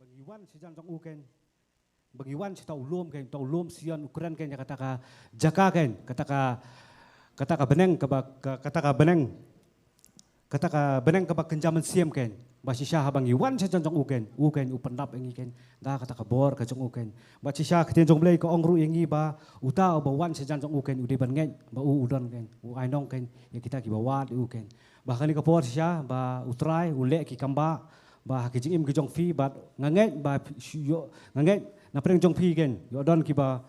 Bangiwan si Jan Jong Uken, bangiwan si tau lom sian ukuran ken kata jaka ken kata beneng kebak kenjaman siam ken baci syah bangiwan si Jan Jong Uken upendap engi ken da kata bor ke Jong Uken baci syah ketien jong blai ko ongru engi ba uta bawan si Jan Jong Uken ude ban ngen ba udon ken ainong ken ya kita ki bawa di Uken bahkan ni kapor syah ba utrai ulek ki kamba ba kijing im kijong fi ba nganget ba yo nganget na preng jong fi ken yo don ki ba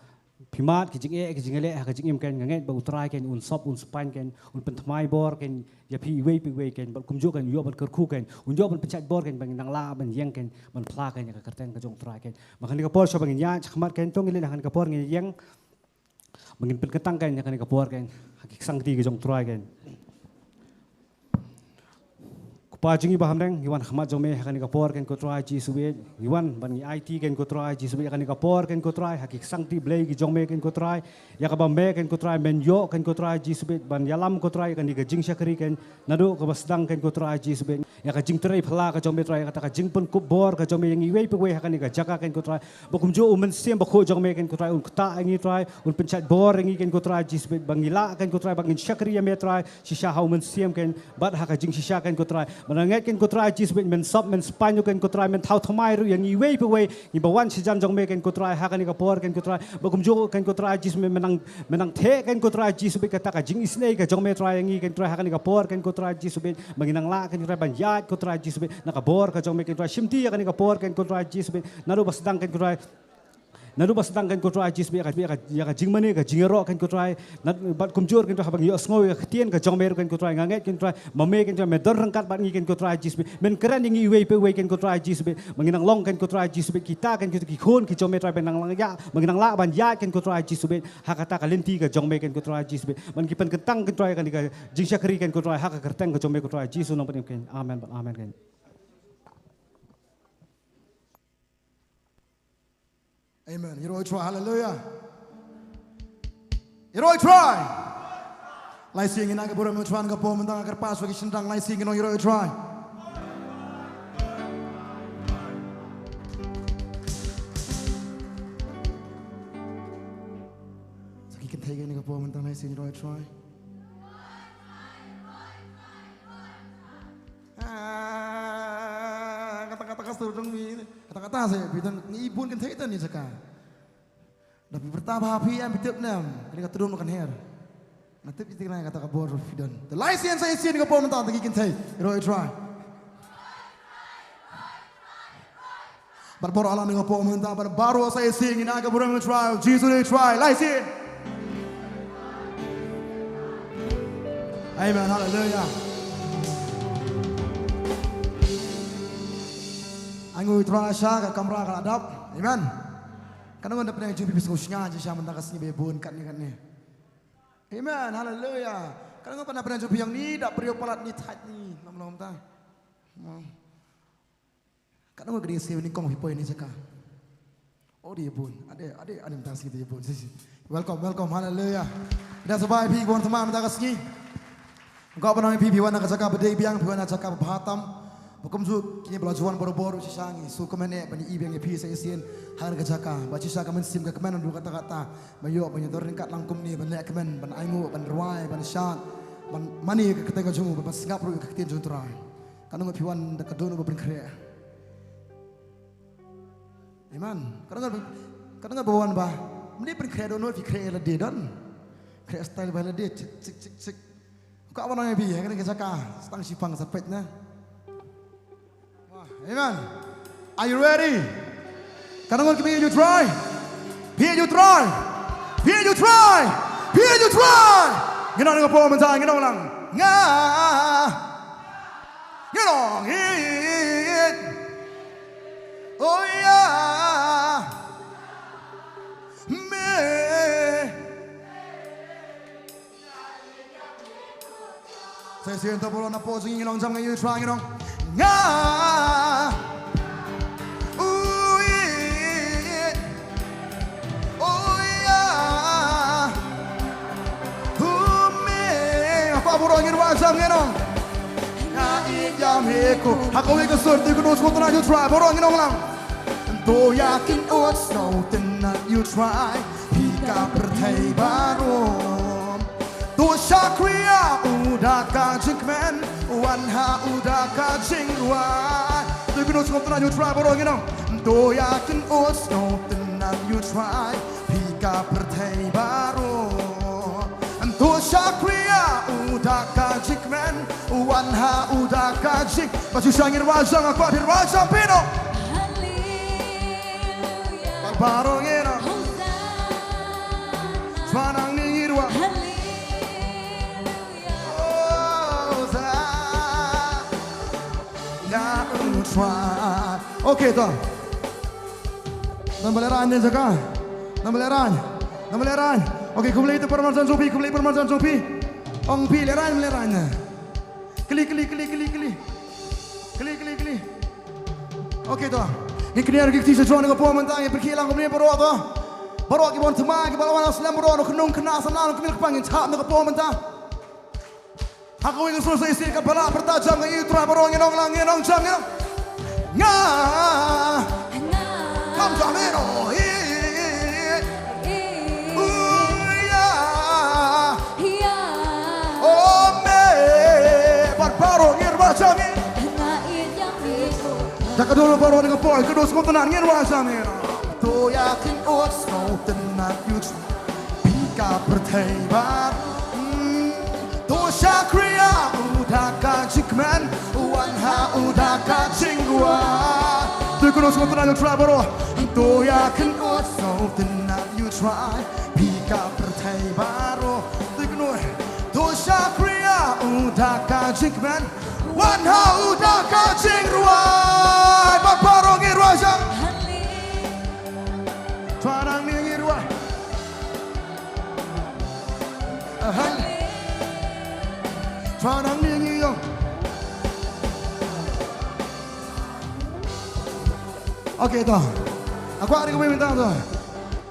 pimat kijing ele kijing im ken nganget ba utrai ken un sop un span ken un pentmai bor ken ya pi we ken ba kumjo ken yo ban kerku ken un yo ban penchat bor ken bang nang la ban yeng ken ban pla ken ya kerten ka jong utrai ken makan ka por so bang nya khmat ken tong ile han ka por ngi yeng bangin pen ketang ken ya kan ka por ken hakik sang ti ka jong utrai ken Pajungi baham deng, iwan khmat jome hakani kapor ken kotrai ji subet, iwan bani IT ken kotrai ji subet hakani kapor ken kotrai hakik sangti blay ki jome ken kotrai, ya kabambe ken kotrai menyo ken kotrai ji subet ban yalam kotrai kan diga jing syakri ken nadu kabasdang ken kotrai ji subet, ya ka jing terai phala ka jome trai kata ka jing pun kubor ka jome yang iwei pe hakani ka jaka ken kotrai, bokum jo umen siam bakho jome ken kotrai un kta engi trai, un penchat bor engi ken kotrai ji subet bangila ken kotrai bangin syakri ya metrai, shisha ha umen siam ken bat haka jing shisha ken kotrai Menangat ken kotrai jis men sop men spanyo ken kotrai men thau thomai ru yang iwei pe wei ni bawan si Jan Jong me ken kotrai hakani ka por ken kotrai bakum jo ken kotrai jis menang the ken kotrai jis be kata ka jing isnei ka jong me trai yang ken kotrai hakani ka por ken kotrai jis be menginang la ken kotrai ban yat kotrai jis be na ka bor ka jong me ken kotrai simti hakani ka por ken kotrai jis be naru basdang ken kotrai Nadu basdang kan kotrai jis be ya ka jing mane ka jingero kan kotrai bat kumjur kan habang yo sngoy ka tien ka jongmer kan kotrai nganget kan kotrai mame kan kotrai medor rangkat bat ngi kan kotrai jis be men keren ngi we pe we kan kotrai jis be menginang long kan kotrai jis be kita kan ki khon ki jongmer trai benang lang ya menginang la ban ya kan kotrai jis be hakata ka lenti ka jongmer kan kotrai jis be men ki pen kentang kan kotrai kan ka jing syakri kan kotrai hak ka kerteng ka jongmer kotrai jis nong pen kan amen kan Amen. You know, try. Hallelujah. You know, try. Lai sing ina ka bura mo try ka po mendang agar pas bagi sendang lai sing you know, try. Saki kan thai ni ka po mendang lai sing you know, try. Kata-kata kasar dong mi. Kata-kata saya bidan ngibun kan thaitan ni saka. Tapi bertambah api yang bitip nam. Kini kata dong makan hair. Nanti kita kena kata kabor fidan. The license saya sini kapor mentah tadi kan thai. You try. Berboro alam dengan kapor mentah. Baru saya sini nak kapor mentah. Jesus try. License. Amen. Hallelujah. Angui terasa ke kamera ke adab, amen. Karena mana pernah jumpa biskusnya aja siapa mentang kasih bebun kat ni, amen, haleluya. Karena mana pernah jumpa yang ni tak periuk palat ni tight ni, lama-lama tak. Karena mana kerja sewa ni kong hipoi ni cakap. Oh dia bun, ada mentang kasih dia bun. Welcome, haleluya. Dah sebaik pi kawan teman mentang kasih. Engkau pernah pi wana cakap berdei biang, wana cakap berhatam. Bukan tu kini belajuan boru-boru sisangi. So kemana bani ibu yang pi saya sien harga jaka. Baca saya kemen sim ke kemen dulu kata-kata. Bayu banyak ringkat langkum ni ban lek kemen ban aingu ban ruai ban syat ban mani ke ketega jumu ban Singapura ke ketien junturai. Kanu ngapiwan dekat dono ban krea. Iman. Kanu ngabawan bah. Meni ban krea dono fi krea la de don. Krea style ba la de cik. Kau apa namanya bi? Kena jaka. Stang sipang sapetnya. Amen. Are you ready? Can I give you try? Here you try. You know the performance you know lang. You know it. Oh yeah. Me. Saya siento por una pose y long time you try you know. Borongin wajam ngenong, na inyam heko. Aku ikut surti kuno sekolah tu try borongin orang lang. Tôi yakin uất sâu tình là you try Hika berthai baru Tu syakria udah kajing men Wanha udah kajing ruai Tu kena sengok tenang you try baru gini Tu yakin uất sâu tình là you try Hika berthai baru Tu syakria udah kajing men Wanha udah kajing Masih sangir wajang aku hadir wajang pino Barong ina Swanang ningirwa Ya utwa Okey tuan Dan beleran ni jaga Dan beleran Okey kumulai itu permansan sopi Ong pi leran Keli Okey tuan Ni kena pergi ke sejuan dengan puan mentang yang berkilang kemudian berdoa tu. Berdoa kita pun teman kita lawan Islam berdoa nak kenung kena senang kemil kepangin cak dengan puan mentang. Aku ingin selesai isi kepala bertajam dengan itu berdoa ngenong lang ngenong jam ya. Nga. Kam jameno. Oh me. Berdoa ngirba jam ni. Jaga dulu baru dengan boy, kedua semua tenang ni wajah ni. Tu yakin uat snow tenang yut, pika bertebar. Tu syakria udah kajik man, wanha udah kajing gua. Tu kedua semua tenang yut try baru. Tu yakin uat snow tenang yut try, pika bertebar. Tu kedua, tu syakria udah kajik man. Wanha udah kacing ruai Barbarong irwai sang Tuanang ni irwai Tuanang ni ngiyong Okey tu Aku ada kemintaan tu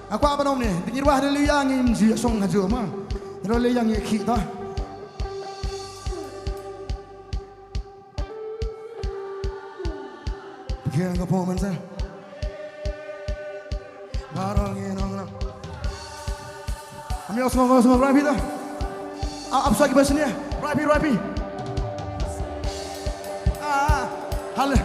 Aku apa nom ni Irwai ada liyang yang jia song aja mah Ada liyang yang kik tu Kira ke pomen saya Barang ngenong lang Kami semua rapi tu Apa lagi bahasa ni Rapi Halo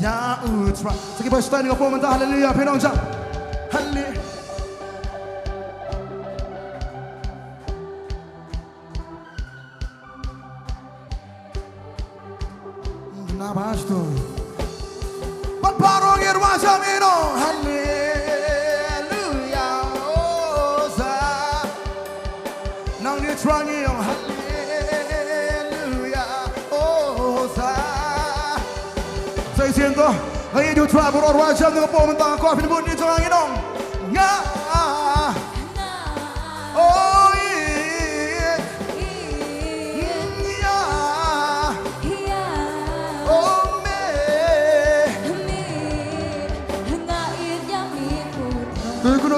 Ya utra Sagi bahasa dengan pomen tak haleluya Penong jam Haleluya Nabas tu, berbarong irwan jamino, haleluya, oza, nang ni trangi yang haleluya, oza. Saya siento, hari itu try berorwa jam dengan pomen tangan kau pun bunyi trangi dong, nga, oh.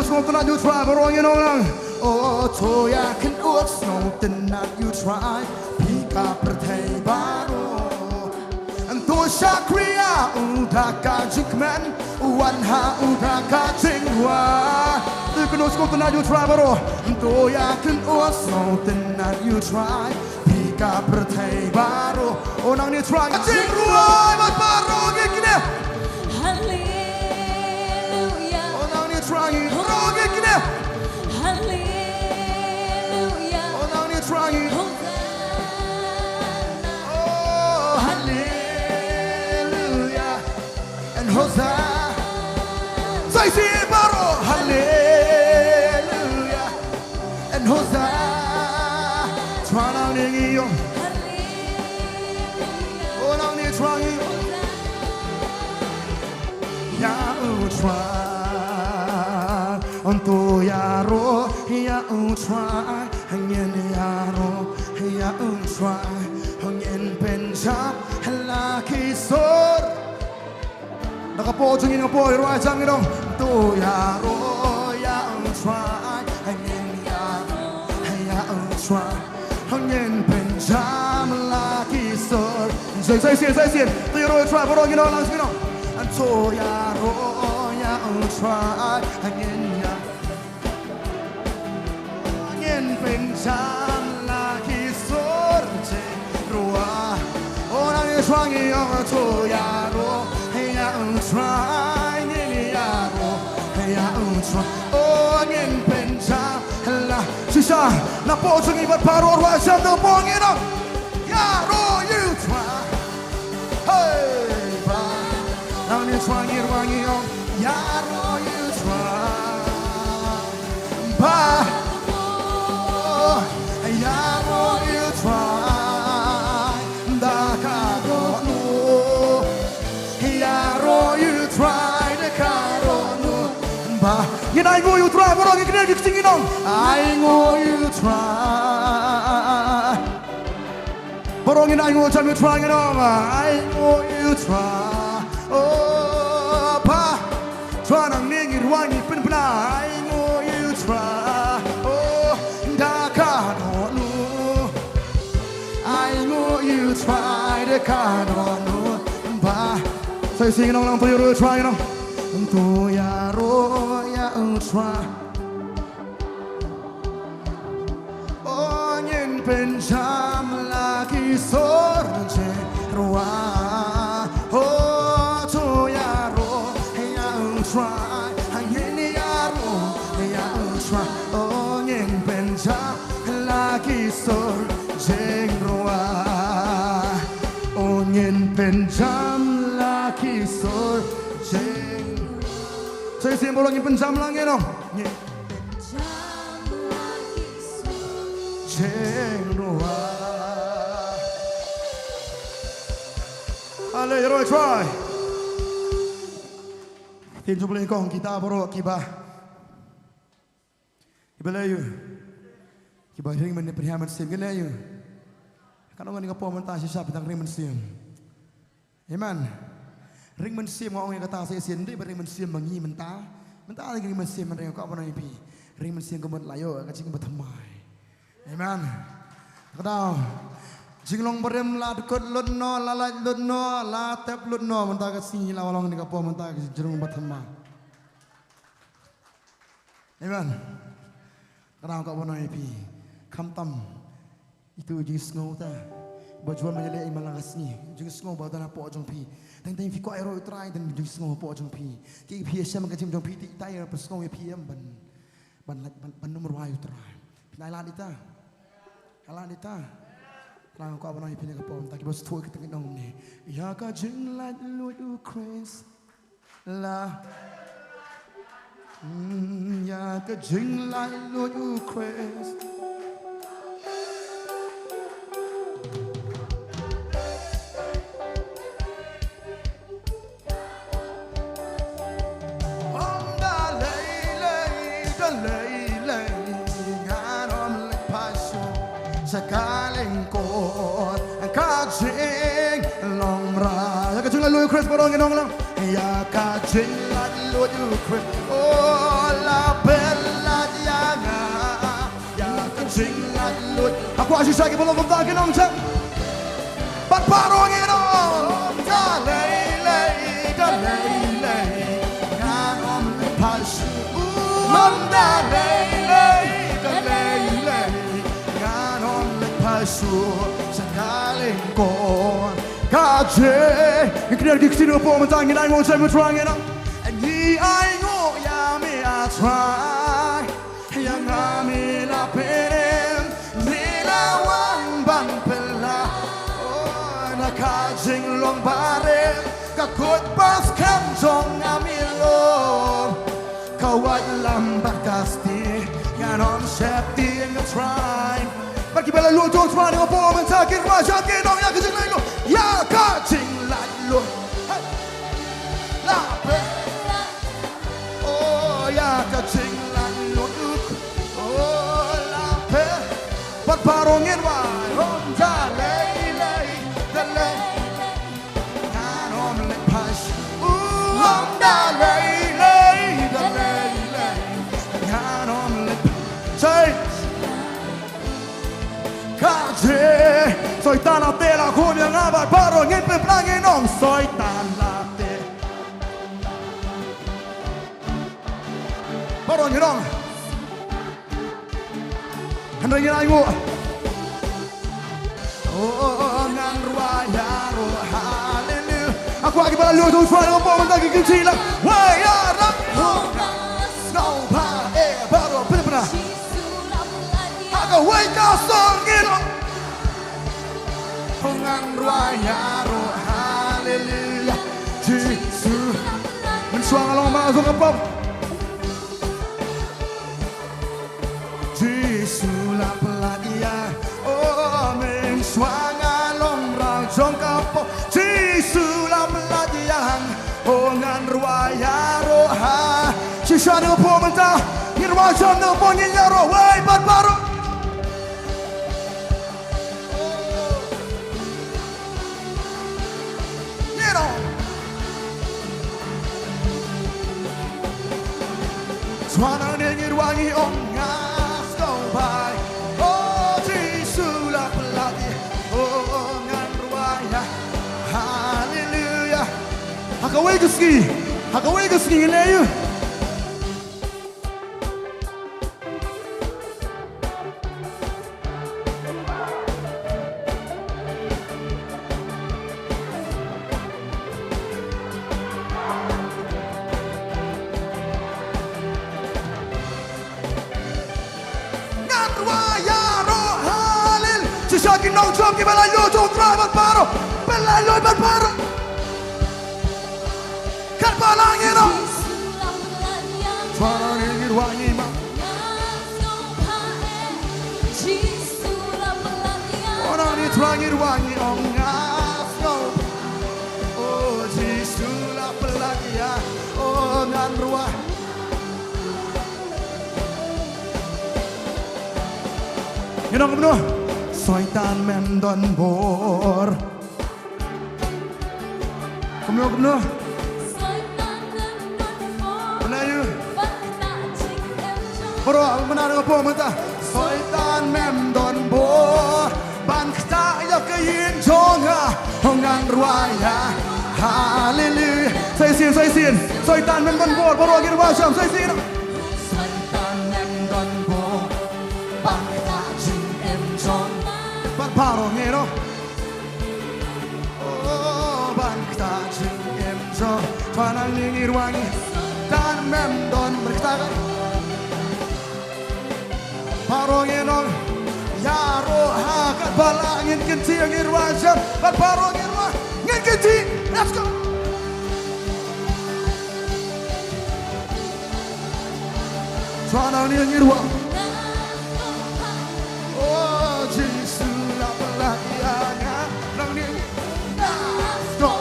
Semua tenang you try berong yang orang Oh tu yakin uat semua tenang you try Pika berthai baru Tu syakria udah kajik man Wanha udah kajing wah Tu kena semua tenang you try baru Tu yakin uat semua tenang you try Pika berthai baru Orang ni try kajing wah baru gini Orang ni try Hallelujah. Oh, now you're trying. Oh, hallelujah. And Hosanna. Say, Baro. Hallelujah. And Hosanna. Try now, Nigio. Oh, now you're trying. Yeah, try. Untuk yaro ya utrai hangyen yaro ya utrai hangyen penjab laki sor nakapojong ng boy right jam ngidong untuk yaro ya utrai hangyen yaro try เขาเงินเป็นจามลากิสดใส่เสียงตัวโรย try พอร้องกินเอาลังสิพี่น้องอันโตยาโรยา try เขาเงินยาเงินเป็นจามลากิสดเจรัวโอ้นังช่วงนี้เอาโตยาโรยา try เงินยาโรยา try โอ้เงินเป็นจามSisa, na po sa iba't paror wa siya na po ang ino. Yaro, you try. Hey, ba. Now you try, Yaro, you try. Ba. Yaro, you try. Da karo no. Yaro, you try. Da karo no. Ba. Yan ay mo you try. Parang ikinagig singin on. I know you try. Borongin I know time you trying it over. I know you try. Oh, pa, try nang ningit wangi pinpina. I know you try. Oh, daka no no. I know you try. Daka no no. Pa, say sing along lang to you try no. To ya ro ya try. เป็นจามลากิโซรเจรัวโอ้ทุยาโรให้ยาทรายให้เห็นยาโรให้ยาทรายโอ้ยังเป็นจามลากิโซรเจรัวโอ้ยังเป็นจามลากิโซรเจใส่เสียงบอลยังเป็นจามลาเงี้ยน้องAle, Roy, try. Tin coba lagi kong kita baru kiba. Kiba layu. Kiba ring mana perhiasan sim kita layu. Kalau orang ni kapal mentah siapa tentang ring sim. Amen. Ring sim orang yang kata saya sendiri ring sim bangi mentah. Mentah lagi ring sim mana yang kau apa nak ipi. Ring sim kau buat layu, kacing buat thamai. Amen. Kau Jinglong berem la dekut ludno la ludno la tep ludno mentah kasi la walong ni kapo mentah kasi jerung bathama. Amen. Karang kau bono ipi kam tam itu jing snow ta. Bajuan menjadi imalang kasni jing snow bawa tanah po jong pi. Teng fi ko aero try dan jing snow po jong pi. Ki pi siam ka jing jong pi ti tai per snow pi am ban nomor wa yu try. Pinai la dita. Ala dita. Lang ko abang ipin kapom taki bos tuwa kita kinong ni ya ka jing la lu Chris la ya ka jing la lu Chris Sakaling kot kajing long ra ya kajing lalu Chris borong inong lang ya kajing lalu Chris oh la bella diana ya kajing lalu aku asyik lagi belum tak inong cak bat borong inong dalai kan om pas dalai Sakaling kon kaje ikner diksino po matangin ay mo sa mo trying it and ye I know ya me I try yang ami la pen nilawan ban pela oh na kajing long bare kakut pas kam jong amilo kawat lambat kasti yan on septi in the try Bagi bela lu tu cuma dengan power mentakin raja kedong yang kecil lalu ya kacing lalu la oh ya kacing lalu oh la berparungin wai ronda lei kan om le pas ronda lei kan om le say Soitan ate la kunya ngabat paro ngin peplangi nong soitan ate paro ngirong Henry ngirangu Oh ngan ruaya ro hallelujah Aku lagi bala lu tu suara apa mentagi kunci lah Wai ya ram Snow pa paro pena Aku wai ka song ngirong Ngan ruaya ro hallelujah Jesus Mensuang along masuk apa Jesus la peladia Oh mensuang along rajong kapo Jesus la peladia Oh ngan ruaya ro ha Shisha dengan po mentah Ngirwajam dengan po nyinyaro Wai bat baru Suara dingin wangi ongas kau baik Oh Yesus lah pelatih Oh ngan ruaya Haleluya Hakawai keski ngeleyu Sisyakin nong jom ki belayo jom trabat paro Belayo bat paro Kan balangi nong Suara ngir wangi ma Orang ni terangir wangi ong ngasno Oh jisulah pelagia Oh ngan ruah Nginong kepenuh Soitan mendon bor Kemudian Melayu Bro, benar apa mentah Soitan mendon bor Ban kita ya keyin jonga Hongan ruaya Haleluya Saya sin Soitan mendon bor Bro, kira macam saya sin Soitan mendon bor Ban kita jing em jong Paro ngero Oh bangta jing emjo Tuanang ningir wangi Dan memdon berketakan Paro ngero Yaro hakat balangin kenti ngir wajam Bat paro ngero ngin kenti Let's go Tuanang ningir wangi Oh Jesus Lapiana nang ni no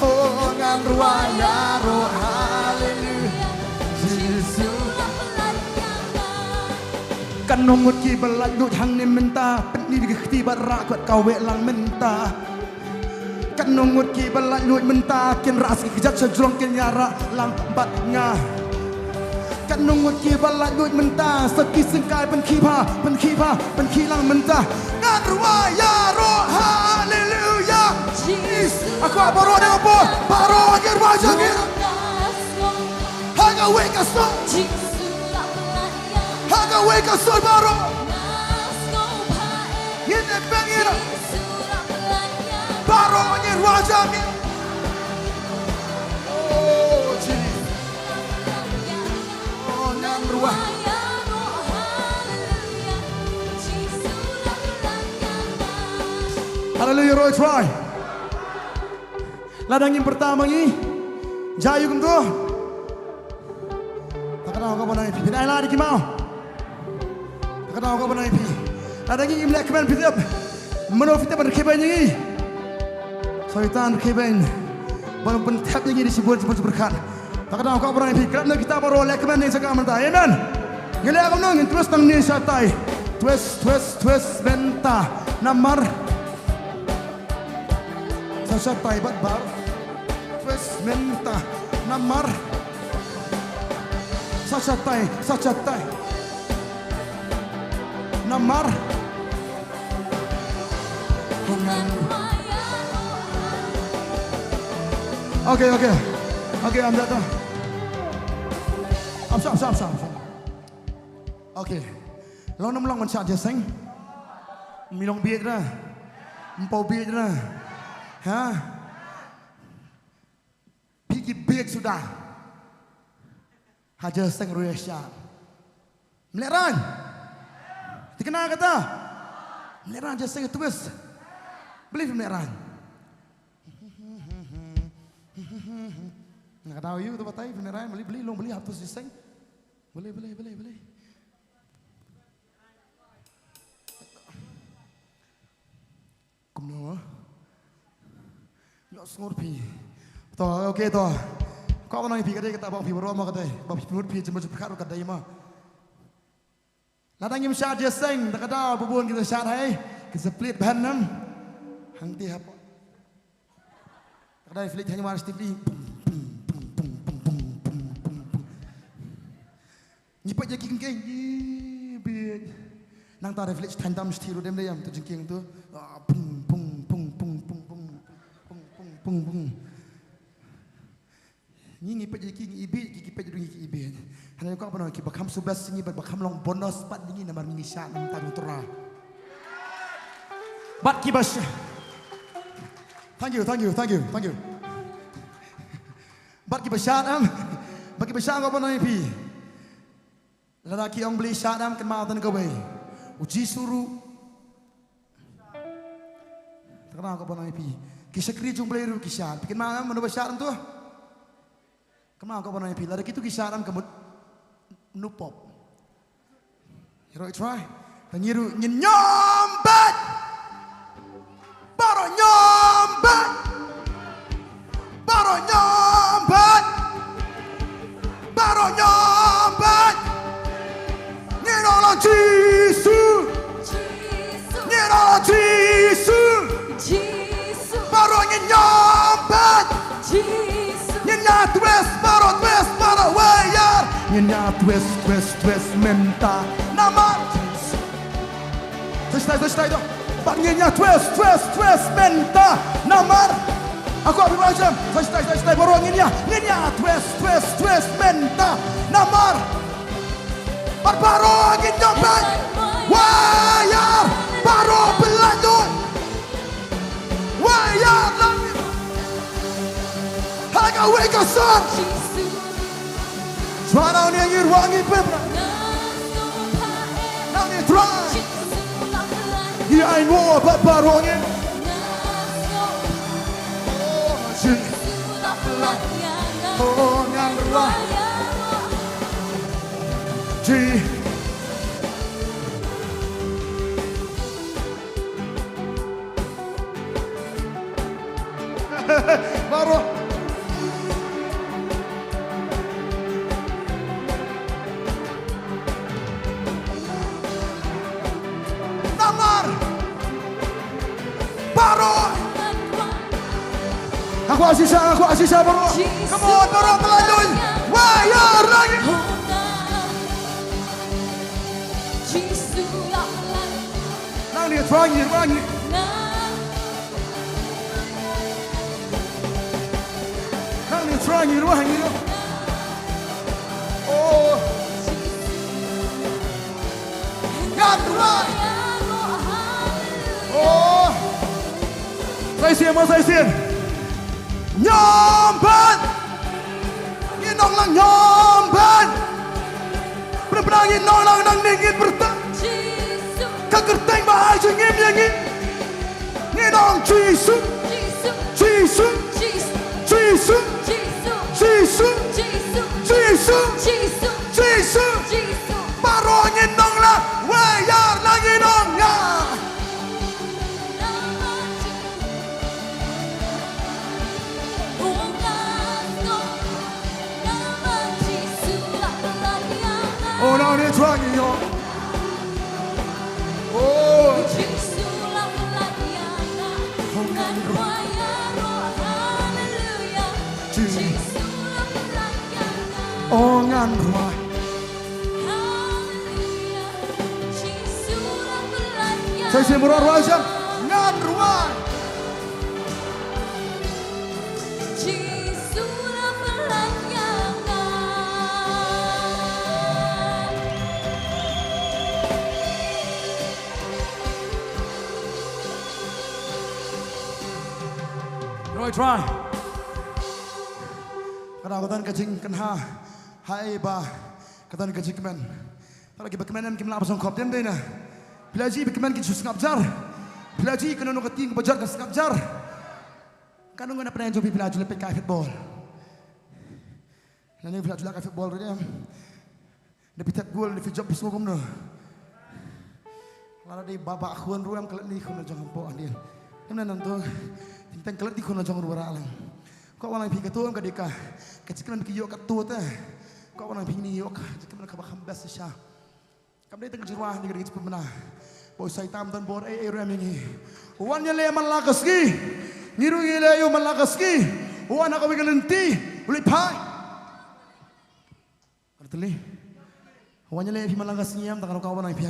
Oh ngan ruaya ro hallelujah Jesus kan nongut ki beladut hang ni menta petni di khti barak kuat kawe lang menta kan nongut ki beladut menta kin ras ki jat sejrong kin nyara lang bat nga Kan nungut ki balat duit mentah Seki sengkai pen kipa Pen kilang mentah Ngan ruaya roh haleluya Aku baro dengan apa Baro agir wajah agir Haga weka son Haga weka son baro Yinek bengir Baro agir wajah agir Haleluya Roy Troy Ladang yang pertama ni Jayu kum tu Tak kenal kau pernah ipi Tidak lah di kimau Tak kenal kau pernah ipi Ladang yang imlek kemen pitip Menofitnya berkeban ni Soitan berkeban Baru pentap ni di sebuah berkat Tak kenal kau pernah ipi Kerana kita baru lek kemen ni sekarang mentah Amen Gila aku nungin terus tang ni syatai Twist benta Namar Syatai bat bar Twist benta Namar Syatai Namar. Okay, I'm datang. Up. Okay. Long man chat je sing. Milong biet dah. Empau biet dah. Ha? Pergi biet sudah. Haja sing Ruesya. Meleran. Dikenal kata? Meleran je sing tulis. Beli meleran. Nak tahu you tu batai beneran beli long beli hapus je sing. Boleh. Kumno. Yo sengor pi. Toh okey toh. Kau mana pi kadai kata bawa pi baru mah kadai. Bawa pi mut pi cuma perkara kadai mah. Ladang yang syat je sing tak ada bubun kita syat hai. Kita split ban nam. Hang ti apa? Kadai flick hanya maras TV. Nyipat je king biet. Nang ta refleks tandam stiru dem dem tu jengking tu. Pung. Ni nyipat je king ibit kipat je dungi ibit. Hanya kau apa nak kipat kam subas ni bakam long bonus pat dingin namar mini syak nam ta utara. Bat kibas. Thank you. Bat kibas syak am. Bagi besar kau apa nak pi? Lelaki orang beli syadam kan mahu kau bayi. Uji suruh. Terkenal kau pernah pi. Kisah kiri jumpa liru kisah. Bikin mahu mana syadam tu? Kenal kau pernah pi. Lelaki tu kisah syadam kamu nupop. Hero try. Pengiru nyombat. Baru nyombat. Jesus. Baru nyombat. Nyenya twist baru wayar. Nyenya twist menta nama. Selesai tu. Pak nyenya twist menta nama. Aku ambil macam. Selesai baru nyenya twist menta nama. Baru nyombat. Wayar baru berlanjut. Wayar lagi. Harga weka son. Suara ni yang wangi pebra. Nanti try. Dia ingin apa barunya. Oh ngarlah. Baru Namar baru aku asisa baru come on baru melalui wayar lagi nang dia try wangi trying you wangi oh God right oh saya siap nyombat nginong lang nyombat benar-benar nginong lang nang dingin bertak kegerteng bahaya jengim yang nginong Jesus baru nginong lah wayar lah nginong ya oh now they're trying yo oh oh ngan ruai Saya murah rajam ngan ruai. Roy try. Kadang-kadang kecing kenha hai ba kadang kecing kemen. Kalau kita kemenan kita lapang kop dem deh na. Bila ji kemen kita susah jar. Bila ji kena nak ting kebajar kita susah jar. Kan nunggu nak pernah jobi bila jual pekak football. Nanti bila jual football tu dia. Dia pitak gol dia job semua kumno. Kalau dia babak kuan ruam kalau ni kuan jangan po dia. Kemudian nanti tentang kalau di kuan jangan ruara alang. Kau orang pergi ketua kan deka. Kecilan pergi yok ketua tu. Kau orang pergi ni yok. Kecilan kau bakal best sah. Kamu dia tengah jurwah ni kerja pemana. Bos saya tam dan bor ram ini. Wan yang le malakas ki. Ngiru ngile yo malakas ki. Wan aku pergi lenti. Boleh pai. Kerteli. Wan yang le pergi malakas ni am. Takkan kau orang pergi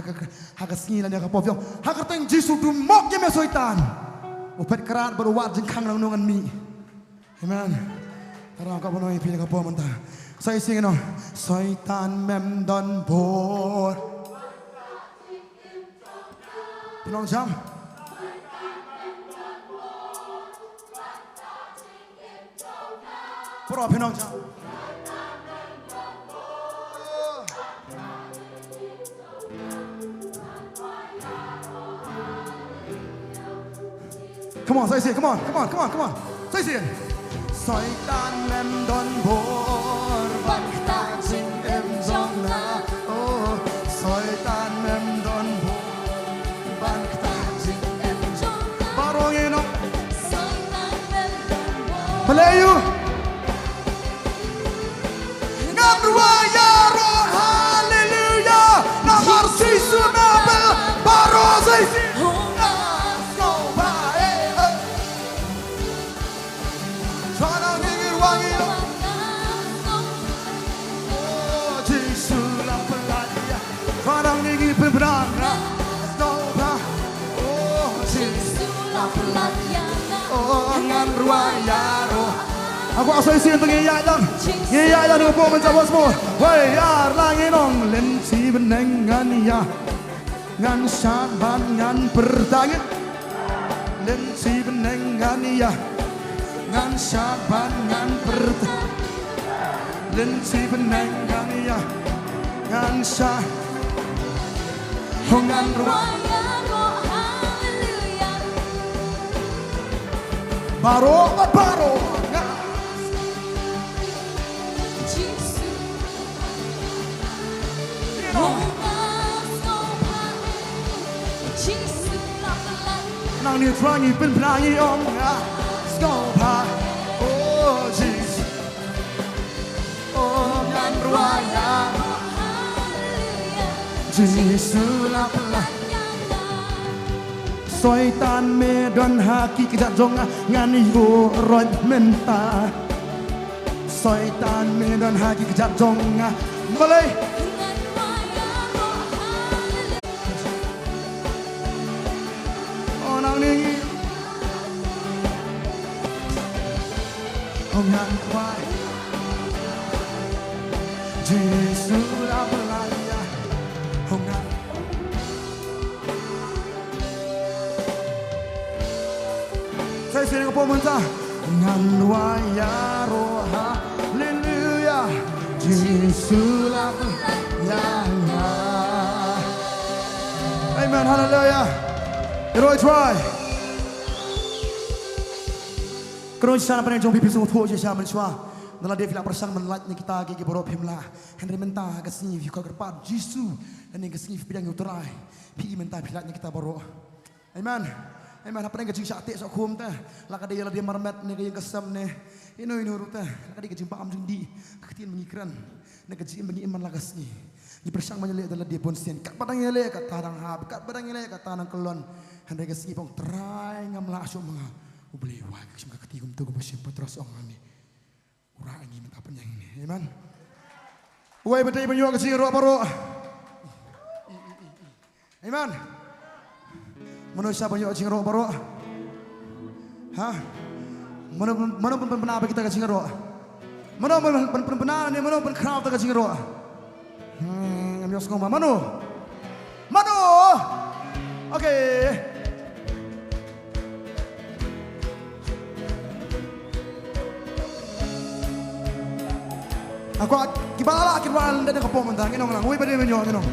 hakas ni nanti aku poviong. Hakar teng jisu tu mok je mesoitan. Upet kerat berwat jengkang nungan mi. Amen. Karena kau penuhi pilih kau mentah. Saya singin no. Syaitan memdon bor. Penong jam. Pro penong jam. Come on, saya sing. Come on. Saya sing. Syaitan memdon bor bakta jing em zona. Oh, syaitan memdon bor bakta jing em zona. Barongin no. Syaitan memdon bor. Melayu. Ngamruaya roh haleluya. Namar Yesus nabel baro saya sing. Berperang, oh, oh, ngan ruayaro. Aku asal isi untuk ngiyayang dengan pun mencapai semua. Wayar langit nong lensi benengan ya, ngan saban ngan bertangan, lensi benengan ya, ngan saban ngan bertangan, lensi benengan ya, ngan saban. Hongan ruaya roh haleluya. Baro Yesus. Nang ni trangi pen pelangi om skopa. Oh Jesus. Oh ngan ruaya Yesus lah Syaitan medan haki kejat jonga ngani yo rod menta. Syaitan medan haki kejat jonga boleh. Oh nang ni oh ngan kuai Yesus lah belaya hongan. Saya sering apa mentah ngan waya roh haleluya Yesus lah belaya. Amen haleluya. Roy try. Kerana sana pernah jumpa pipi semua tuh je saya mencua. Dalam dia filah persang melatnya kita gigi borop himlah. Henry mentah kesini view kerpat Jisu dan yang kesini bidang uterai. Pi mentah filatnya kita borop. Amen. Amen. Apa yang kecil sate sok kum teh. Laka dia marmet ni yang kesam ni. Ino urut teh. Laka dia kecil pam jundi. Ketian mengikran. Ni kecil mengi iman lakas ni. Ni persang menyelek dalam dia pun sen. Kat padang yelek kat tarang hab. Kat padang yelek kat tanang kelon. Henry kesini pun terai ngamlah asyuk mengah. Ubeli wah kecil ketigum tu masih petras orang ni. Orang ini minta apa yang ini, amen. Woi betul penyuak kecil roh apa roh, amen. Manusia banyak cingro baru. Hah? Mana pun benar kita ke cingro. Mana pun benar ni mana pun crowd kita ke cingro. Ambil skoma Manu. Manu. Okay. Aku kibala dari kapong mentang inong lang. Uy badai menyo inong.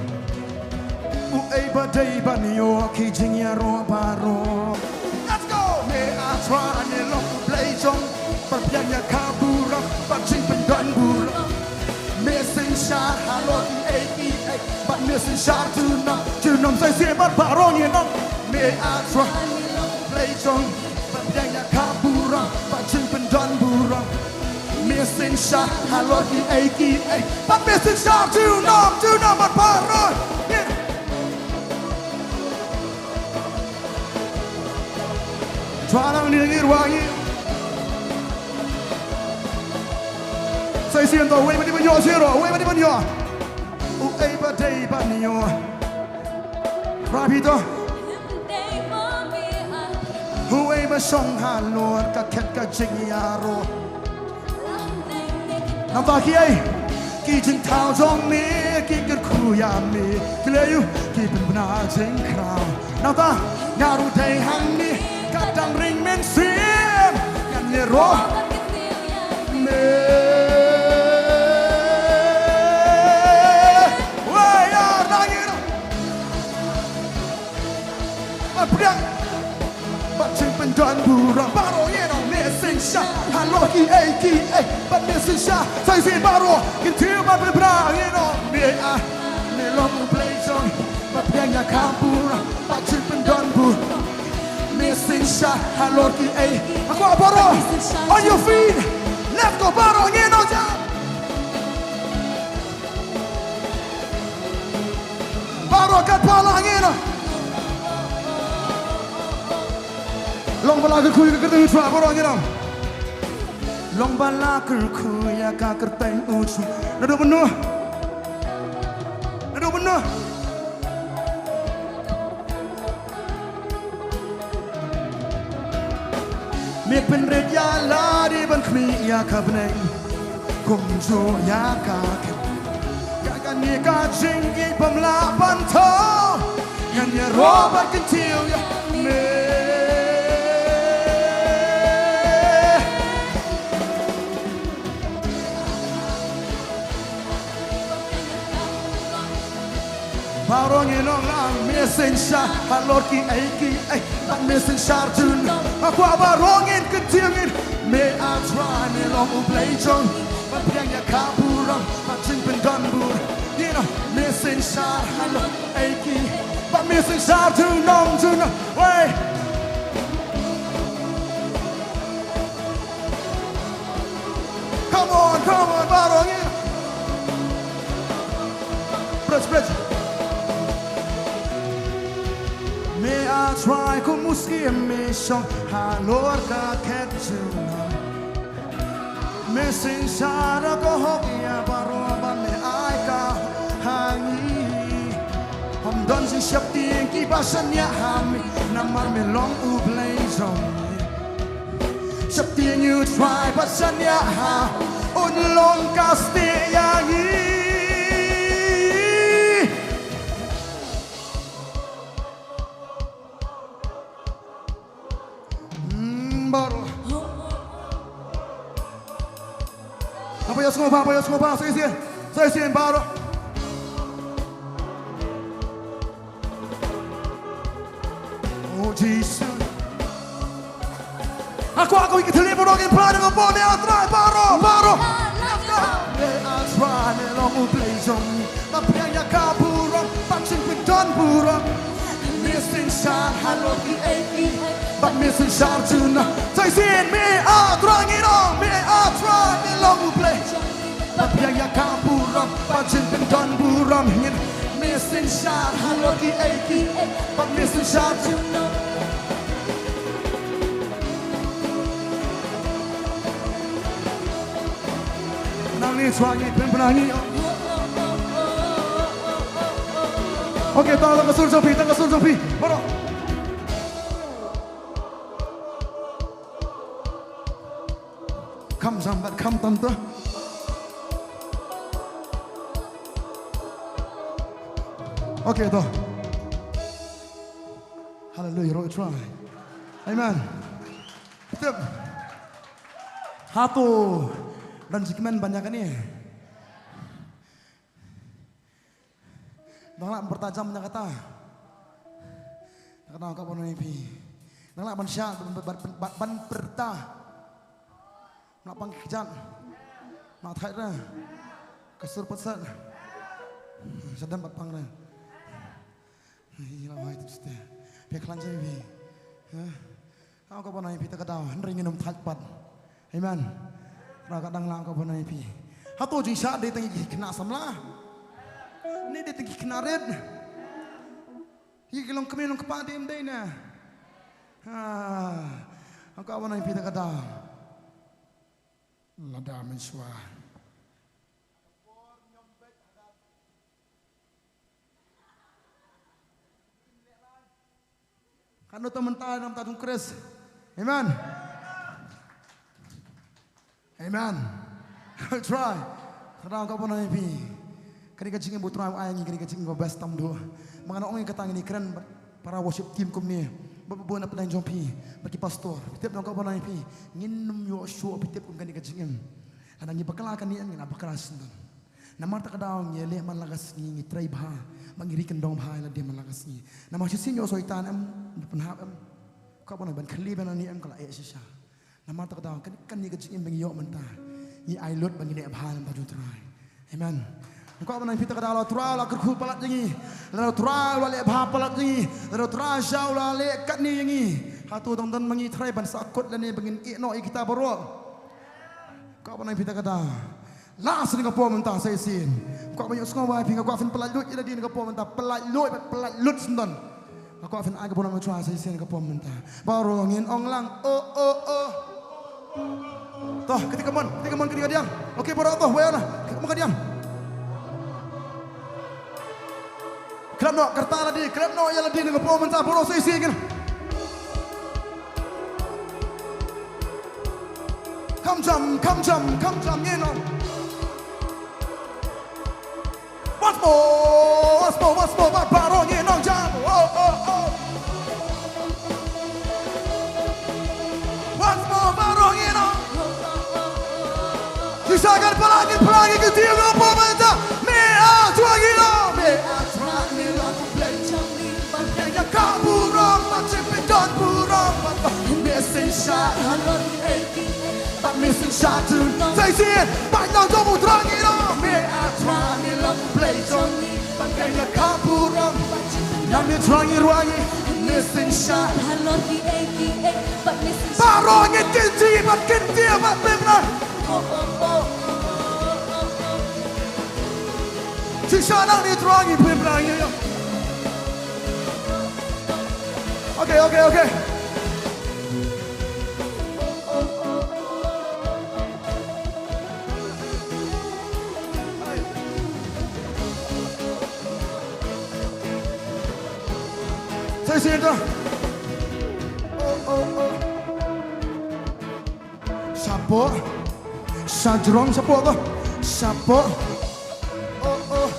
Uy badai banyo kijing ya ro baro. Let's go. Me a try ni long play jong. Perpianya kabura, pacing pendan bura. Missing shot halot eki but missing shot tu nam sai se bat baro ni nong. Me a try ni long play jong. Perpianya kabura, pacing pendan bura. Missing shot, halot ni eki, but missing shot tu nam but paroi. Try ni ngir wangi. Saya sian tahu, wei mati banyo zero, wei mati banyo. Uai badai banyo. Rapito. Uai masong halor kaket kajingyaro. Nampak kiai, kijing tahu jong ni, kijing kuyam ni, kelayu, kijing benar jeng kerau. Nampak ngaru day hang ni, kadang ring mensim, yang ni roh me. Wah ya nangin, apa Bacing pendan burang baru ye no missing shot halo ki but missing shot sai sin baru kintiu ba berang ye no me long play song papianya kampur bacing pendan burang missing shot halo ki aku baru on your feet left go baru ye no jam baru kat pala ye no Long bala kuy ka kerteng utra borong ngiram. Long bala kuy ka kerteng utra. Nado benuh. Nado benuh. Me penred ya lari ban kmi ya ka beneng. Kumjo ya ka ke. Ya kan ni ka jingi pamla banto. Yan ya robat kentil ya me. Barong inong lang missing shot halor ki but missing shot tun aku barongin ketingin me a try ni long play jong but piang ya kaburang macing pendan bur you know missing shot halor but missing shot tun way come on barongin press Me a try ko muski me song halor ka ketjuna Missing shara ko hokia baroban me ai ka hangi Hom don si shap tieng ki basanya hami namar me long u play song Shap tieng you try basanya ha un long kaste yangi baru. Apa ya semua, saya sian baru. Oh Jesus. Aku ikut telepon orang yang pelajang apa ni atrai baru. Atrai ni long play zong, tapi yang kabur, pancing pendan burang. Missing shot, hello ki but missing shot tuna. Say sin me a drangin on me a try me long play. But yang kapuram, pancing pendan buram. Missing shot, hello ki but missing shot tuna. Nangis wangi penangi. Okay, tangga sul sopi, baru. kham tam tu. Okay tu. Hallelujah, roy try. Amen. Betul. Hatu dan segmen banyak ni. Nanglah bertajam banyak kata. Nak kata kau ni pi. Nanglah manusia ban perta. Nak panggil kejat. Nak thai dah. Kesur pesat. Sedang berpang dah. Hilang wahai tu setiap. Biar kelanjai pi. Kau ni pi tak kata. Ringin thai pat. Amen. Kadang lang kau ni pi. Hatu jisha dia tinggi kena samlah. Ni dia tinggi kena red. Ia kelong kami long kepada dia na. Aku awak nak pergi kata. Lada mensua. Kanu teman tahu nam tatung keris. Amen. Amen. Try. Kadang kau pun nak pergi. Kini kacing ibu try ayang kini kacing ibu best tam dua. Mengenai orang yang kata ini keren para worship team kum ni. Bapak nak pedang jompi bagi pastor. Tiap nak kau pun nak pergi. Nginum yo show tiap kum kini kacing im. Kadang ni bakal akan ni angin apa keras tu. Nama tak kadang ni leh malagas ni try bah. Mengirikan dong bah lah dia malagas ni. Nama sisi yo soitan am penhap am. Kau pun nak ban keli ban ni am kalau sisa. Nama tak kadang kan ni kacing im bagi yo mentah. Ni ailot bagi dia bah lam baju try. Amen. Kau mana kita kata Allah tural aku kup pelat jengi, lalu tural wale bah pelat jengi, lalu tural syau wale kat ni jengi. Hatu tonton mengi try ban sakut dan ni bengin ikno kita baru. Kau mana kita kata, las ni kau mentah saya sin. Kau banyak sekolah baik, kau afin pelat lut jadi ni kau mentah pelat lut sendan. Kau afin agak pun nak try saya sin kau mentah. Baru ngin onglang, oh. Toh ketika diam. Okey baru toh, weh lah, ketika diam. Kerap nak kerta lagi, kerap nak yang lagi dengan pun mentah boros isi kan. Come jam, you know. Once more, baru you know jam. Oh. Once more, baru you know. Sisakan pelagi kecil dengan pun mentah. Kaburong macam pedon burong, missing shot, but missing shot too. Say it, but now don't drag it on. Me I try me love play Johnny, but kaya kaburong, now me try it wangi, missing shot. But missing shot. Barong it kinti, but pimna. Sisana ni drag it pimna yo. Okay. Saya sini tu. Oh. Siapa? Sajrong siapa tu? Siapa? Oh.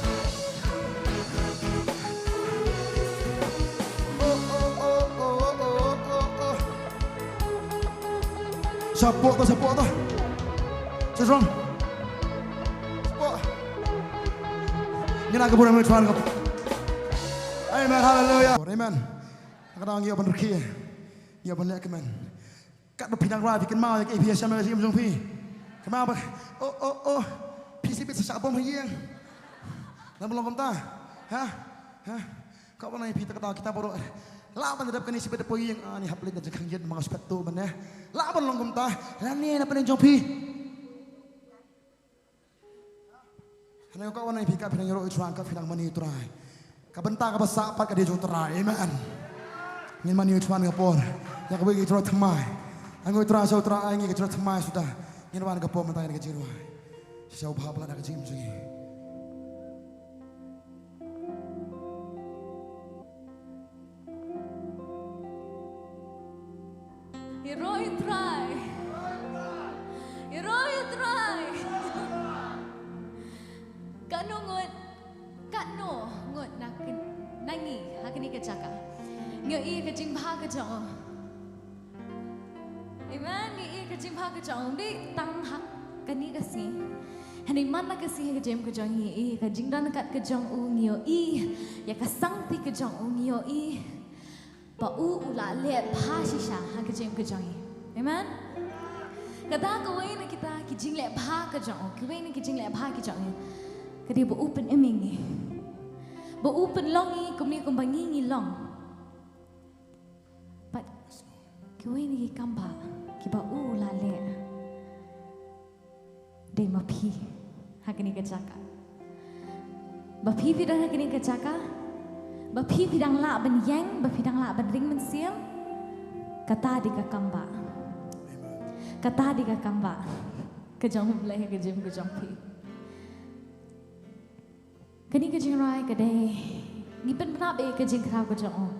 Siapa tu? Sajrong. Siapa? Ini nak kebunan mencari kau. Amen, hallelujah. Amen. Kadang dia berkhi, dia berlek kemen. Kat berpinang rai bikin mau yang APS sama macam macam pi. Kemau apa? Oh. PC bit sesak bom hiang. Dah belum komta? Hah? Kau mana yang kita kata kita baru. Laban terhadap kini sebab depois yang ni haplit dan jekang jet mga aspek tu mana. Laban long komta. Lani apa ni jompi? Karena kau mana yang pika pinang yoro itran kau pinang mani itrai. Kabentar kabesak pat kadih terai, amen. Ingin mani itran kapor, yang kau bagi itran temai. Anggo itran sau terai ingin itran temai sudah. Ingin wan kapor mentang ingin kecil wai. Sau bahap lah nak kecil macam ni. Hero itrai. Kat no ngot nak nangi hakini ke caka. Ngi ke jing bha ke jong. Amen. Ngi ke jing bha ke jong di tang hak kani ke si. Hani mana ke si ke jem ke jong ngi ke jing dan kat ke jong u ngio i ya ka sang ti ke jong u ngio i. Ba u ula le bha shisha ha ke jem ke jong i. Amen. Kata kawai na kita kijing le bha ke jong. Kawai na kijing le bha ke jong. Kadi ba open eming ni. Ba open long ni kumni kumbangi ni long. But kawai ni kamba ki ba u la le. Dei ma pi hakini ke caka. Ba pi pidang hakini ke caka. Ba pi pidang la ben yang, ba pidang la ben ring men siam. Kata di ka kamba. Kata di ka kamba. Ke jong belai ke jem ke jong pi. Kani ke jing rai ke dei. Ni pen bena be ke jing krau ke jong.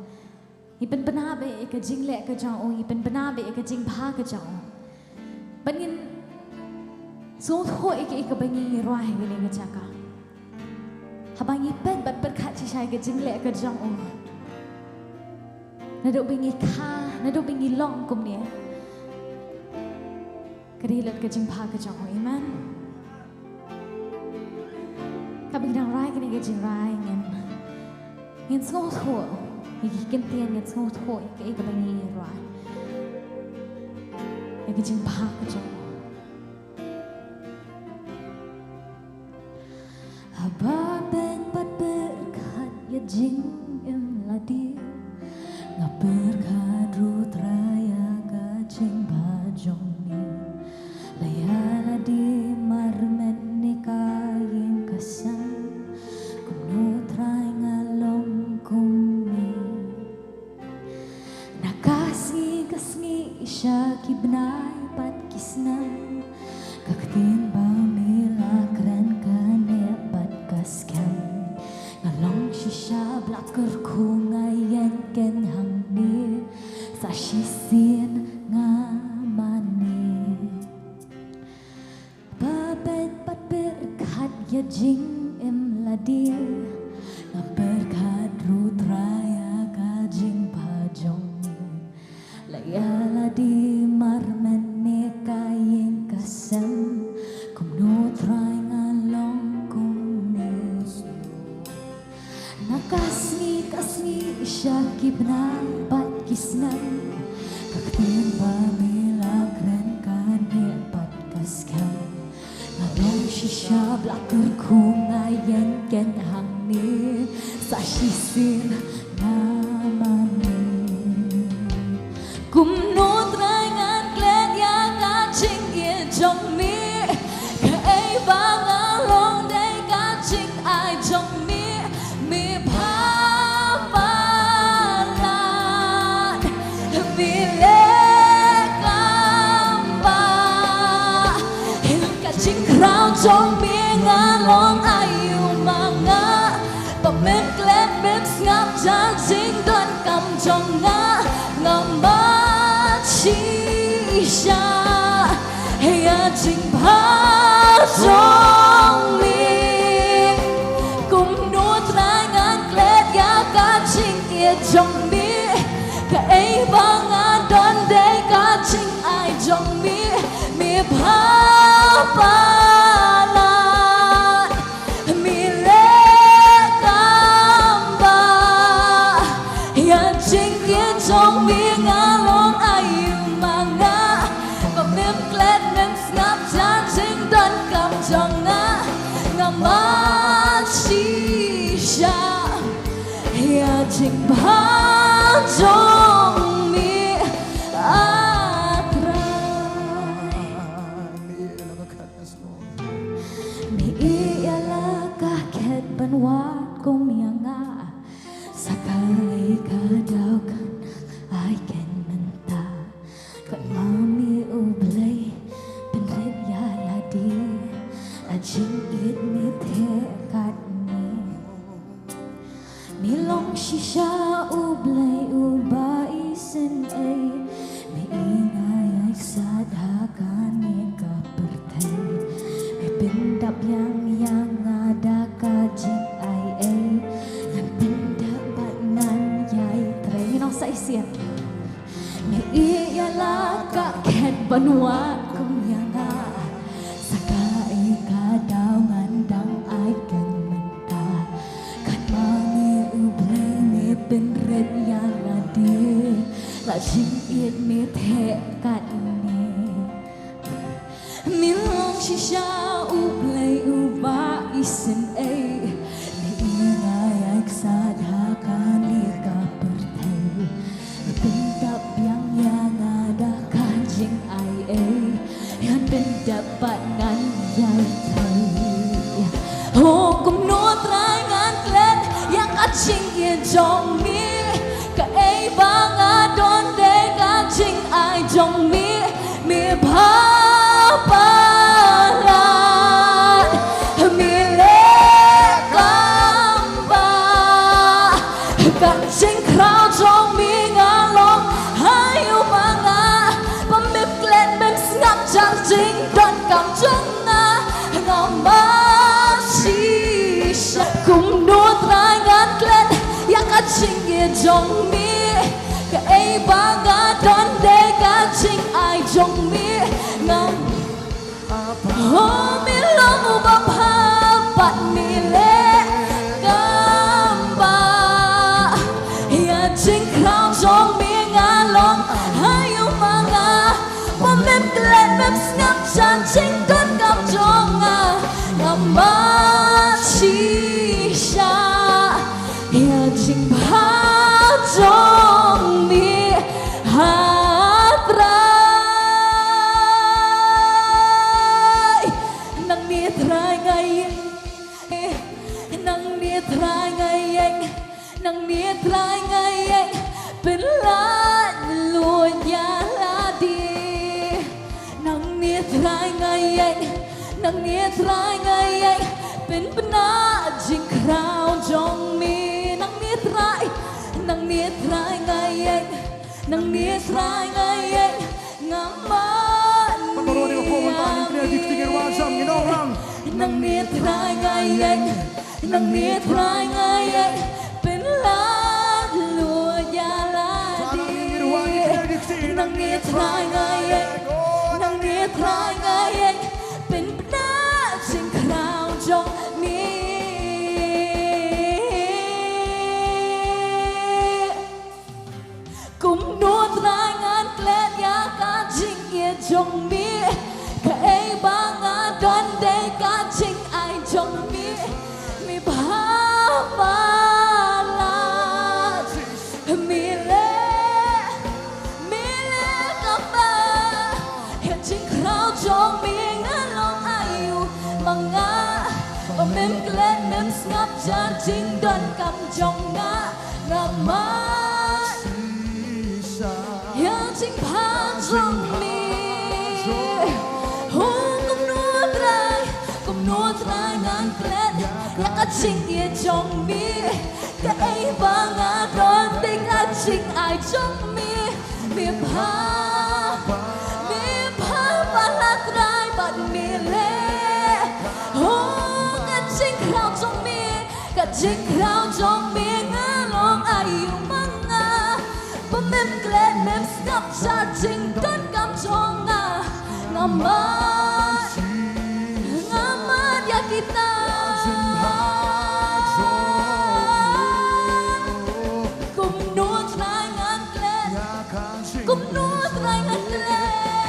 Ni pen bena be ke jing le ke jong. Ni pen bena be ke jing bha ke jong. Bangin so ho ke bangin rai ke ni ke caka. Habangi pen bat berkat sisai ke jing le ke jong. Nadok bingi ka, nadok bingi long kum ni. Kadilat ke jing bha ke jong. Amen. Kami đang rai cái này cái chuyện rai nghen sâu thua, cái kinh tiền nghen sâu thua cái bên này rai, cái chuyện bạc cái chỗ. Haba ben bat berkat ya jing em la dia, ngap berkat rut raya ka jing bajong ni, layala di marmen nikah yang kasar. Ki benai pat kisnai kaktin ba mila kran kane pat kaskan ngalong shisha blacker ko ngayan ken hang ni sa shisin ngamani babet pat berkat ya jing em ladir ngaberkat rut raya ka jing pajong layala di marmen ne kayen kasam kum no try ngalong kum nes nakasni kasni syakib na pat kisnan kaktin pamila kren kane pat kaskan ngalong shisha blacker ku ngayen ken hang ni sa shisin namani kum no trai ngan klet ya ka ching ye jong mi ka ai ba nga long dai ka ching ai jong mi mi pha pa la mi le kam ba hil ka ching krao jong mi nga long ai yu ma nga pa men klet men ngap jang jing don kam jong nga ngam Shisha, hey, jing bha jong mi, kum nu trai ngan klet ya ka ching ye jong mi, ka ai ba nga don day ka ching ai jong mi, mi bha pa la, mi le kam ba, ya ching ye jong mi nga long ai jing bha jong mi atra mi ialah kaket banwat kong yanga sakali kadaukan ai ken menta kan mami ublay penrit ya ladi ajing it mi the kat milong shisha ublay ubai sen ay mi ingay ay sadhakan ni kapertay may pindap yang ada kajik ay Banua kumyanga Sakai kadau ngandang ai kan menta Kan mani ublay meเป็นเร็ดยาละดีละชิงเอียดเมเทกันนี้มีลองชิชาอุเบลอุบาอิสินเอในอีงายอักษาดาการเลียกาเปิดเทเป็นดับยังยางาดาการจิงไอเอยันเป็นดับปัดนั้นใหญ่เธอโหกุมนัวตรายงานเกล็ดยังอัดชิงเอียจงมีกะเอบางอาดอนเดกาจิงไอจงมีพาปาลามีเลกัมบากันจิงคราวจงมีงาลงให้อยู่มางาปะมิบเกล็ดเป็นสงับจังจิงดอนกำจงงางามาชีชะกุมนัวตรายงานเกล็ดอยากจิงเอียจงมีกะเอบางาดอนเดกาจิงไอจงมีงามโอ้มีลมอุบภาปัดมีเลกัมบาอย่าจิงคราวจงมีงาลงให้อยู่มางาว่าเม็ดเกล็ดแบบสงับจันจิงดอนกำจงงามาชีชาอย่าจิงพาจงมีหาตรายนังเนียตรายไงนังเนียตรายไงนังเนียตรายไงเป็นล้านลวนยาลาดีนังเนียตรายไงนังเนียตรายไงเป็นปนาจิงคราวจงมีนังเนียตรายนังเนียตรายไงนังเนียตรายไงงามมันนังเนียตรายไงนังเนียตรายไงเป็นล้านลัวยาลาดีนังเนียตรายไงนังเนียตรายไงเป็นปนาจิงคราวจงมีกุมนัวตรายงานเกล็ดยาการจิงเอียจงมีกะเอบางอาดอนเดกาจิงไอจงมีพาปาลามีเลกับบาเห็นจิงคราวจงมีงานลองอายุมังงาว่าเมมเกล็ดเมมสงับจานจิงดอนกำจงงาอยากจิงพาจงมีหูกุมนัวตรายงานเกล็ดอยากจิงเอียจงมีกะเอบางอาดอนเดกาจิงไอจงมีพาปาลาตรายบัดมีเลหูกะจิงคราวจงมีกะจิงคราวจงมีงาลองอายุมังงาปะเมมเกล็ดเมมสงับชาจิงดอนกำจงงามานยากิตากุมนัวตรายงานเกล็ดกุมนัวตรายงานเกล็ด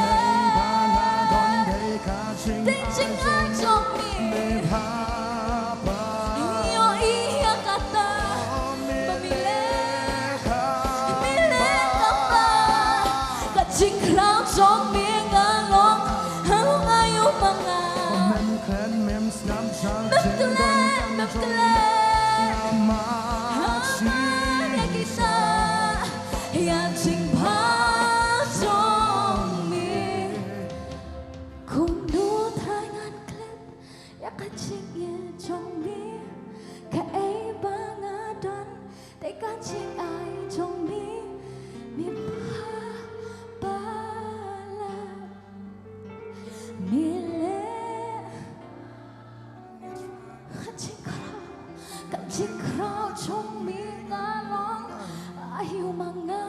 ติงจิงไอจงมีโยอียากาตาบะมีเลกับบากะจิงคราวจงมีงาลงหาลงอายุมังงาแบบเกล็ดหายากิตาอยากจิงพาจงมีคุมดูทายงานเกล็ดอยากจิงเอียจงมีกะเอบางอาดอนแต่การจิงไอจงมีพาปาลามีเลจิงคราวจงมีงาลองอายุมังงา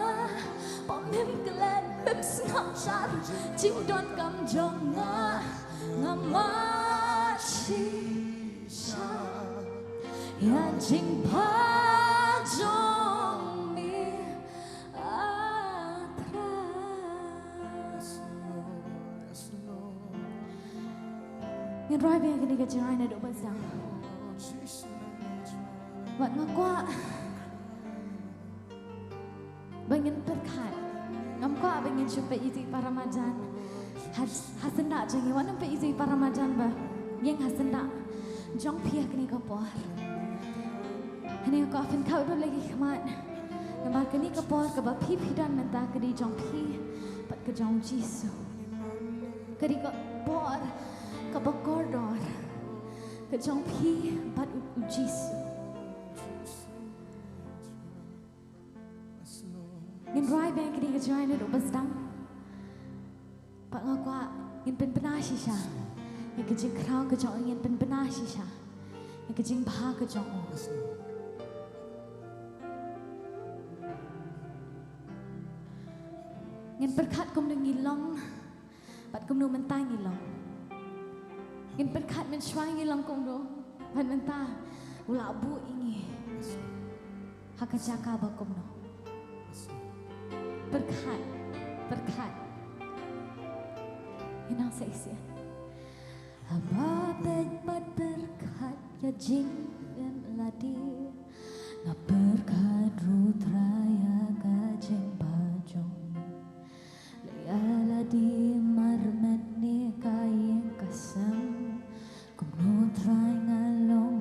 ปอมเมมเกล็ด bem snapchat chim don kam jong nga machi sha ya jing pa jong mi atras Ngân roi về cái này cái chai này độ bao giờ Bạn ngã qua Bangin perkat Ngam qua bangin syupe isi paramajan Hasenda jangi wanam pe isi paramajan ba Yang hasenda Jong pia kini kapor Hani aku afin kau dulu lagi kemat Ngambar kini kapor Kaba pi dan mentah kedi jong pi Pat ke jong Jisu Kedi kapor Kaba koridor Ke jong pi Pat u Jisu Ngin roi bang kini ke join itu besdang Pak ngakwa ngin pen penah shisha Ngin kejing kerau ke jong ngin pen penah shisha Ngin kejing bah ke jong Ngin perkat kum nang ngilong Pat kum nu mentah ngilong Ngin perkat men shwai ngilong kum nu Pat mentah Ula bu ingi Hakajaka ba kum nu Berkat Inang seisian Hamba benpat berkat ya jing dan ladi Nga berkat rutraya kajeng bajong Lea ladi marmet ni kayeng kasam Kum nutray ngalong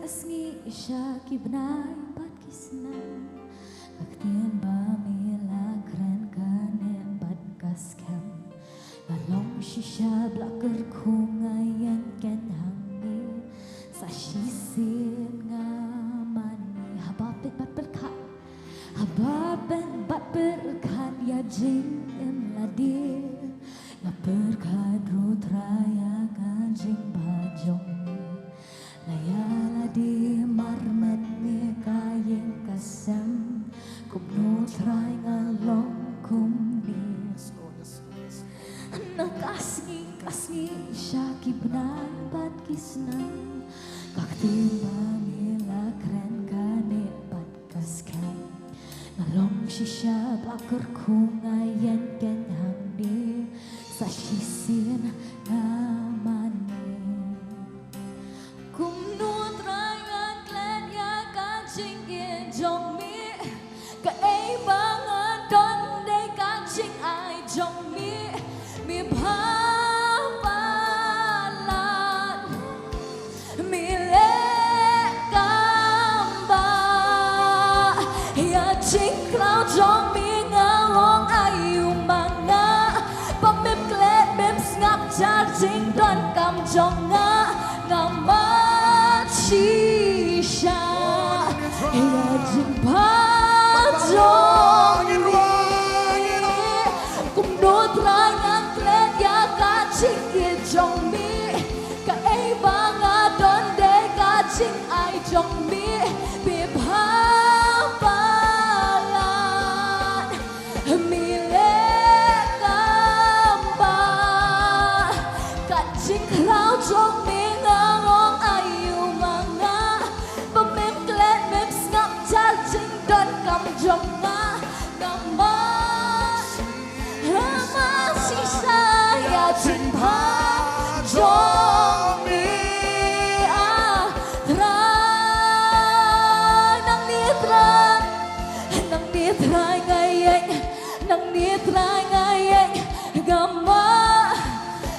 Kasih isya kibnay bat kisnan Kaktien ba mila kren kanen bat kaskam Ngalong shisha blakar kungayan ken hangi Sa shisin ngamani Habapit bat berkat Habapit bat berkat ya jing emladi Nga berkat rutraya kanjing bajong Layala di marmet ni kayeng kasam Kum nutray ngalong kum ni Nakasngi siya kibnay bat kisnan Kaktiba nila kren kane bat kaskan Ngalong siya bakar kungayan kenyang ni Sa shisin naman Kum nutray ngan klen ya kaching ye jong mi Ka ay bangan don day kaching ay jong mi Mi papalan Mi lekamba Ya ching krao jong mi ngalong ayu manga Pamim klet bim ngap jar jing don kam jong nga Shisha ya jimpa jong kum nutray ngan klet ya kaching ye jong mi ka ay banga don de kaching ay jong mi bi papalan mi lekamba kaching krao jong mi Jong nga gamas Masisa ya jimpa jong mi Tray nang nitray ngayeng Nang nitray ngayeng Gama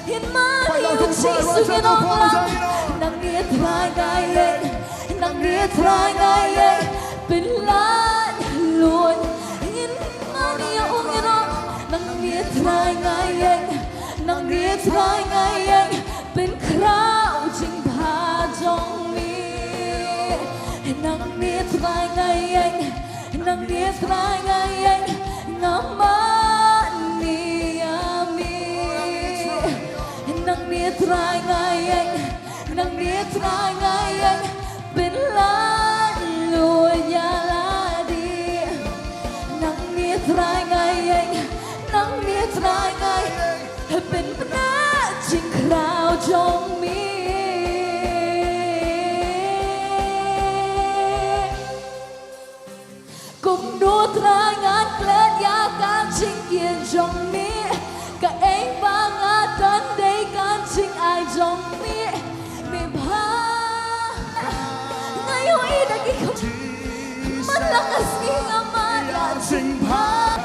Hinman yung sisugin ang lang Nang nitray ngayeng Nang nitray ngayeng Pinlan luôn in mani ong ino nang nitray ngayeng nang nitray ngayeng bên krao jing ba jong mi nang nitray ngayeng ngaman ni ami nang nitray ngayeng bên lan luôn ya la đi trong mi cùng đua tra ngàn klet ya can chinh yên trong mi cả anh ba ngã tân đây can chinh ai trong mi mi ba ngayon idagi ko malakas nga maya ching ba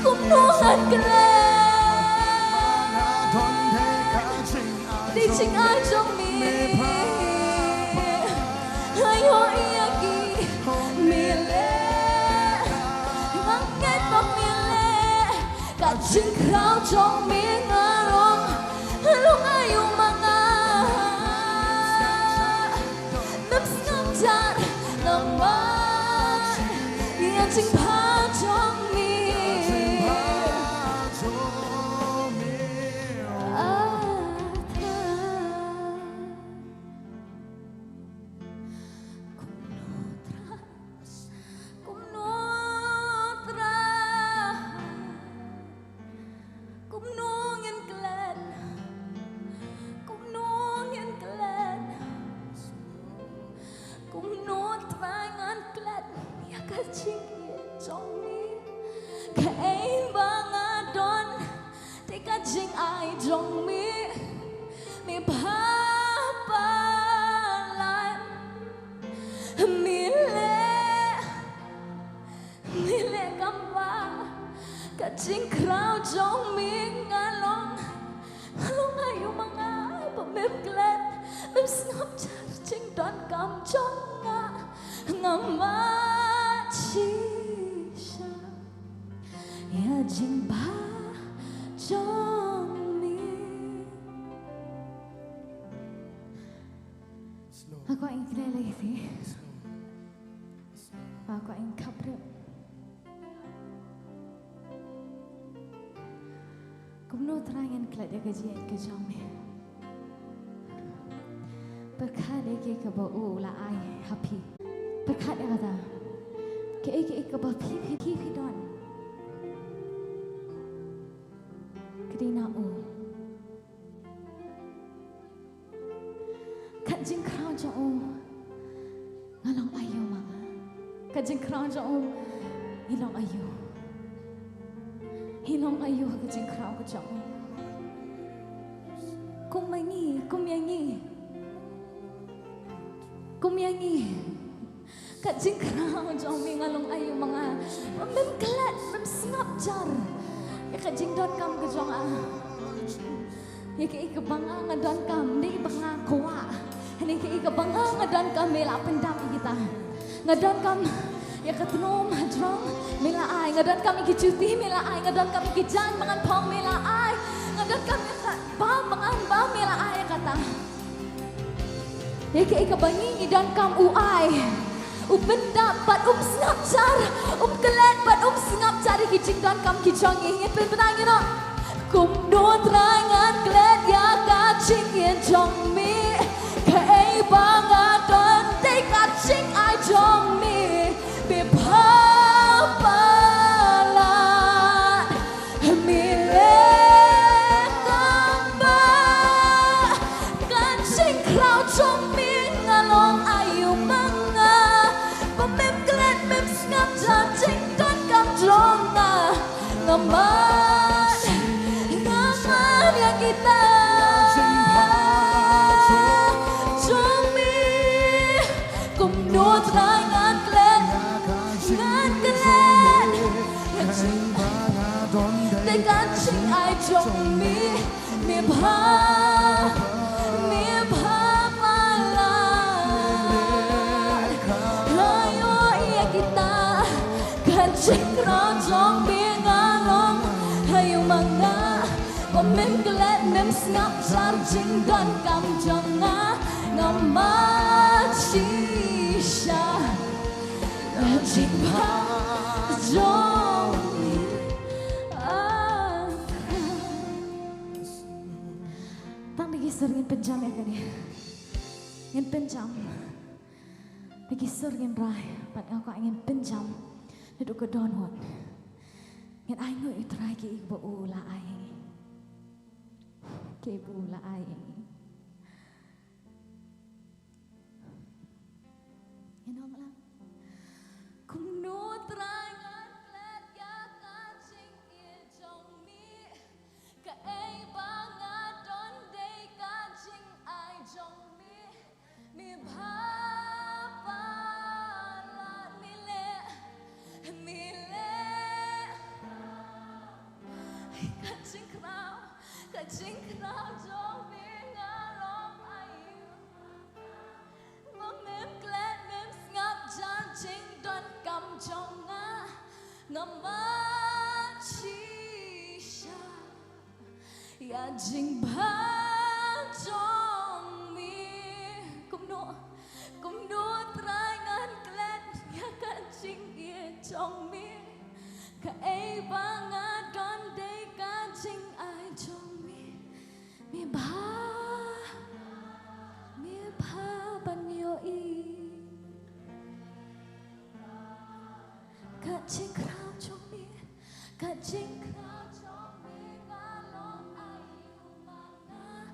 cùng đua ngàn klet đi chinh ai trong mi ngayon idagi mi Kacing kau trong miếng arong lúc ayung mga namsnamjan naman yan ching pa trong miếng Kacing trong mi cái ba ngã đón thì kacing ai trong mi mi ba lan mi le kamba kacing krau trong mi ngalong ayo mga pamemklet mem snap ching don kam trong ngama Chisha ya jing ba trong mi aku ingin kena lagi sih aku ingin kabur kumno terangan kelak dia kajian ke trong mi berkali ke bau la ai happy berkat dia kata ke kebab pi don kedina kajing krau jauh ngalong ayu mama kajing krau jauh hilong ayu kajing krau jauh kumyangi kacing krau jauh ngalong ayu mga memkelat memsngap jar ya kacing don kam ke jong ya ke banga ngadon kam ni banga kuwa ni ke banga ngadon kam mela pendam kita ngadon kam ya ketnom jong mela ai ngadon kam iki cuti mela ai ngadon kam iki jan mangan pong mela ai ngadon kam ba mangan ba mela ai kata ya ke bangi dan kam uai pendapat snap jar kelet bat snap jar kicing dan kam kicang ingin penang ino kum don terangan kelet ya kacing yen jong mi kai bangat don te kacing ai jong mi be papalan mi le kamba kacing krau jong mi ngalong ayu manga mem klet mem snap jar ching don kam jong ngaman ya kita jong mi kum no terangan klet để kacing ai jong mi mi ba kacing krau jong mi ngalong ayu manga mem kelet mem snap jar ching don kam jong ngamat shisha kacing ba jong mi tang lagi sering penjam ya kan ya ingin penjam lagi sering rai pat aku ingin penjam duduk ke donut ingin ai ngoi terai ke ibu ula ai ke ibu ula ai chính khao trong mi ngã lòng ai mà mềm kẹt mềm ngập tràn chính đoàn cầm trong ngã ngầm mắt chi xa ya chính ba trong mi cũng đua trai ngàn kẹt ya cả chính yên trong mi cả ấy ba ngã đón đây cả chính ai trong mi ba bao nhiêu ý cả chính khao trong mi cả chính khao trong mi ngã lòng ai yêu mà ngã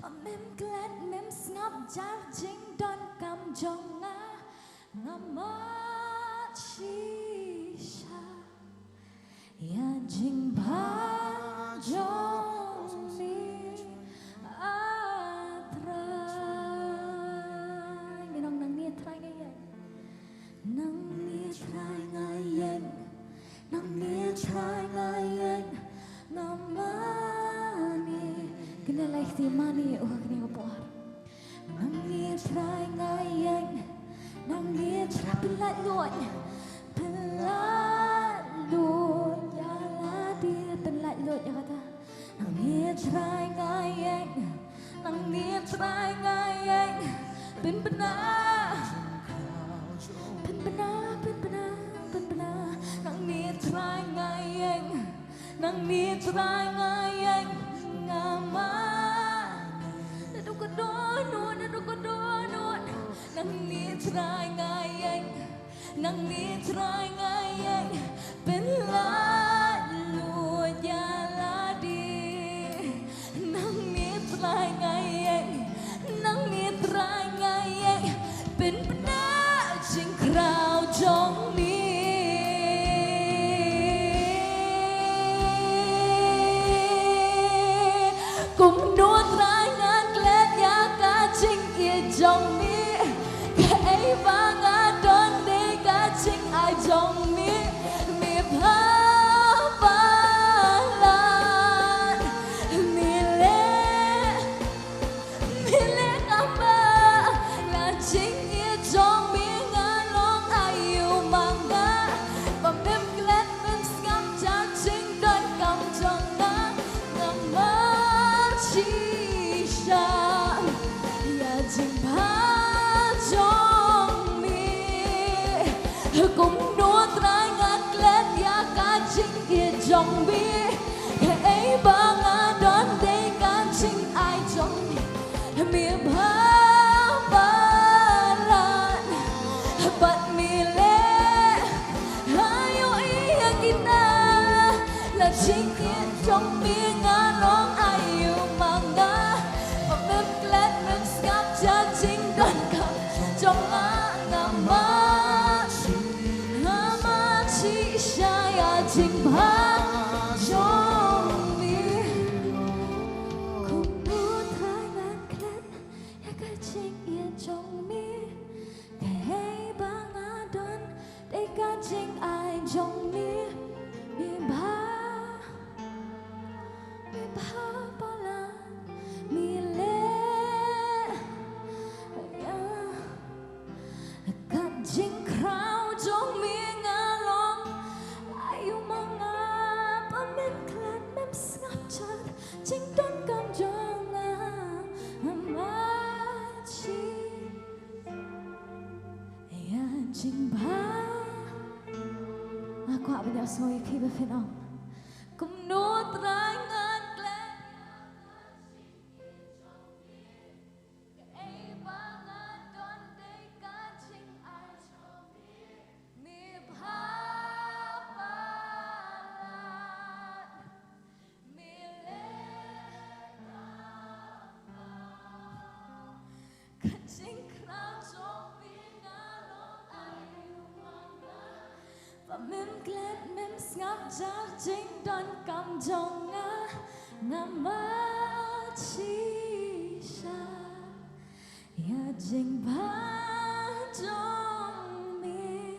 và mềm kẹt mềm ngập tràn chính đón cầm trong ngã ngắm mắt chi xa ya chính ba trong mi nang nia trai ngay yen nang nia trai ngay yen nang nia trai ngay yen namani kena like ti mani oh kena opor nang nia trai ngay yen nang nia trai pelat luot ya la dia pelat luot ya kata nang nia trai ngay yen nang nia trai ngay yenเป็นปัญหานังนี้ทรายไงเองนังนี้ทรายไงเองงามาดูก็โดนนวลดูก็โดนนวลนังนี้ทรายไงเองนังนี้ทรายไงเองเป็นลาลูยาลาดีนังนี้ทรายไงเองนังนี้ทรายไงเองเป็นปัญหาจึงคราวจงมีกุมนวดรายงานเกล็ดยากาจึงเอียจงมีแค่ไอ้บางงานโดนเด็กาจึงไอจงมีมีพาบาลานมีเล่กับมาและจึงเอียจงมีงานลองอายุมังงาบำเพ็ญเกล็ดเป็นสังจากจึงโดนกำจงงางามาชีชาอย่าจึงพาจงมีกุมนวดรายงานเกล็ดยากาจึงเอียจงมีแค่ไอ้บางงานโดนได้การจึงไอจงมีมีพาบาลานปัดมีเล่อายุอีกินาและชิงเอียจงมีงานร้องอายุมังงาว่าเม็มเกล็ดเม็มสกับจะจริงโดนคำจงงางามาชีชายาจริงพาจงมีคุมดูทายงานเคล็ดอยากให้จริงเอียจงมีแค่ให้บางอาดนได้การจริงอายจงมีพาบาลานมีเล่กันจริงคราวจงมีงาลองอายุมังงาปะเม็มคลาดเม็มสงับจัดจริงต้นกำจงงามาชีอยาจริงพาaku tak banyak soy khi về phiên ông cùng nốt rải ngàn lệ và mềm kẹt mềm ngập tràn chính đón cầm trong ngã mắt chi xa ya chính ba trong mi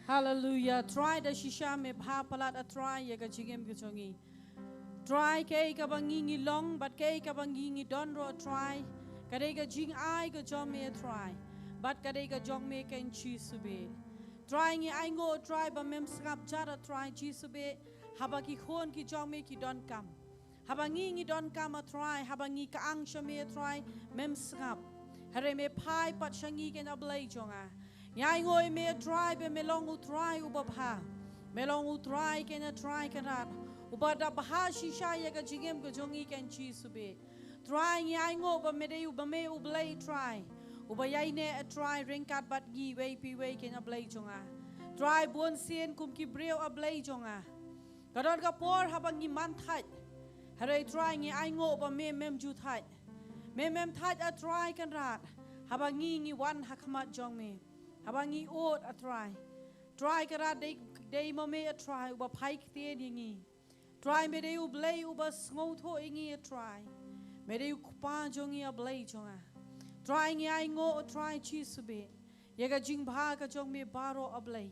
atrai Hallelujah. Try the shisha me bha palat a try ya ka jingem ke chongi. Try ke ka bangi long but ke ka bangi don ro try. Kade ka jing ai ka jom me try. But kade ka jong me ken chi sube. Try ngi ai ngo try ba mem skap jara try chi sube. Habaki khon ki jong me ki don kam. Habangi ngi don kam a try. Habangi ka ang shame try mem skap. Hare me pai pat shangi ken ablay jonga. Nyai ngoi me try be me long u try u babha. Me long u try ken a try kanat. U bada baha shisha ya ka jingem ka jongi ken chi sube. Try nyai ngo ba me de u ba me u blay try. U ba yai ne a try ringkat bat gi wei pi wei ken a blay jonga. Try bon sien kum ki breu a blay jonga. Kadon ka por habangi man thaj. Hare try nyai ngo ba me mem ju thaj. Me mem thaj a try kanat. Habangi ngi wan hakamat jong me. Habangi ot a try. Try kara day mame a try uba paik te dingi. Try me de u blay uba sngoto ingi a try. Me de u kupa jongi a blay jonga. Try ngi ai ngo a try chi sube. Yaga jing bha ka jong me baro a blay.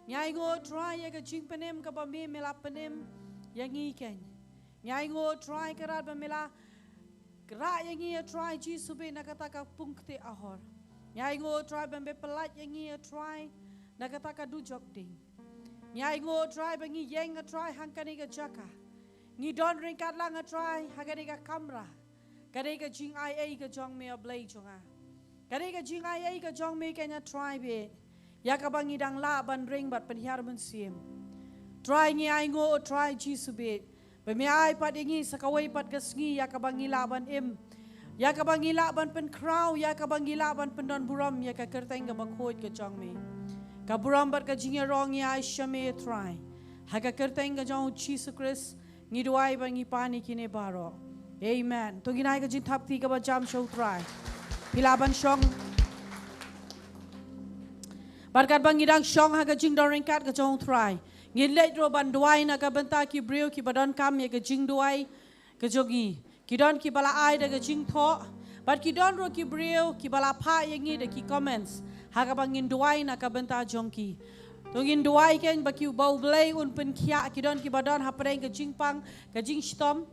Nyai ngo try yaga jing panem ka ba me mela panem yangi ken. Nyai ngo try kara ba mela kra yangi a try chi sube nakata ka punkte ahor. Nyai ngo try ba me pelat yangi a try nakata ka du jok ding. Nyai ngo try ba ngi yeng a try hankani ka jaka. Ngi don ring kat lang a try hagani ka kamera. Kade ka jing ai ai ka jong me a blay jonga. Kade ka jing ai ai ka jong me kenya try be. Ya ka bangi dang la ban ring bat penhiar ban sim. Try ngi ai ngo try jisu be. Ba me ai pat ngi sakawai pat ka sngi ya ka bangi la ban im. Ya ka bangi la ban pen crow ya ka bangi la ban pen don buram ya ka kerteng ka makhot ka jong me. Ka buram bat ka jinga rong ya shame try. Ha ka kerteng ka jong Jesus Christ ngi duai ba ngi pani kine baro. Amen. To ginai ka jin thap ti ka ba jam show try. Pilaban shong. Barkat bang ngidang shong ha ka jing don ringkat ka jong try. Ngin let ro ban duai na ka benta ki breu ki badon kam ya ka jing duai ka jogi. Ki don ki bala ai da ka jing tho. But ki don ro ki breu ki bala pa yangi da ki comments. Ha ka bang ngin duai na ka benta jong ki. To ngin duai ken ba ki bau blay un pen kia ki don ki badon ha preng ka jing pang ka jing stom.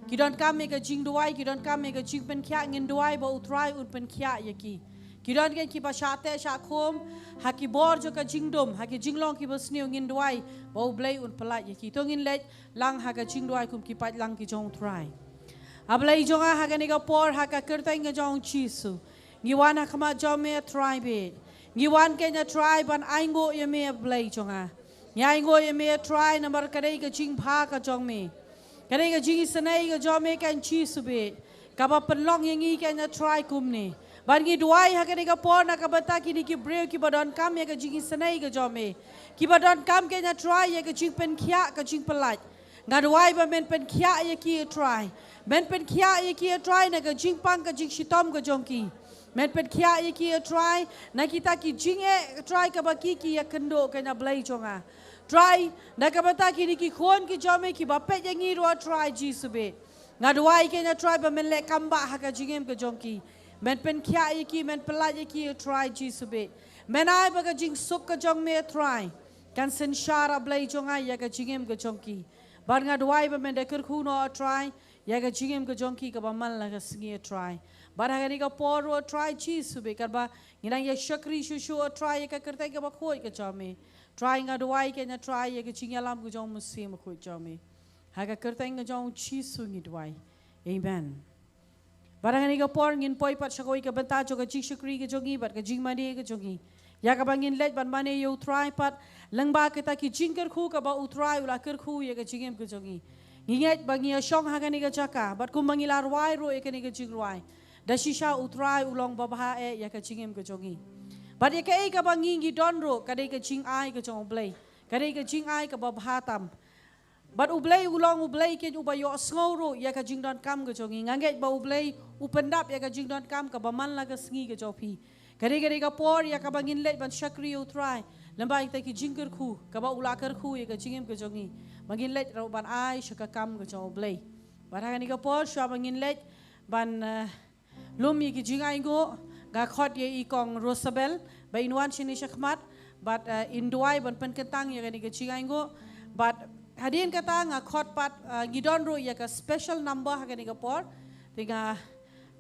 Ki don kam me ka jing duai ki don kam me ka jing pen kia ngin duai ba utrai un pen kia ya ki. Ki don ken ki ba shate sha khom ha ki bor jo ka jing dom ha ki jing long ki ba sniu ngin duai ba blay un pelat ya ki. To ngin let lang ha ka jing duai kum ki pat lang ki jong try. Ablay jonga ha ka ni ka por ha ka kerteng ka jong chisu. Ngiwan ha kama jong me try be. Ngiwan kenya try ban aingo ya me ablay jonga. Nyai ngo ya me try number kadai ka jing bha ka jong me. Kadai ka jing sanai ka jong me kan chisu be. Ka ba penlong yangi kenya try kum ni. Ban ngi duai ha kadai ka por na ka bata ki ni ki breu ki badon kam ya ka jing sanai ka jong me. Ki badon kam kenya try ya ka jing pen kya ka jing pelat. Ngaduai ba men pen kya ya ki try. Men pen kya ya ki try na ka jing pang ka jing shitom ka jong ki. Men pen kya ya ki try na kita ki jing e try ka ba ki ya kendo ka na blay jonga. Try na ka bata ki ni ki khon ki jome ki ba pet yang iro try jisu be. Ngaduai ke na try ba men le kamba ha ka jingem ka jong ki. Men pen kya ya ki men pelat ya ki try jisu be. Men ai ba ka jing suk ka jong me try. Kan sen shara blay jonga ya ka jingem ka jong ki. Bar ngaduai ba men de ker khuno try ya ka jingem ka jong ki ka ba man la ka singi try. Bar ha ni ka por try jisu be kar ba nginang ya shakri shushu try ya ka kertai ka ba khoi ka jome. Try ngaduai ke na try ya ka jingalam ka jong musim khoi jome. Ha ka kertai ka jong jisu ngi duai. Amen. Barang ni ka por ngin poi pat shakoi ka benta jo ka jing shakri ka jongi bat ka jing mani ka jongi. Ya ka bangin let ban mani yo try pat langba kita ki jing ker khu ka ba utrai ula ker khu ya ka jingem ka jongi. Nginget bangi ya shong ha ka ni ka jaka bat kum bangi lar wai ro e ka ni ka jing ruai. Da shisha utrai ulong babha e ya ka jingem ka jongi. Bat ya ka e ka bangi ngi don ro ka dei ka jing ai ka jong blay. Ka dei ka jing ai ka babha tam. But ublay ulong ublay ken ubayo sngauro ya ka jing don kam ka jongi nganget ba ublay upendap ya ka jing don kam ka baman la ka sngi ka jopi kare ka por ya ka bangin let ban shakri utrai lambai ta ki jingker khu ka ba ulakar khu ya ka jingem ka jongi bangin let ro ban ai shaka kam ka jo ublay barang ka por sha bangin let ban lum yi ki jingai go ga khot ye i kong Rosabel ba inwan chini shakmat but in duai ban pen ketang ya kan ke cingai go but hadirin kata ngakot pat gidon ro ya ka special number ha kan ke por tinga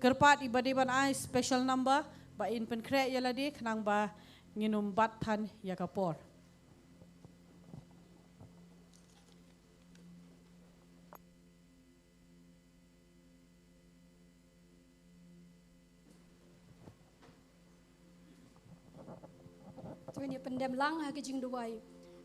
kerpat ibadi ban ai special number ba in pen kre ya ladi khnang ba nginum bat than ya ka por Tuan pendem lang ha ke jing duai.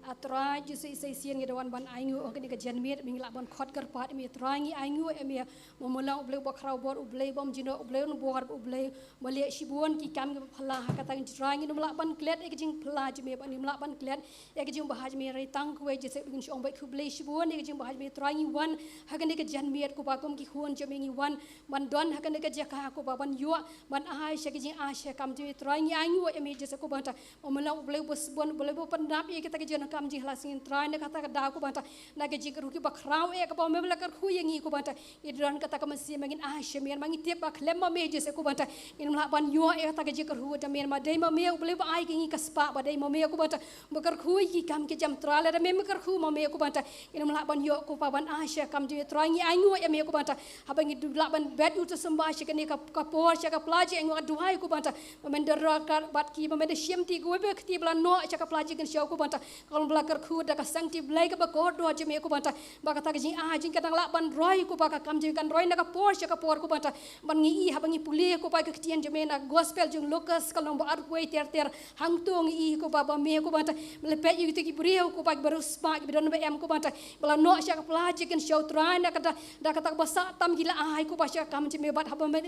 Atrai jusi sesian gedawan ban aingu ok ni ke janmir mingla ban khot kerpat mi trangi aingu emi momula ubleu bakrau bor ubleu bom jino ubleu no bor ubleu malia shibuan ki kam ke phala ha kata trangi no mla ban klet ek jing phala jme ban mla ban klet ek jing bahaj mi rai tang ku jese bin shong bai kublei shibuan ek jing bahaj mi trangi wan ha ke ni ke janmir ku bakom ki huan jmengi wan ban don ha ke ni ke jaka ku ban yo ban ahai she ke jing a she kam jme trangi aingu emi jese ku banta momula ubleu bos bon ubleu pandap ye kita ke jana kam ji hlasingin trai ne kata ka da ku banta na ke ji ruki bakrau e ka ba me belakar khu yengi ku banta idran kata ka masi mangin ah shemian mangi tiap ba klem ma me je se ku banta in la ban yo e kata ke ji ru ta men ma dei ma me ble ba ai ki ka spa ba dei ma me ku banta bakar khu ki kam ke jam trale da me bakar khu ma me ku banta in la ban yo ku pa ban ah she kam ji trai ngi ai ngu e me ku banta ha bangi du la ban bet u ta samba she ke ni ka por she ka plaji ngu duai ku banta men der ka bat ki men de shem ti ku be ti bla no she ka plaji gen show ku banta kalau belakar khu da ka sangti blai ka ba ko do je me ku banta ba ka ta ji ah jing ka dang la ban roi ku ba ka kam ji kan roi na ka por she ka por ku banta ban ngi i ha bangi puli ku ba ka tian je me na gospel jung lucas kalau ba ar kuai ter hang tu ngi i ku ba me ku banta le pe yu ti ki brio ku ba baru spa ki don be em ku banta bala no she ka plaji kan show trai na ka da ka ta ba sa tam gila ai ku ba she kam ji me bat ha ba me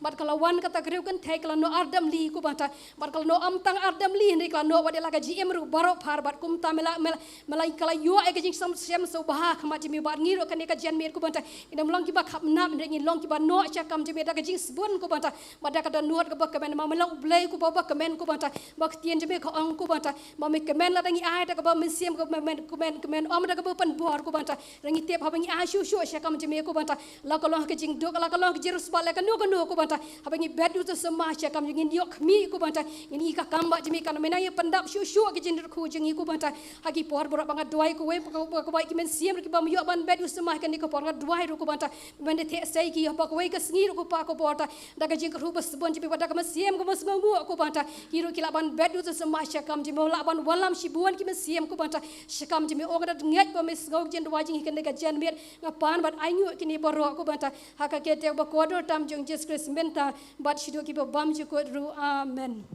bat kalau wan ka ta greu kan thai kalau no ardam li ku banta bat kalau no am tang ardam li ni kalau no wa de la ka ji em ru baro phar bat kum ta melai kala yo e gajing sam sem so bah khamat jimi bar ngiro kan ka jan mer ku banta idam long ki ba khap nam de long ki ba no cha kam jimi da gajing sbun ku banta bada ka da nuat ka ba kamen ma melang blai ku ba kamen ku banta ba tien jimi ka ong ku banta ma me kamen la dangi ai da ka ba men sem ku men kamen om da ka ba pan bor ku banta rangi tep ha bangi a shu cha kam jimi ku banta la ka long ka jing do la ka long jirus ba la ka no ku banta ha bangi bedu to sama cha kam jing yok mi ku banta ini ka kamba jimi kan menai pandap shu ka jing ku jing ku banta hagi por borak bangat duai ku we ko bai ki men siam ki bam yo ban bedu semah kan ni ko por duai ru ku banta men de the sei ki apa ko we ka sngi ru ku pa ko porta da ka jing ru bas bon ji pada ka men siam ko mas ngu ku banta ki ru ki la ban bedu to semah syakam ji mo la ban walam shi buan ki men siam ku banta syakam ji me o ga nget ba mes ngau jen duai jing kan ka jan mer ngapan bat aingu ki ni borok ku banta haka ke te ba ko do tam jong Jesus Christ menta bat shido ki ba bam ji ko ru amen.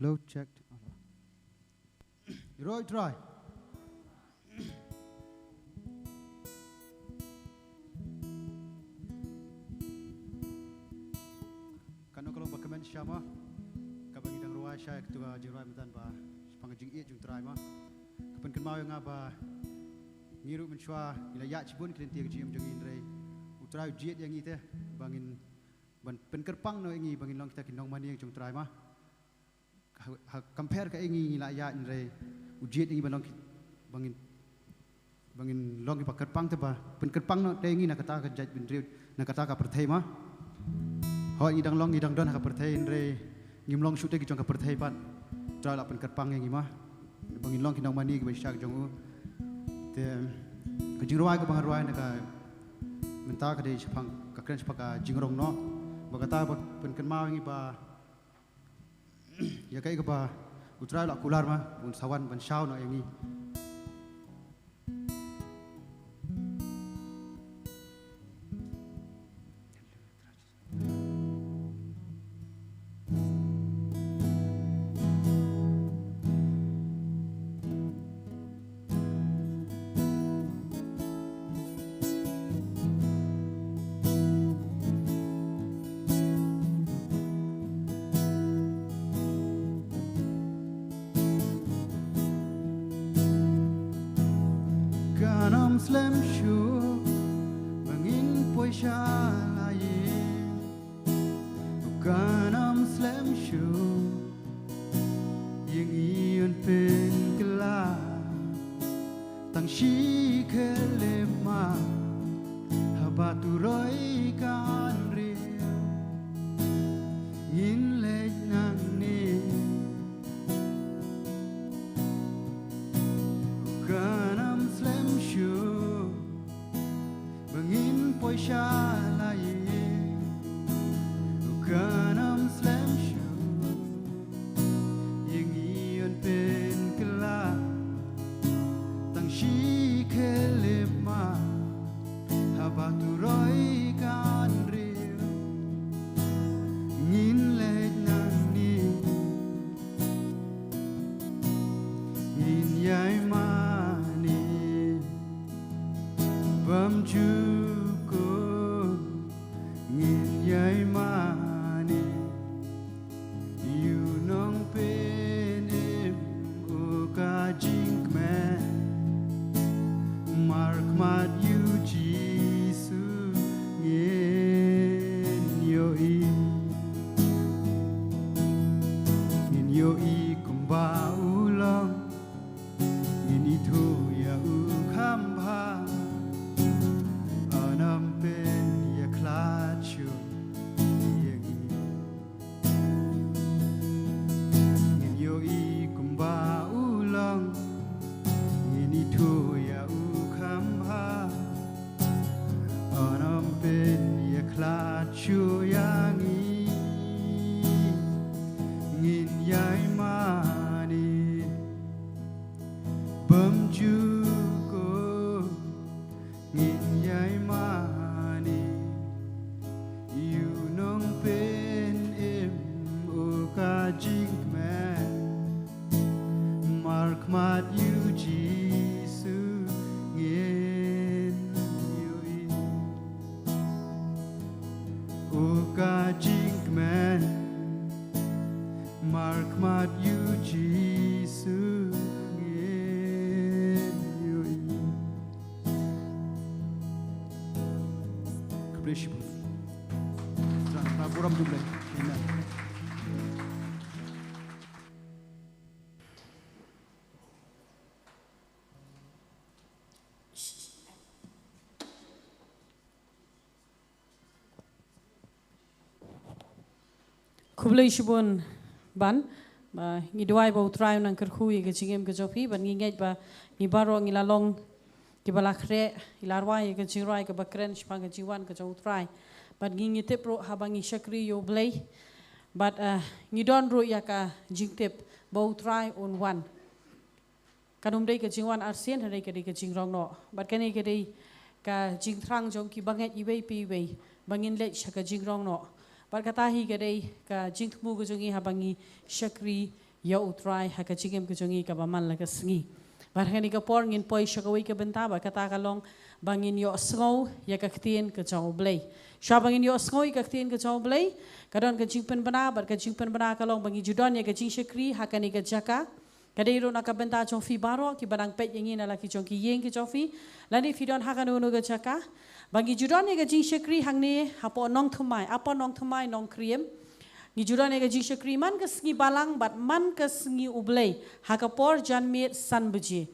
Hello, check. Roy, try. Kalau bakamen syama, kabang idang ruai syai ketua jirai medan ba, pangajing iet jung try ma. Kapan kenmau yang apa, ngiru menshua ila ya cibun kelentir jim jung indrei, utrai jiet yang itu bangin ban penkerpang no ingi bangin long kita kinong mani yang jung try ma. Compare ka ingi la ya indrei, ujiet ingi ban long bangin long ki kerpang te ba, penkerpang no te ingi nak kata ka jaj bindriu nak kata ka perthai ma. Hoi idang long idang don ka perthai indrei ngim long shute ki jong ka perthai pat tra la penkerpang ingi ma. Bangin long kinong mani ki ba syak jong u te ka jingruai ka bang ruai nak ka menta ka de chapang ka kren chapaka jingrong no ba kata ba penkermau ingi ba ya kai ka ba utrai la kular ma bun sawan ban shau no yang ni Kanam slam shoe bangin poi shalaye Kanam slam shoe yang iyon pen kala tang shi kelema habaturoy kan rio in lej nang ni Kanam slam shoe bangin poi shalaye Kanam slam shoe yang iyon pen kala tang shi kelema habaturoy kan rio ngin lej nang ni ngin yai mani bam juko ngin yai mani you nong penim o ka jink man mark mat you jisu ngin yo i kumba ulang ngin itu ya u kamba anam pen ya klachu ngin yo i kumba ulang ngin itu ya u kamba anam pen ya klachu yang ngin yai mani bam juko ngin yai mani you nong pen em o ka jing man mark mat you jisu ngin you o ka jing man mark mat you jisu ngin you God bless you. Jangan buram tu boleh. Amen. Kublai shibun ban ba ngidwai ba utrai nang kerkhui ke cingem ke jopi ban nginget ba ngibaro ngilalong ki balakre ilarwai ke cingrai ke bakren shpang ke jiwan ke utrai ban ngingitep ro habangi shakri yo blai but ngidon ro ya ka jingtep ba utrai on one kanum dei ke jingwan arsien hadai ke jingrong no but kani ke dei ka jingtrang jong ki banget iwei pi wei bangin le shaka jingrong no Barkatahi gadai ka jingtmu gujongi habangi shakri ya utrai haka jingem gujongi ka baman laga sengi. Barhani ka por ngin poi shakawai ka benta barkata kalong bangin yo sngau ya ka ktien ka chau blai. Sha bangin yo sngau ka ktien ka chau blai kadon ka jingpen bana bar ka jingpen bana kalong bangi judon ya ka jing shakri haka ni ka jaka kadai ro na ka benta chong fi baro ki barang pet yang ina laki chong ki yeng ki chong fi lani fi don haka no ka jaka Bagi judan ni gaji syakri hang ni apa nong thumai nong kriem ni judan ni gaji syakri man kesengi balang bat man kesengi ublay hakapor janmit san beji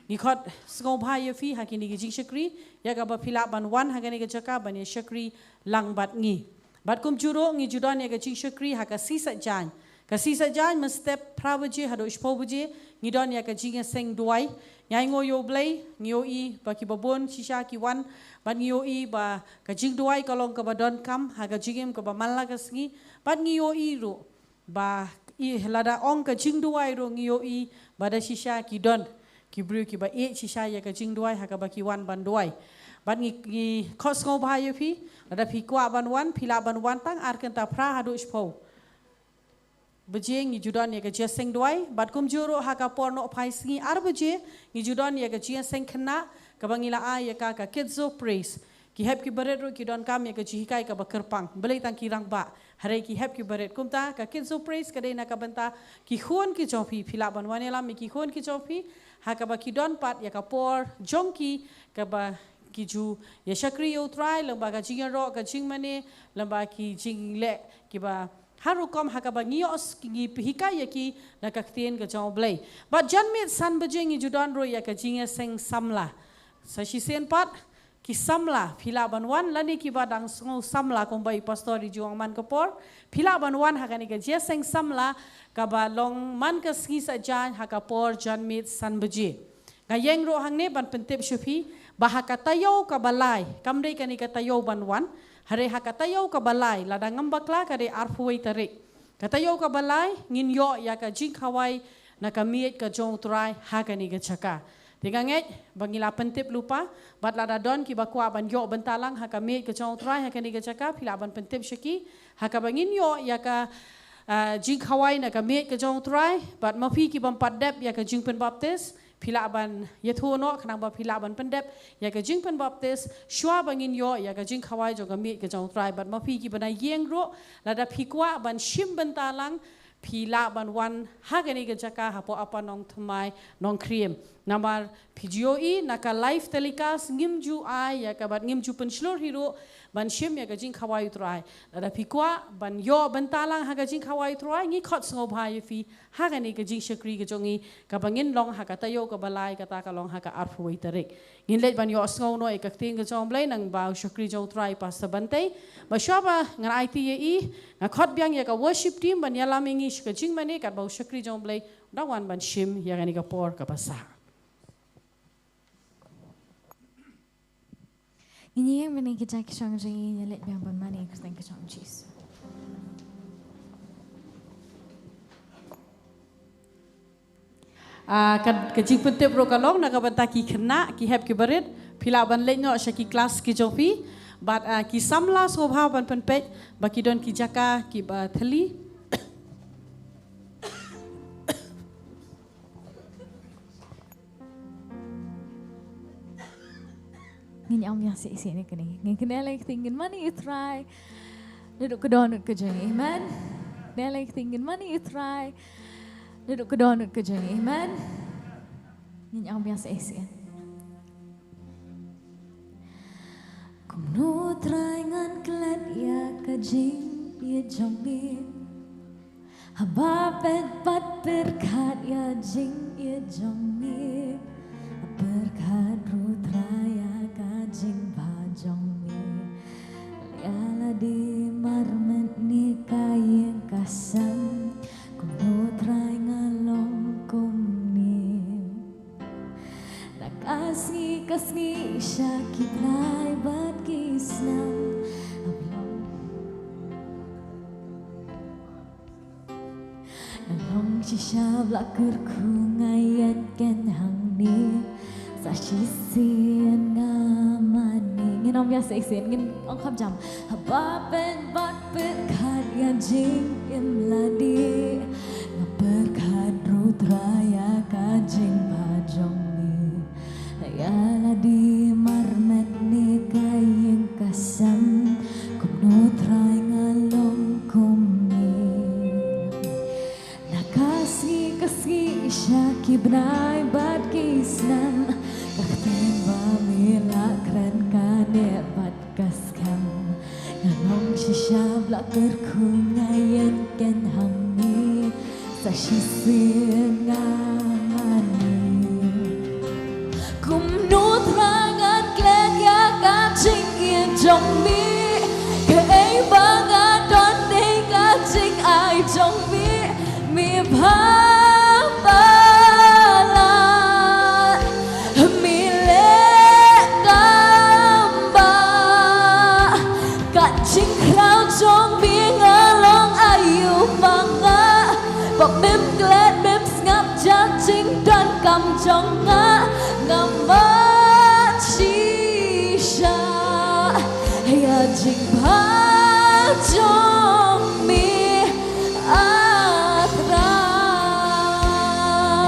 ni khot sngau bhai fi hakini gaji syakri ya ka ba phila ban wan hakani ga jaka ban syakri lang bat ngi bat kum juro ngi judan ni gaji syakri haka sisa jan ka sisa jan mestep prawaji hado shpo beji ni don ya gaji seng duai Nyai ngoyo blay, ngiyoi ba kibabon shisha kiwan, ba ngiyoi ba kajing duai kalong ka ba don kam, ha kajingem ka ba malagas ngi, ba ngiyoi ro ba i lada ong ka jing duai ro ngio i bada shisha ki don ki bru ki ba e shisha ya ka jing duai ha ka ba ki wan ban duai ban ngi khos ngo ba yo phi lada phi kwa ban wan phila ban wan tang ar kan ta phra hadu spho buje ngi judan ya ka je seng duai bat kum juro ha ka porno phai singi ar buje ngi judan ya ka je seng khna ka bangila a ya ka kids of praise ki hep ki baret ro ki don kam ya ka jihikai ka bakar pang belai tang ki rang ba hare ki hep ki baret kumta ka kids of praise ka dei na ka banta ki khon ki chofi phila ban wane lam ki khon ki chofi ha ka ba ki don pat ya ka por jongki ka ba ki ju ya shakri yo try lamba ka jing ro ka jing mane lamba ki jing le ki ba haru kom ha ka ba ngios ki hikai ya ki na ka ktien ka jong blai ba janmit san bajing i judan ro ya ka jing seng samla sa shi sen pat ki samla phila banwan lani ki badang ngo samla kong bai pastori juang man kapor phila banwan hakani ka jeseng samla ka ba long man ka ski sa jan hakapor janmit sanbaji ngayeng ro hangne ban pentep shufi bahaka tayo ka balai kamdei kani ka tayo banwan hare hakatayo ka balai ladang ngambakla ka de arfuai tarik katayo ka balai ngin yo ya ka jing khawai na ka miet ka jong trai hakani ka chaka Tinganget bangila pentip lupa bat lada don ki bakwa ban yo bentalang haka me ke chong try haka ni ke cakap pila ban pentip syaki haka bangin yo ya ka jing khawai na ka me ke chong try bat mafi ki ban padep ya ka jing pen baptis pila ban yethono khnang ba pila ban pendep ya ka jing pen baptis shwa bangin yo ya ka jing khawai jo ka me ke chong try bat mafi ki bana yeng ro lada phikwa ban shim bentalang pila ban wan hagani ke jaka hapo apa nong thmai nong kriem namar PGOE naka live telecast ngimju ai ya ka bat ngimju penslor hero ban shim ya ka jing khawai trai ada pikwa ban yo bentalang haga jing khawai trai ngi khot sngo bhai fi hagani ke jing shakri ke jongi ka bangin long haka tayo ka balai ka ta ka long haka arfoi tarik ngin let ban yo sngo no e ka ting ka jong blai nang ba shakri jong trai pas bantei ba shaba ngan ITE na khot byang ya ka worship team ban yalam ngi ka jing mane ka ba shakri jong blai dawan ban shim ya gani ka por ka pasar Ini yang benar kita kisah jadi yang lebih yang mana yang kita kisah Jesus. Kecik pentip ro kalong nak banta ki kena ki heb ki berit pila ban lenyo syaki kelas ki jofi bat ki samla sobha ban penpet baki don ki jaka ki ba thali Ngin yang biasa isi ni kini. Ngin kena like thinking money you try. Duduk ke donut ke jengi, amen. Kena like thinking money you try. Duduk ke donut ke jengi, amen. Ngin yang biasa isi. Kumnu try ngan kelat ya kajing ya jongi. Haba pet pat berkat ya jing ya jongi. Berkat rutraya kajing bajong ni liala di marmet ni kayeng kasam kuno try ngalong kum ni nakasngi kasngi syaki prai bat kisnam nalong shisha blakur ku ngayat ken hang ni Sashisin ngamani Ngin om biasa isin Ngin om kham jam Haba ben bat berkat ya jing im ladi Ngaberkat rutraya kajing bajong ni Ya ladi marmet ni kayeng kasam Kum try ngalong kum ni Nakasi kasi syaki benai bat kisnam Kaktin bamila keren kane bat kaskam Nganong shisha blakir kungayen ken hangi Sashisin ngamani Kumnu terangan klen ya kacing ien jong mi Kei bangan don dei kacing ai jong mi Mi papa jing pha trong mi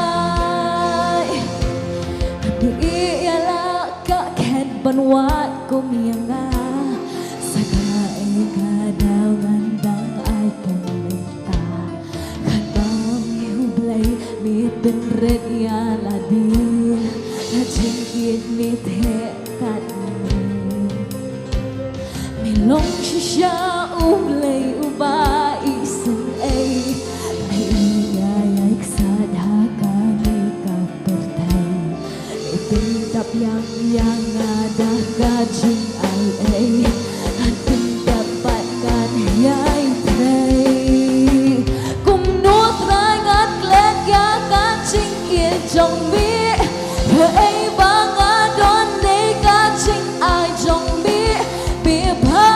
atrai ialah kaket banwat ko mianga sakai kadau ngandang ai pementa kadang hublay mi penret ya ladi jing it mi the kat mi long shisha ublay uba isen ay ya iksadha kami kapertai tap yang ada kajing ai akan dapatkan yai trai kum nuốt rai ngát lek ya kajing kia trong mi ai bang adon de kajing ai trong mi bi bha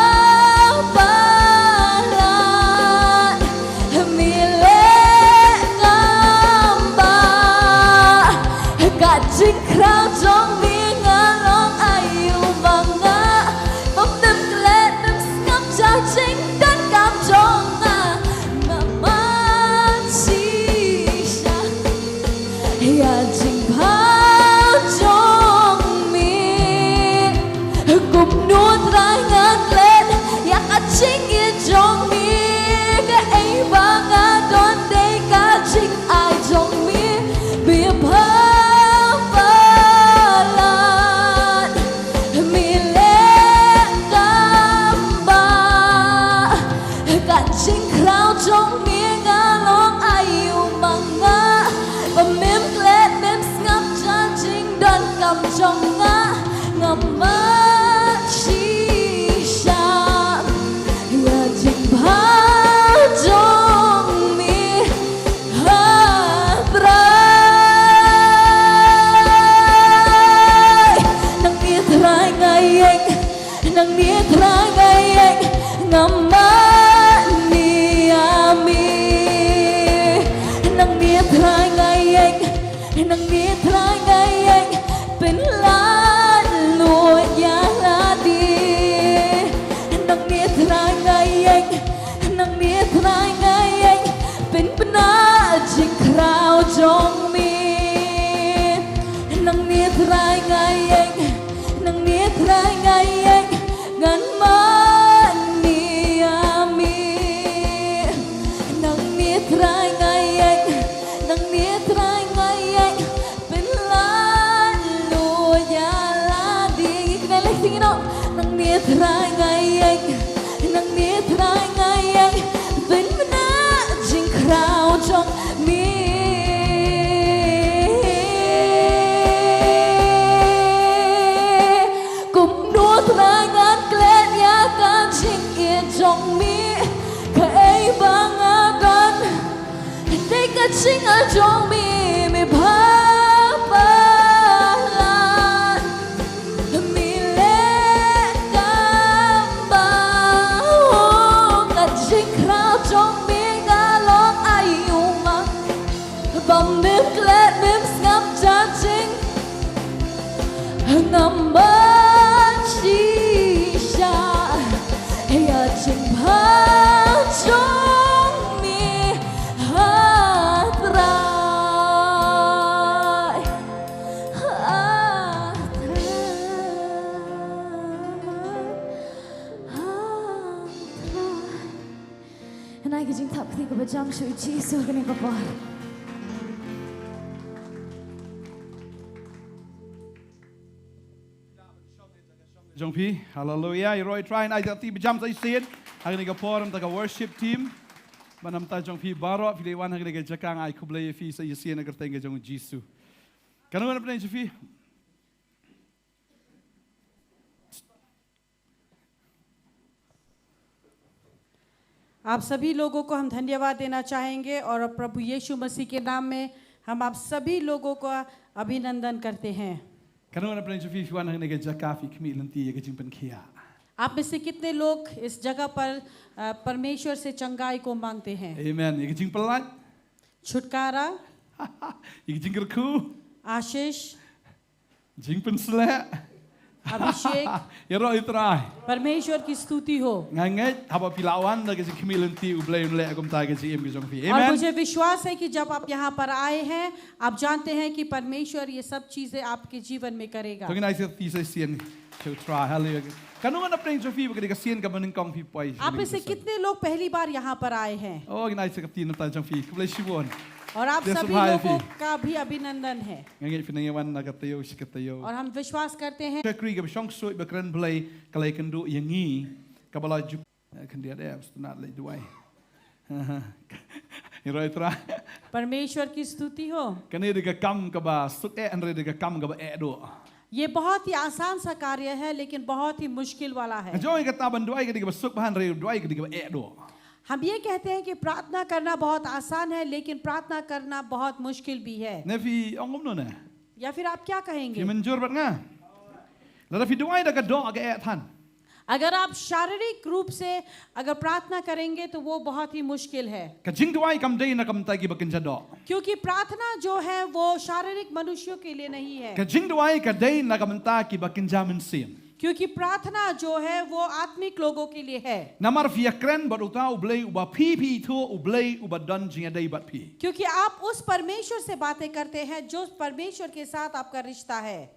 palan mi le ngamba kajing krau trong mi ngalong ayu banga bom dem klet dem skam cha ching dan kam trong ngama chi sha ya jing pha trong mi cùng nuốt rai ngát lên ya kaching yên trong mi cái ấy bang adon de kaching ai trong mi bi bha palan mi le gamba kaching krau trong mi ngalong ayu manga mem klet mem ngam cha ching dan kam trong ngama chi sha ya jing pha trong mi atrai nang mi thrai ngai anh nang mi thrai ngai anh ngama ni ami nang mi thrai ngai anh nang mi thrai ngai anh pen lan lùa ya la đi nang mi thrai ngai anh nang mi thrai ngai anh pen pna jing krau trong mi nang mi thrai ngai anh nang mi thrai ngai anh ngan man ni ami nang mi thrai ngai anh nang mi thrai ngai anh pen lan lùa ya la đi cái này sing it out nang mi thrai ngai anh nang mi thrai ngai anh pen na jing krau trong mi cùng nuốt rai ngát klet ya kaching yên trong mi cái bang agan de kaching ở trong mi mi pha palan mi le gamba kaching krau trong mi ngalong ayu mang bam mem klet mem ngam cha ching ngamba chi sha ya jing pha trong mi atrai nay cái jing thap thi của bajam shui chi so cái này papa Jong Pi, hallelujah. Roy try na jati bijam sa isin. Hagni ka forum ta ka worship team. Manam ta Jong Pi baro pili wan hagni ka jakang ay kublay fi sa isin na kerteng Jong Jisu. Kanu na pren Jong Pi. आप सभी लोगों को हम धन्यवाद देना चाहेंगे और प्रभु यीशु मसीह के नाम में हम आप सभी लोगों को अभिनंदन करते हैं Kanu na pren Jong Pi wan hagni ka jakafi kmi lanti ya ka jing pen khia. आप में से कितने लोग इस जगह पर परमेश्वर से चंगाई को मांगते हैं Amen. Ya ka jing pelat. छुटकारा Ya ka jing kerku. आशीष Jing pen slek. अभिषेक Ya roi try. परमेश्वर की स्तुति हो। Nganget haba pilawan da kasi kimilanti ublay unle akum ta kasi em kisong fi. और Amen. मुझे विश्वास है कि जब आप यहाँ पर आए हैं आप जानते हैं कि परमेश्वर ये सब चीजें आपके जीवन में करेगा। So kinai sa tisa sian to try. Hallelujah. Kanungan na praying Sophie bagay kasian ka maning kong fi poi. आप में से कितने लोग पहली बार यहाँ पर आए हैं Oh kinai sa kaptin na tayo Sophie. Bless you one. और आप Yes, सभी भाई लोगों भी। का भी अभिनंदन है Nganget pinangawan na katayo si katayo. और हम विश्वास करते हैं Kri ka syong soy bakran blay kalay kando yangi kabala ju kan dia ada stunat lay duai. Iroi tra. परमेश्वर की स्तुति हो। Kani diga kam ka ba sut e andre diga kam ka ba e do. ये बहुत ही आसान सा कार्य है लेकिन बहुत ही मुश्किल वाला है। Joy ka taban duai ka diga ba suk bahan re duai ka diga ba e do. हम ये कहते हैं कि प्रार्थना करना बहुत आसान है लेकिन प्रार्थना करना बहुत मुश्किल भी है। Nevi ongom no na. या फिर आप क्या कहेंगे? Fi menjur bat nga. Lada fi duai da ka do ka e than. अगर आप शारीरिक रूप से अगर प्रार्थना करेंगे तो वो बहुत ही मुश्किल है Ka jing duai kam dei na kam ta ki bakin do. क्योंकि प्रार्थना जो है वो शारीरिक मनुष्यों के लिए नहीं है Ka jing duai ka dei na kam ta ki bakin jamin sim. क्योंकि प्रार्थना जो है वो आत्मिक लोगों के लिए है Namar fi akren bat uta ublay uba pi to ublay uba don jing dei bat pi. क्योंकि आप उस परमेश्वर से बातें करते हैं जो परमेश्वर के साथ आपका रिश्ता है।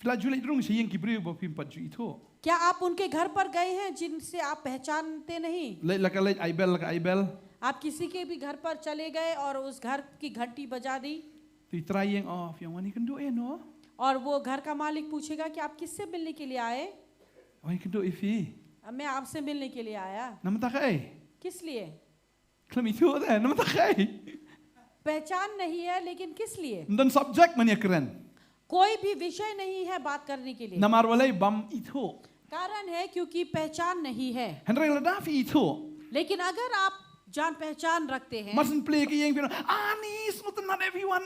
Fila julai drung si yang ki bri uba pi pat ju itu. क्या आप उनके घर पर गए हैं जिनसे आप पहचानते नहीं? Lek la ka lek aibel. आप किसी के भी घर पर चले गए और उस घर की घंटी बजा दी Ti try yang off yang wani kan do e no. और वो घर का मालिक पूछेगा कि आप किससे मिलने के लिए आए? Wani kan do e fi. मैं आपसे मिलने के लिए आया। Nam ta kai. किस लिए? Klam itu da nam ta kai. पहचान नहीं है लेकिन किस लिए? Dan subject man akren. कोई भी विषय नहीं है बात करने के लिए। Namar walay bam itu. कारण है क्योंकि पहचान नहीं है। Henry la da fi itu. लेकिन अगर आप जान pehchan रखते हैं, Mustn't play ki yang pino. Ani smut not everyone.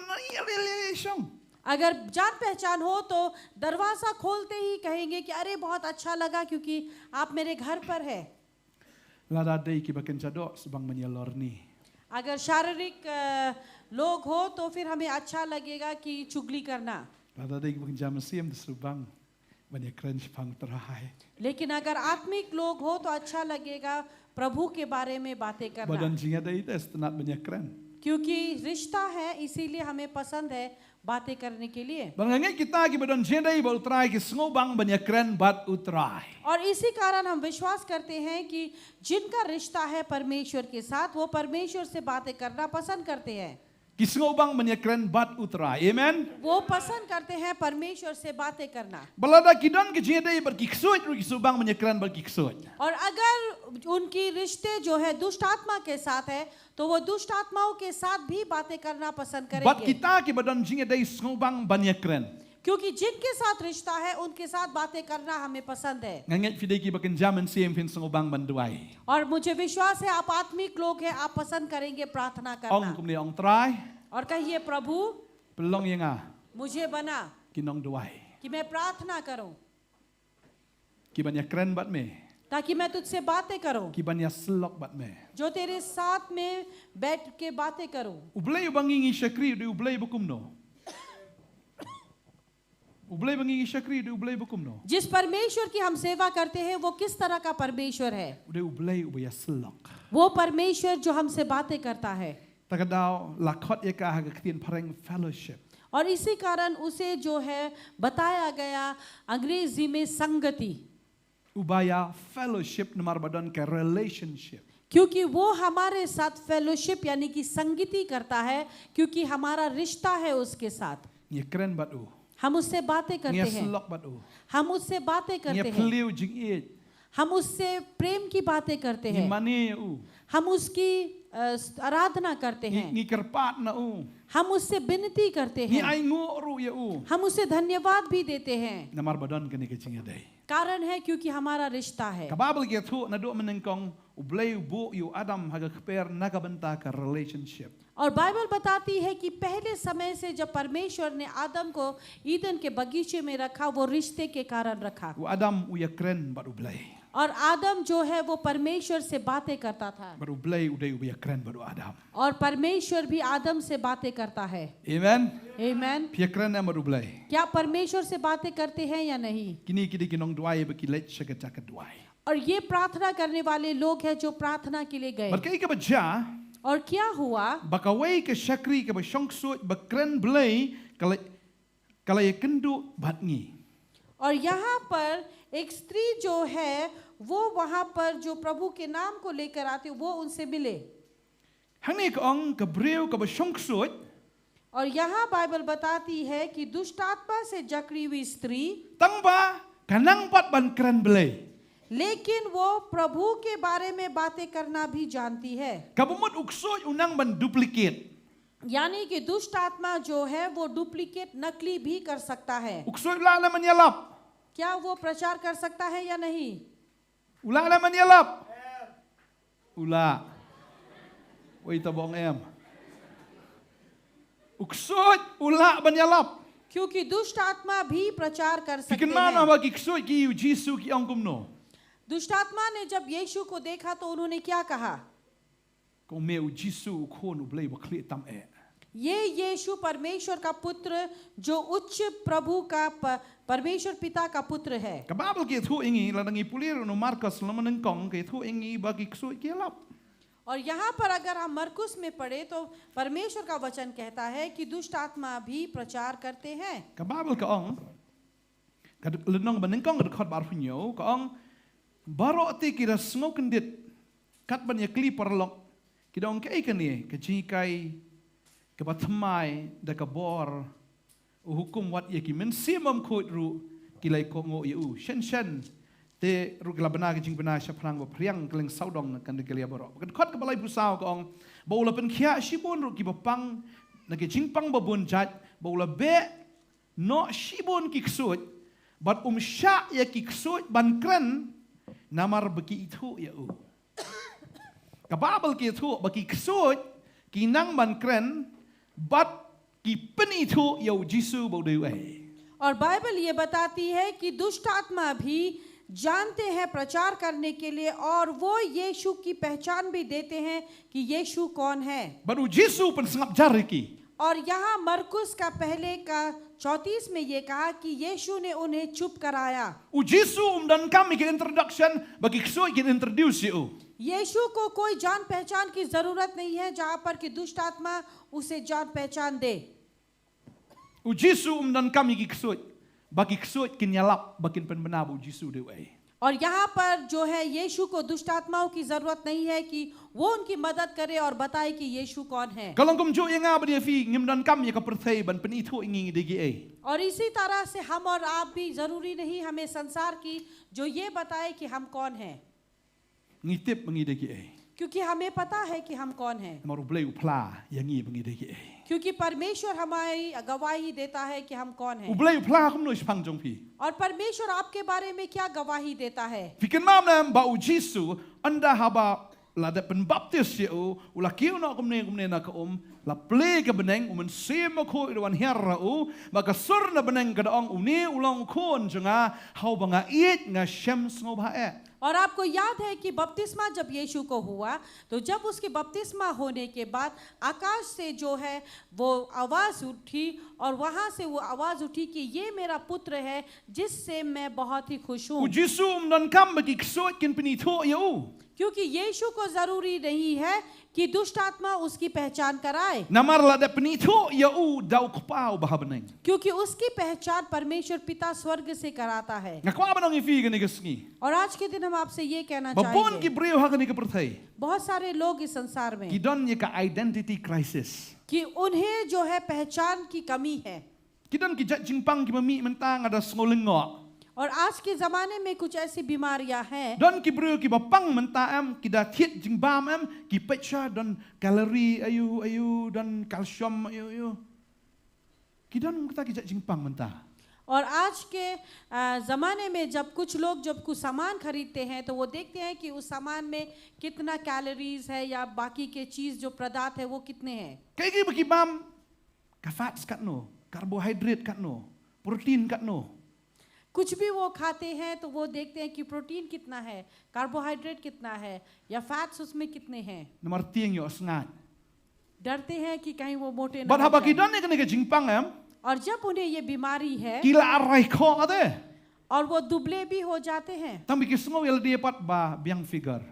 Shong. अगर जान पहचान हो तो दरवाजा खोलते ही कहेंगे कि अरे बहुत अच्छा लगा क्योंकि आप मेरे घर पर है। La da dei ki bakin do sebang menyalor ni. अगर शारीरिक लोग हो तो फिर हमें अच्छा लगेगा कि चुगली करना। La da dei ki bakin jamin sim sebang menyakren sepang terahai. लेकिन अगर आत्मिक लोग हो तो अच्छा लगेगा प्रभु के बारे में बातें करना Badan jinga dei tes tenat menyakren. क्योंकि रिश्ता है इसीलिए हमें पसंद है बातें करने के लिए। Bangangai kita ki badan jinga dei ba utrai ki ngobang menyakren bat utrai. और इसी कारण हम विश्वास करते हैं कि जिनका रिश्ता है परमेश्वर के साथ वो परमेश्वर से बातें करना पसंद करते हैं। Ki ngobang menyakren bat utrai. Amen. वो पसंद करते हैं परमेश्वर से बातें करना। Balada kidan ki jinga dei ber ki ksut ru ki subang menyakren ber ki ksut. और अगर उनकी रिश्ते जो है दुष्ट आत्मा के साथ है तो वो दुष्ट आत्माओं के साथ भी बातें करना पसंद Bat करेंगे kita ki badan jinga dei ngobang menyakren. क्योंकि जिनके साथ रिश्ता है उनके साथ बातें करना हमें पसंद है। Nganget fidei ki bakin jamin sim fin ngobang banduai. और मुझे विश्वास है आप आत्मिक लोग हैं, आप पसंद करेंगे प्रार्थना Ong करना kumni ong try. और कहिए प्रभु Pelong yang ah मुझे बना kinong duai. कि मैं प्रार्थना करूं Ki menyakren bat me. ताकि मैं तुझसे बातें करूं, Ki banya selok bat me. जो तेरे साथ में बैठ के बातें करूं। Ublay bangingi syakri di ublay bukumno. Ublay bangingi syakri di ublay bukumno. जिस परमेश्वर की हम सेवा करते हैं वो किस तरह का परमेश्वर है? Udah ublay ubaya selok. वो परमेश्वर जो हमसे बातें करता है Takadaw lakot ya ka haga ktin pareng fellowship. और इसी कारण उसे जो है बताया गया अंग्रेजी में संगति, Ubaya fellowship namar badan ke relationship. क्योंकि वो हमारे साथ फेलोशिप यानी कि संगति करता है क्योंकि हमारा रिश्ता है उसके साथ। Nya keren batu. हम उससे बातें Nya करते हैं, selok batu. हम उससे बातें Nya करते हैं, peliu jingit. हम उससे प्रेम की बातें करते Nya हैं, mane u. हम उसकी आराधना करते हैं, Ngi kerpat na u. हम उससे विनती करते Ngi हैं, ai ru ya u. हम उसे धन्यवाद भी देते हैं। Namar badan kene kecing dai. कारण है क्योंकि हमारा रिश्ता है। Kababel ki tu na do menengkong ublay bu yu Adam haga kper nakabenta ka relationship. और बाइबल बताती है कि पहले समय से जब परमेश्वर ने आदम को ईदन के बगीचे में रखा वो रिश्ते के कारण रखा। U Adam u ya keren bat ublay. और आदम जो है वो परमेश्वर से बातें करता था Baru blay uday ubaya keren baru Adam. और परमेश्वर भी आदम से बातें करता है Amen. आमेन Pia keren na baru blay. क्या परमेश्वर से बातें करते हैं या नहीं Kini kidi kinong duai baki let shagat duai. और ये प्रार्थना करने वाले लोग हैं जो प्रार्थना के लिए गए Barkai ka baja और क्या हुआ bakawai ke syakri ke basyongsu bakren blay kalay kendu batngi. और यहाँ पर एक स्त्री जो है वो वहाँ पर जो प्रभु के नाम को लेकर आती वो उनसे मिले Hangni ka ong ka breu ka basyongsu और यहाँ बाइबल बताती है कि दुष्ट आत्मा से जकड़ी हुई स्त्री tangba kanang pat ban keren blay. लेकिन वो प्रभु के बारे में बातें करना भी जानती है Kabumut uksoy unang ban duplicate. यानी कि दुष्ट आत्मा जो है वो डुप्लीकेट नकली भी कर सकता है Uksoy ula na manyalap. क्या वो प्रचार कर सकता है या नहीं Ula na manyalap. Ula. Oi tabong em. Uksoy ula manyalap. क्योंकि दुष्ट आत्मा भी प्रचार कर सकते Bikin mana हैं bagi uksoy ki Jisu ki angkum no. दुष्ट आत्मा ने जब यीशु को देखा तो उन्होंने क्या कहा Kung meu Jisu ukon ublay bakli tam e. ये यीशु परमेश्वर का पुत्र जो उच्च प्रभु का परमेश्वर पिता का पुत्र है Kababal ki thu ingi ladang ipulir no Marcos lamaneng kong ki thu ingi bagi uksoy ki alap. और यहाँ पर अगर हम मरकुस में पढ़े तो परमेश्वर का वचन कहता है कि दुष्ट आत्मा भी प्रचार करते हैं Kababal ka ong ladang baneng kong dekat bar punyo ka ong baro ti kira smoken dit kat ban ya kli parlok kidong kai kani ka jikai ka batmai da ka bor hukum wat ye ki men simam khot ru kilai ko ngo yu shen shen te ru kala bana ki jing bana sha phrang bo priang kleng saudong kan de kelia boro kan khot ka balai pusau ka ong bola pen khia shibon ru ki bapang na ki jing pang babun jat bola be no shibon ki ksut bat sha ya ki ksut ban kren namar baki itu ya u kababal ki itu baki ksut ki nang ban kren bat ki pen itu ya Jisu bo de ai. और बाइबल ये बताती है कि दुष्ट आत्मा भी जानते हैं प्रचार करने के लिए और वो यीशु की पहचान भी देते हैं कि यीशु कौन है Baru Jisu pen sangap jari ki. और यहाँ मरकुस का पहले का 34 में ये कहा कि यीशु ने उन्हें चुप कराया U Jisu dan kami ki introduction bagi ksut ki introduce you. यीशु को कोई जान पहचान की जरूरत नहीं है जहाँ पर कि दुष्ट आत्मा उसे जान पहचान दे U Jisu dan kami ki ksut bagi ksut ki nyalap bakin pen benar bu Jisu de ai. और यहाँ पर जो है यीशु को दुष्ट आत्माओं की जरूरत नहीं है कि वो उनकी मदद करे और बताए कि यीशु कौन है Kalau kum jo yang apa dia fi ngim dan kami ka perthai ban pen itu ingi de gi ai. और इसी तरह से हम और आप भी जरूरी नहीं हमें संसार की जो ये बताए कि हम कौन हैं Ngitip mengi de gi ai. क्योंकि हमें पता है कि हम कौन हैं Maru blai upla yang ngi mengi de gi ai. क्योंकि परमेश्वर हमारी गवाही देता है कि हम कौन हैं Ublai upla kum no ispang jong fi. और परमेश्वर आपके बारे में क्या गवाही देता है Fikin mam na ba u Jisu anda haba la de pen baptis ye u ula kiu na kumne na ka la ple ka beneng men sema ko irwan herra u maka sur na beneng ka daong uni ulang kon jonga hau banga it nga shem sngo ba e. और आपको याद है कि बपतिस्मा जब यीशु को हुआ तो जब उसके बपतिस्मा होने के बाद आकाश से जो है वो आवाज़ उठी और वहाँ से वो आवाज़ उठी कि ये मेरा पुत्र है जिससे मैं बहुत ही खुश U हूँ Jisu dan kam bagi ksot kin penito ye u. क्योंकि यीशु को जरूरी नहीं है कि दुष्ट आत्मा उसकी पहचान कराए Namar la de penito ye u dau kpau ba beneng. क्योंकि उसकी पहचान परमेश्वर पिता स्वर्ग से कराता है Nga kwa benong ifi gani gesngi. और आज के दिन हम आपसे ये कहना Babon ki चाहेंगे breu ha gani ka perthai. बहुत सारे लोग इस संसार में Kidon ye ka identity crisis. कि उन्हें जो है पहचान की कमी है Kidon ki jat jingpang ki mami mentang ada snolengok. और आज के जमाने में कुछ ऐसी बीमारियां हैं Don ki bro ki bapang menta am ki da thiet jing bam am ki pecha don kalori ayu don kalsium ayu. Ki don kita ki jing pang menta. और आज के ज़माने में जब कुछ लोग जब कुछ सामान खरीदते हैं तो वो देखते हैं कि उस सामान में कितना कैलोरीज है या बाकी के चीज़ जो पदार्थ है वो कितने हैं Kay ki baki bam ka fats kat no, carbohydrate kat no, protein kat no. कुछ भी वो खाते हैं तो वो देखते हैं कि प्रोटीन कितना है, कार्बोहाइड्रेट कितना है या फैट्स उसमें कितने हैं। Nomor tiang yo sengat. डरते हैं कि कहीं वो मोटे ना But हो haba जाएं। kidan ni kena ke jingpang em. और जब उन्हें ये बीमारी है Kila arai ko ade. और वो दुबले भी हो जाते हैं, Tang biki semua yang dia pat ba biang figure.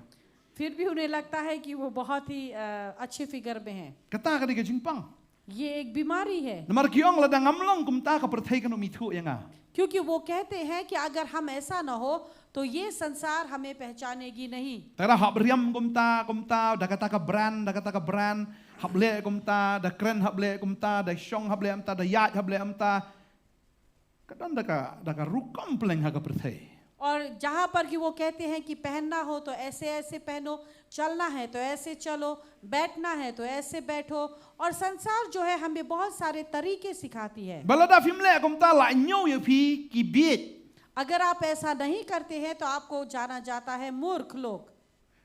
फिर भी उन्हें लगता है कि वो बहुत ही अच्छे फिगर में हैं। Kata kena ke jingpang. ये एक बीमारी है, Nomor kiong ladang ngamlong kumta ka perthai kena mitu yang ah. क्योंकि वो कहते हैं कि अगर हम ऐसा ना हो तो ये संसार हमें पहचानेगी नहीं। Tara hab riam kumta da kata ka brand hable kumta da kren hable kumta da shong hable amta da yat hable amta kadang da ka rukam pleng ha ka perthai. और जहाँ पर कि वो कहते हैं कि पहनना हो तो ऐसे ऐसे पहनो, चलना है तो ऐसे चलो, बैठना है तो ऐसे बैठो, और संसार जो है हमें बहुत सारे तरीके सिखाती है। Balada fimle kumta la nyo ye pi ki biet. अगर आप ऐसा नहीं करते हैं तो आपको जाना जाता है मूर्ख लोग।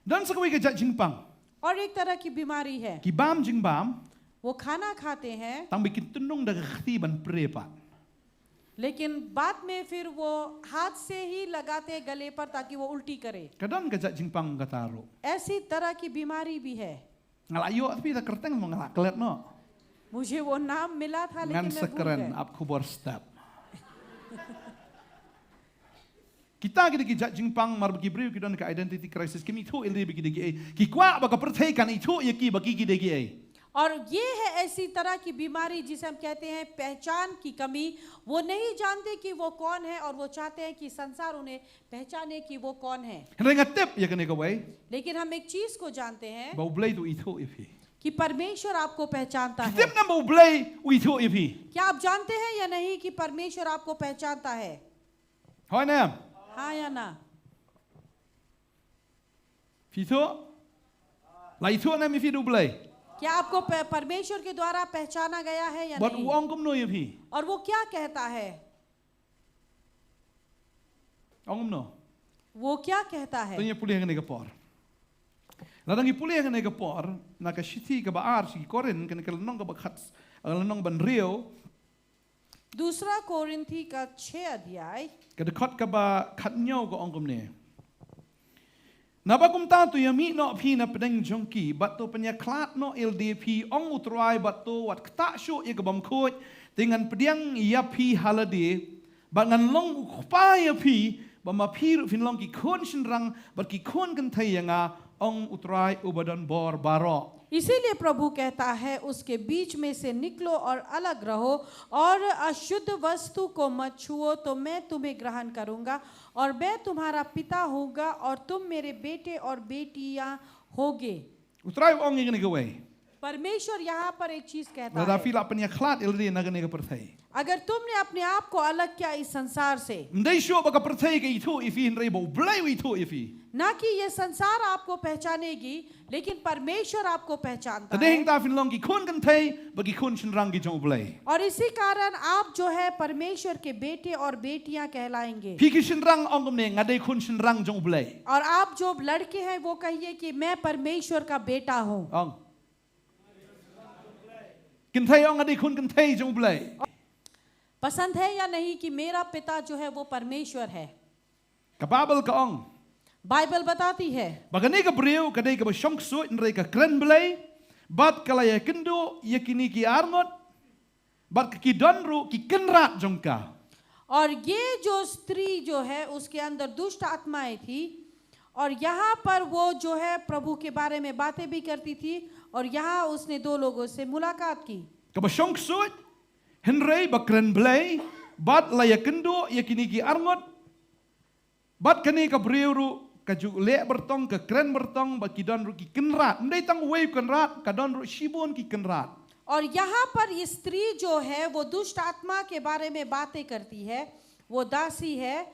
Dan sekali ke jat jingpang. और एक तरह की बीमारी है, Ki bam jingbam वो खाना खाते हैं tang bikin tunung da khti ban prepa. लेकिन बाद में फिर वो हाथ से ही लगाते हैं गले पर ताकि वो उल्टी करे। Kadang ke jat jingpang kataro. ऐसी तरह की बीमारी भी है। Ngalayo tapi da kerteng mo ngalak kelet no. मुझे वो नाम मिला था लेकिन Ngan मैं भूल sekeren गई। ap kubor step. Kita kita ki jat jingpang mar bagi beriu kita ka identity crisis kimi thu ilri bagi degi ki kwa ba ka perthai kan itu ye ki bagi ki degi ai. और ये है ऐसी तरह की बीमारी जिसे हम कहते हैं पहचान की कमी। वो नहीं जानते कि वो कौन है और वो चाहते हैं कि संसार उन्हें पहचाने कि वो कौन है। Henry ngatep ya kene ka wai. लेकिन हम एक चीज को जानते हैं Bau blai tu itu ifi. कि परमेश्वर आपको पहचानता है। Kitip na bau blai u itu ifi. क्या आप जानते हैं या नहीं कि परमेश्वर आपको पहचानता है? Hoi nam. हाँ या ना? Fito. La itu na mi fi du blai. क्या आपको परमेश्वर के द्वारा पहचाना गया है या But नहीं? uang kum no ifi. और वो क्या कहता है? Ong no. वो क्या कहता है? Tanya pulih kene ka por. Ladang i pulih kene ka por na ka shiti ka baar si korin kene ka lanong ka bakhat lanong ban rio दूसरा कोरिन्थी का 6 अध्याय ka dekat ka ba khat nyau ka ong kum ne. Na ba kum ta tu yami no phi na pedeng jongki bat to penya klat no LDP ong utrai bat to wat kta shu ye ka bam khoj dengan pediang ya phi halade ba ngan long pa ya phi ba ma phi fin long ki khon shin rang bat ki khon kan thai yanga ong utrai ubadan bor baro. इसीलिए प्रभु कहता है उसके बीच में से निकलो और अलग रहो और अशुद्ध वस्तु को मत छुओ तो मैं तुम्हें ग्रहण करूंगा और मैं तुम्हारा पिता होऊंगा और तुम मेरे बेटे और बेटियां होगे। Utrai ong ingin ke wei. परमेश्वर यहाँ पर एक चीज कहता Nada है, fil apanya klat LD na gane ka perthai. अगर तुमने अपने आप को अलग किया इस संसार से, Ndai shu ba ka perthai ka itu ifi hindrai bo blai itu ifi. ना कि ये संसार आपको पहचानेगी लेकिन परमेश्वर आपको पहचानता Tade है। hing ta fin long ki khon kan thai ba ki khon shin rang ki jong blai. और इसी कारण आप जो है परमेश्वर के बेटे और बेटियां कहलाएंगे। Phi ki shin rang ong kum ne ngadai khon shin rang jong blai. और आप जो लड़के हैं वो कहिए कि मैं परमेश्वर का बेटा हूँ। Ong. Kin thai ong ngadai khon kan thai jong blai. पसंद है या नहीं कि मेरा पिता जो है वो परमेश्वर है? Ka babel ka ong. Bible बताती है Bagane ka breu kadai ka ba shong su ndrai ka kren blai. Bat kala ya kendo yakini ki arngot. Bat ki donru ki kenrat jong ka. और ये जो स्त्री जो है उसके अंदर दुष्ट आत्माएं थी और यहाँ पर वो जो है प्रभु के बारे में बातें भी करती थी और यहाँ उसने 2 लोगों से मुलाकात की। Ka ba shong su Henry ba kren blai. Bat la ya kendo yakini ki arngot. Bat kani ka breu ru ka ju le bertong ka kren bertong ba ki don ru ki kenrat. Ndai tang wave kenrat ka don ru shibon ki kenrat. और यहाँ पर ये स्त्री जो है वो दुष्ट आत्मा के बारे में बातें करती है, वो दासी है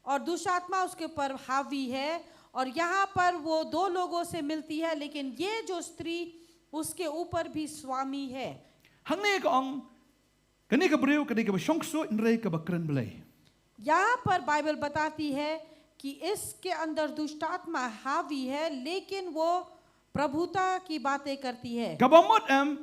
और दुष्ट आत्मा उसके ऊपर हावी है और यहाँ पर वो 2 लोगों से मिलती है लेकिन ये जो स्त्री उसके ऊपर भी स्वामी है। Hang ne ka ong kani ka breu kadai ka ba shong su ndrai ka ba kren blai. यहाँ पर बाइबल बताती है कि इसके अंदर दुष्ट आत्मा हावी है लेकिन वो प्रभुता की बातें करती है। Ka ba mot am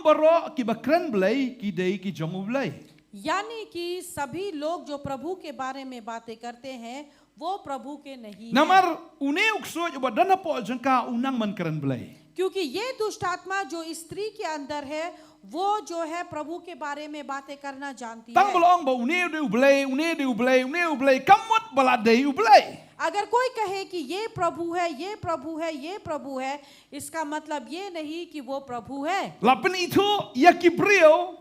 baro ki ba kren blai ki dai ki jong blai. यानी कि सभी लोग जो प्रभु के बारे में बातें करते हैं वो प्रभु के नहीं हैं। Namar une ukso yo badana po jengka unang man keren belai. क्योंकि ये दुष्ट आत्मा जो स्त्री के अंदर है वो जो है प्रभु के बारे में बातें करना जानती Tang है। belong ba une de ublay kamot balade ublay. अगर कोई कहे कि ये प्रभु है, ये प्रभु है, ये प्रभु है, इसका मतलब ये नहीं कि वो प्रभु है। Lapen itu ya kibrio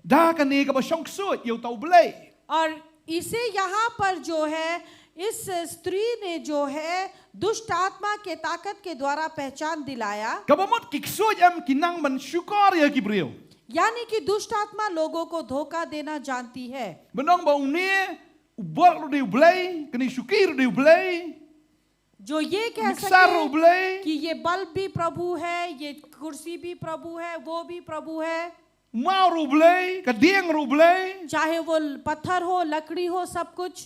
dah kani ka ba songso yo tau belai. और इसे यहाँ पर जो है इस स्त्री ने जो है दुष्ट आत्मा के ताकत के द्वारा पहचान दिलाया, Kabamot kikso am kinang man syukar ya kibrio. यानी कि दुष्ट आत्मा लोगों को धोखा देना जानती है। Benong ba une ubal de ublay kani syukir de ublay. जो ये कह Miksar सके ublay. कि ये बल्ब भी प्रभु है, ये कुर्सी भी प्रभु है, वो भी प्रभु है, Mau rublay, kadiang rublay. चाहे वो पत्थर हो, लकड़ी हो, सब कुछ।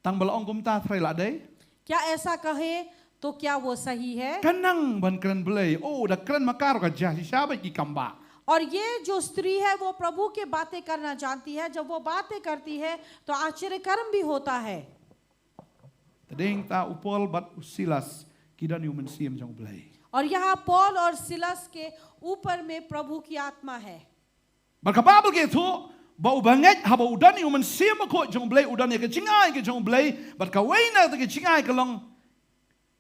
Tang balong kumta try la day. क्या ऐसा कहे तो क्या वो सही है? Kanang ban keren belai. Oh, da keren makar ka jadi siapa ki kamba. और ये जो स्त्री है वो प्रभु के बातें करना जानती है। जब वो बातें करती है तो आश्चर्य कर्म भी होता है। Tadeng ta upol bat usilas kidan human siem jong belai. और यहाँ पौल और सिलस के ऊपर में प्रभु की आत्मा है। Barka Bible ke tu ba ubanget haba udan human siem ko jong belai udan ya ke cingai ke jong belai bat ka waina ke cingai ke long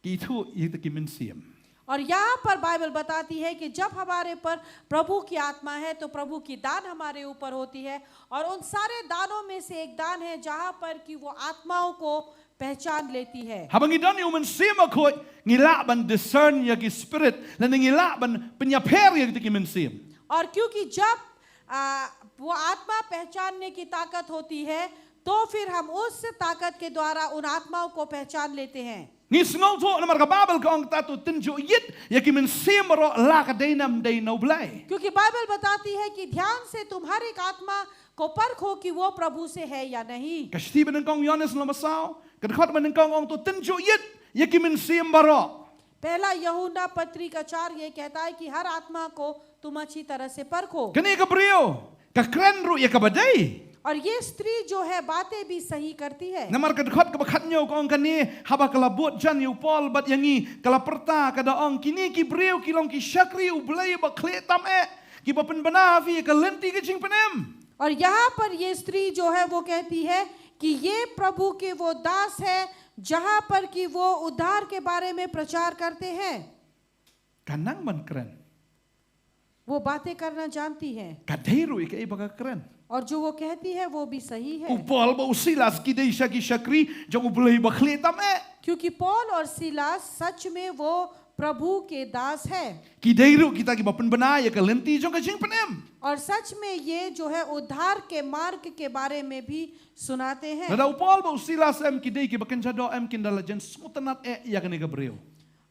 ki tu ye te ki men siem. और यहाँ पर बाइबल बताती है कि जब हमारे पर प्रभु की आत्मा है तो प्रभु की दान हमारे ऊपर होती है और उन सारे दानों में से एक दान है जहाँ पर कि वो आत्माओं को पहचान लेती है। Haba ngidan human siem ko ngila ban discern ya ki spirit dan ngila ban penyaper ya ki men siem. और क्योंकि जब वो आत्मा पहचानने की ताकत होती है तो फिर हम उस ताकत के द्वारा उन आत्माओं को पहचान लेते हैं। Ni sngau tu na marka Bible ka ong tatu tinju yit ya ki men siem ro la ka deinam dei no blai. क्योंकि बाइबल बताती है कि ध्यान से तुम हर एक आत्मा को परखो कि वो प्रभु से है या नहीं। Ka sti ben kong Yohanes no masao ka khot ben kong ong tu tinju yit ya ki men siem baro. पहला यूहन्ना पत्री का 4 ये कहता है कि हर आत्मा को तुम अच्छी तरह से परखो। Kani ka brio ka kren ru ya ka badai. और ये स्त्री जो है बातें भी सही करती है। Na mar ka khot ka bakhat nyo kong kani haba kala bot jan yu pol bat yangi kala perta ka da ong kini ki brio ki long ki shakri u blai ba khle tam ki ba pen bana fi ka lenti ke jing penem. और यहाँ पर ये स्त्री जो है वो कहती है कि ये प्रभु के वो दास है जहाँ पर कि वो उद्धार के बारे में प्रचार करते हैं। Kanang man kren. वो बातें करना जानती हैं Ka deiru ika iba ka kren. और जो वो कहती है वो भी सही है। Upol ba usilas ki dei ki shakri jong u blai ba khle tam क्योंकि पौल और सिलास सच में वो प्रभु के दास है Ki deiru kita ki ba pen bana ya ka lenti jong ka jing penem. और सच में ये जो है उद्धार के मार्ग के बारे में भी सुनाते हैं। Nada upol ba usilas em ki dei ki ba kenjado em kindala jen smutanat ya kani ka brio.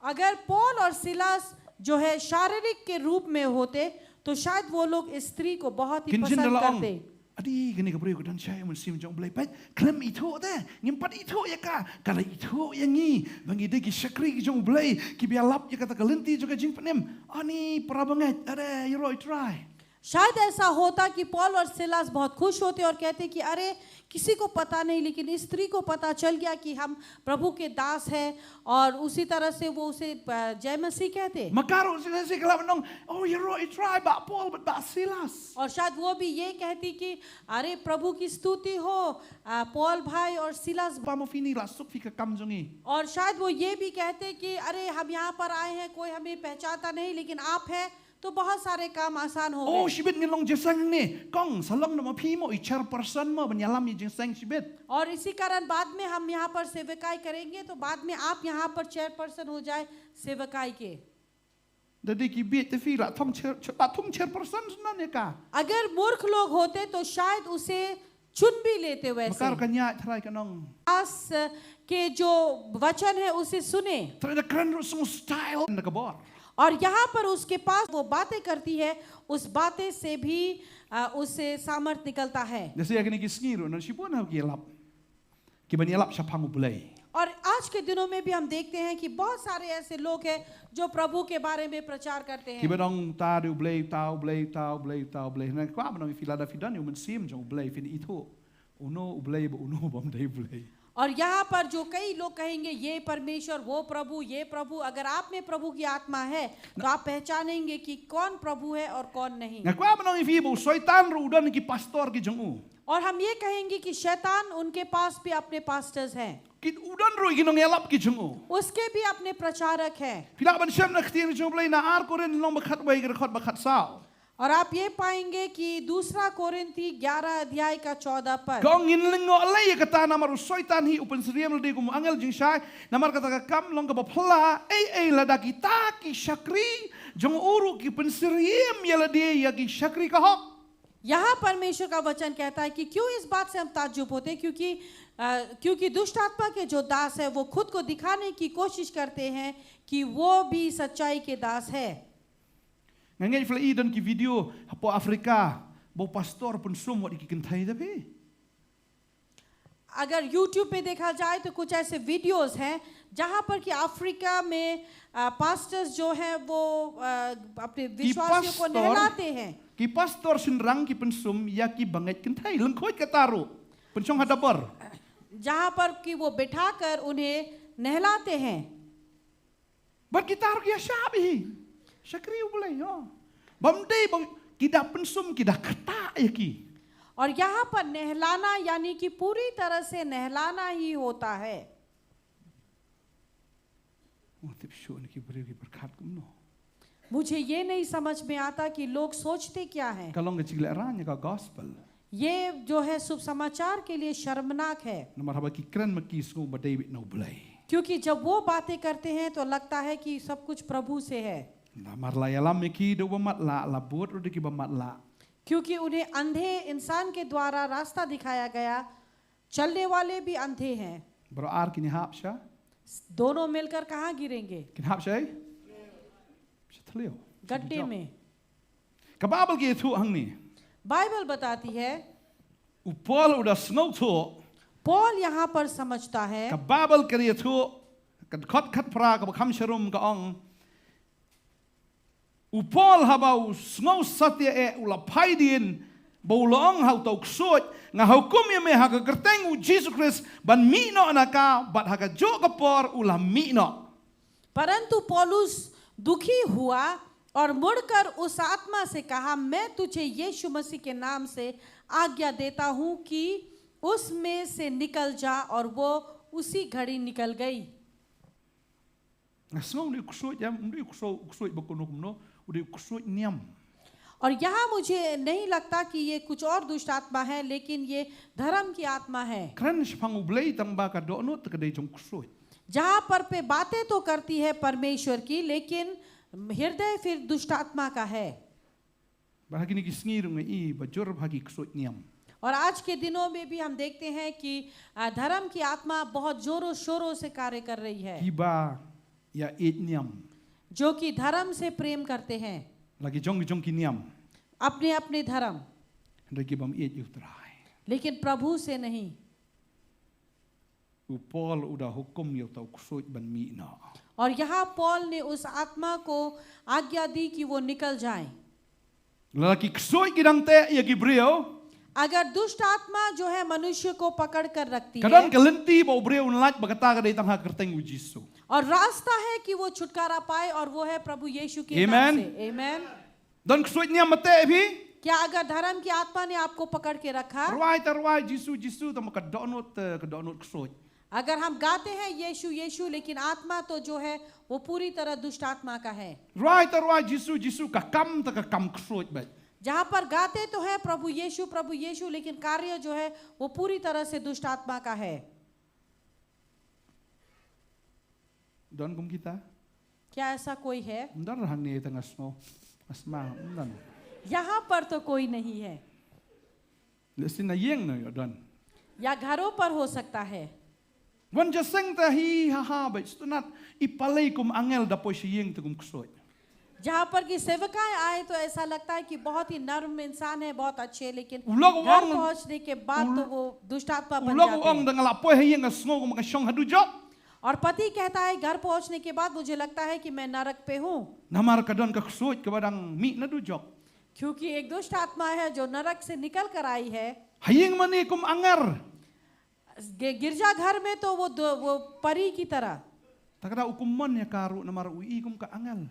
अगर पौल और सिलास जो है शारीरिक के रूप में होते तो शायद वो लोग इस स्त्री को बहुत ही Kinjin पसंद dala ong. करते। Adi kani ka brio ko dan siya mun sim jong blai pa. Klem ito de. Ngimpat ito ya ka. Kala ito yangi. Bangi de ki shakri ki jong blai ki bialap ya kata ka lenti jong ka jing penem. Ani para banget. Ada you roy try. शायद ऐसा होता कि पौल और सिलास बहुत खुश होते और कहते कि अरे किसी को पता नहीं लेकिन इस स्त्री को पता चल गया कि हम प्रभु के दास हैं और उसी तरह से वो उसे जय मसीह कहते। Makaro sila si kala nong. Oh you roy try ba Paul ba Silas. और शायद वो भी ये कहती कि अरे प्रभु की स्तुति हो पौल भाई और Silas. Ba mo fini la suk fi ka kam jongi. और शायद वो ये भी कहते कि अरे हम यहाँ पर आए हैं कोई हमें पहचानता नहीं लेकिन आप हैं तो बहुत सारे काम आसान हो Oh गए। shibit ngilong jesang ni. Kong salong na mapi mo ichar person mo banyalam ni jesang shibit. और इसी कारण बाद में हम यहाँ पर सेवकाई करेंगे तो बाद में आप यहाँ पर चेयरपर्सन हो जाए सेवकाई के। Dadi ki bit te fi la thom chair person na ne ka. अगर मूर्ख लोग होते तो शायद उसे चुन भी लेते वैसे। Makaro kanya try ka nong. दास के जो वचन है उसे सुने Try da kren ru sung style na ka bor. और यहाँ पर उसके पास वो बातें करती है उस बातें से भी उससे सामर्थ निकलता है। Dasi ya kini ki sngiru na shibun ha ki lap. Ki banyalap siya pangu bulay. और आज के दिनों में भी हम देखते हैं कि बहुत सारे ऐसे लोग हैं जो प्रभु के बारे में प्रचार करते Ki हैं badong ta du blay tau blay tau blay tau blay. Na kwa badong filada fidan you sim jong blay fin itu. Uno blay bo uno bom day blay. और यहाँ पर जो कई लोग कहेंगे ये परमेश्वर वो प्रभु ये प्रभु, अगर आप में प्रभु की आत्मा है तो आप पहचानेंगे कि कौन प्रभु है और कौन नहीं। Na kwa badong ifibo soitan ru udan ki pastor ki jong u. और हम ये कहेंगे कि शैतान उनके पास भी अपने पास्टर्स हैं, Ki udan ru ki nong elap ki jong u. उसके भी अपने प्रचारक हैं। Pila ban syam na khtin jong blay na ar koren long bakhat bay rekhot bakhat sao. और आप ये पाएंगे कि दूसरा कोरिन्थी 11 अध्याय का 14 पद, Kong inlingo alay kata namar soitan hi upen sriam ladi kum angel jing shai namar kata ka kam long ka bapla ei lada kita ki shakri jong uru ki pen sriam yaladi ya ki shakri ka ho. यहाँ परमेश्वर का वचन कहता है कि क्यों इस बात से हम ताज्जुब होते हैं, क्योंकि दुष्ट आत्मा के जो दास है वो खुद को दिखाने की कोशिश करते हैं कि वो भी सच्चाई के दास है। Ngangai fla idan ki video hapo Afrika bo pastor pun sum wat ki kentai tapi. अगर YouTube पे देखा जाए तो कुछ ऐसे वीडियोस हैं जहाँ पर कि अफ्रीका में पास्टर्स जो हैं वो अपने विश्वासियों को नहलाते हैं। Ki pastor sinrang ki pen sum ya ki bangai kentai lengkoi kataru pen song hadabar. जहाँ पर कि वो बिठाकर उन्हें नहलाते हैं। Bar kita ki ashabi. Shakri ubulai yo. Bamdei bang kita pen sum kita kata ya ki. और यहाँ पर नहलाना यानी कि पूरी तरह से नहलाना ही होता है। मुझे ये नहीं समझ में आता कि लोग सोचते क्या हैं। Kalau ngecilek ka gospel. ये जो है शुभ समाचार के लिए शर्मनाक है, Namar haba ki kren maki sku ba David no bulai. क्योंकि जब वो बातें करते हैं तो लगता है कि सब कुछ प्रभु से है, Namar la yalam meki do ba mat la la buat ro ki ba mat la. क्योंकि उन्हें अंधे इंसान के द्वारा रास्ता दिखाया गया, चलने वाले भी अंधे हैं। Bro ar kini hap sha. दोनों मिलकर कहाँ गिरेंगे? Kin hap sha. Shatlio. गड्ढे में। Ka Bible ki thu hang ni. Bible बताती है, Upol udah snow thu. Paul यहाँ पर समझता है, Ka Bible kri thu ka khot khat pra ka kham sharum ka ong. Upol habau snow satya e ula paidin bolong hau tau ksot nga hukum ye me ha ka kerteng u Jesus Christ ban mi no anaka bat ha ka jo ka por ula mi no. परंतु पौलुस दुखी हुआ और मुड़कर उस आत्मा से कहा, मैं तुझे यीशु मसीह के नाम से आज्ञा देता हूँ कि उसमें से निकल जा, और वो उसी घड़ी निकल गई। Nga snow ni ksot jam ndi ksot bakono kumno udah ksot niam. और यहाँ मुझे नहीं लगता कि ये कुछ और दुष्ट आत्मा है, लेकिन ये धर्म की आत्मा है, Keren sepang ublay tang ba ka do no takadai jong ksot. जहाँ पर पे बातें तो करती है परमेश्वर की, लेकिन हृदय फिर दुष्ट आत्मा का है। Bahagi ni kisngirung ngai bajor bahagi ksot niam. और आज के दिनों में भी हम देखते हैं कि धर्म की आत्मा बहुत जोरों शोरों से कार्य कर रही है, Kiba ya it niam. जो कि धर्म से प्रेम करते हैं, Lagi jong ki niam. अपने अपने धर्म, Hendak kibam it utrai. लेकिन प्रभु से नहीं। Upol udah hukum yo tau ksot ban mi na. और यहाँ पॉल ने उस आत्मा को आज्ञा दी कि वो निकल जाए। Lagi ksot kidang te ya Gibril. अगर दुष्ट आत्मा जो है मनुष्य को पकड़ कर रखती Kadang है kelenti bau Gibril nlaj bagata ka dai tang ha kerteng u Jesus. और रास्ता है कि वो छुटकारा पाए, और वो है प्रभु यीशु के नाम Amen. से। आमेन। Dan ksot niam mate bhi. क्या अगर धर्म की आत्मा ने आपको पकड़ के रखा, Ruai Jesus tam ka donot ksot. अगर हम गाते हैं यीशु यीशु, लेकिन आत्मा तो जो है वो पूरी तरह दुष्ट आत्मा का है। Ruai Jesus ka kam ta ka kam ksot ba. जहाँ पर गाते तो है प्रभु यीशु, लेकिन कार्य जो है वो पूरी तरह से दुष्ट आत्मा का है। Don kum kita. क्या ऐसा कोई है? Ndar hang ni tang asno. Asma ndan. यहाँ पर तो कोई नहीं है, Lesin na yeng no don. या घरों पर हो सकता है। Wan jaseng ta hi ha ba stunat ipalay kum angel da po siyeng tum ksot. जहाँ पर कि सेवकाएं आए तो ऐसा लगता है कि बहुत ही नर्म इंसान है, बहुत अच्छे, लेकिन Ulog घर wang- पहुंचने के बाद तो वो दुष्ट आत्मा बन Ulog जाते ong हैं। dang la po hiyeng asno kum ka syong hadu job. और पति कहता है घर पहुंचने के बाद मुझे लगता है कि मैं नरक पे हूँ, Namar kadon kaksut kabadang mi na dujok. क्योंकि एक दुष्ट आत्मा है जो नरक से निकल कर आई है। Haying mani kum angar. गिरजा घर में तो वो परी की तरह, Takada ukuman ya karu namar ui kum ka angal.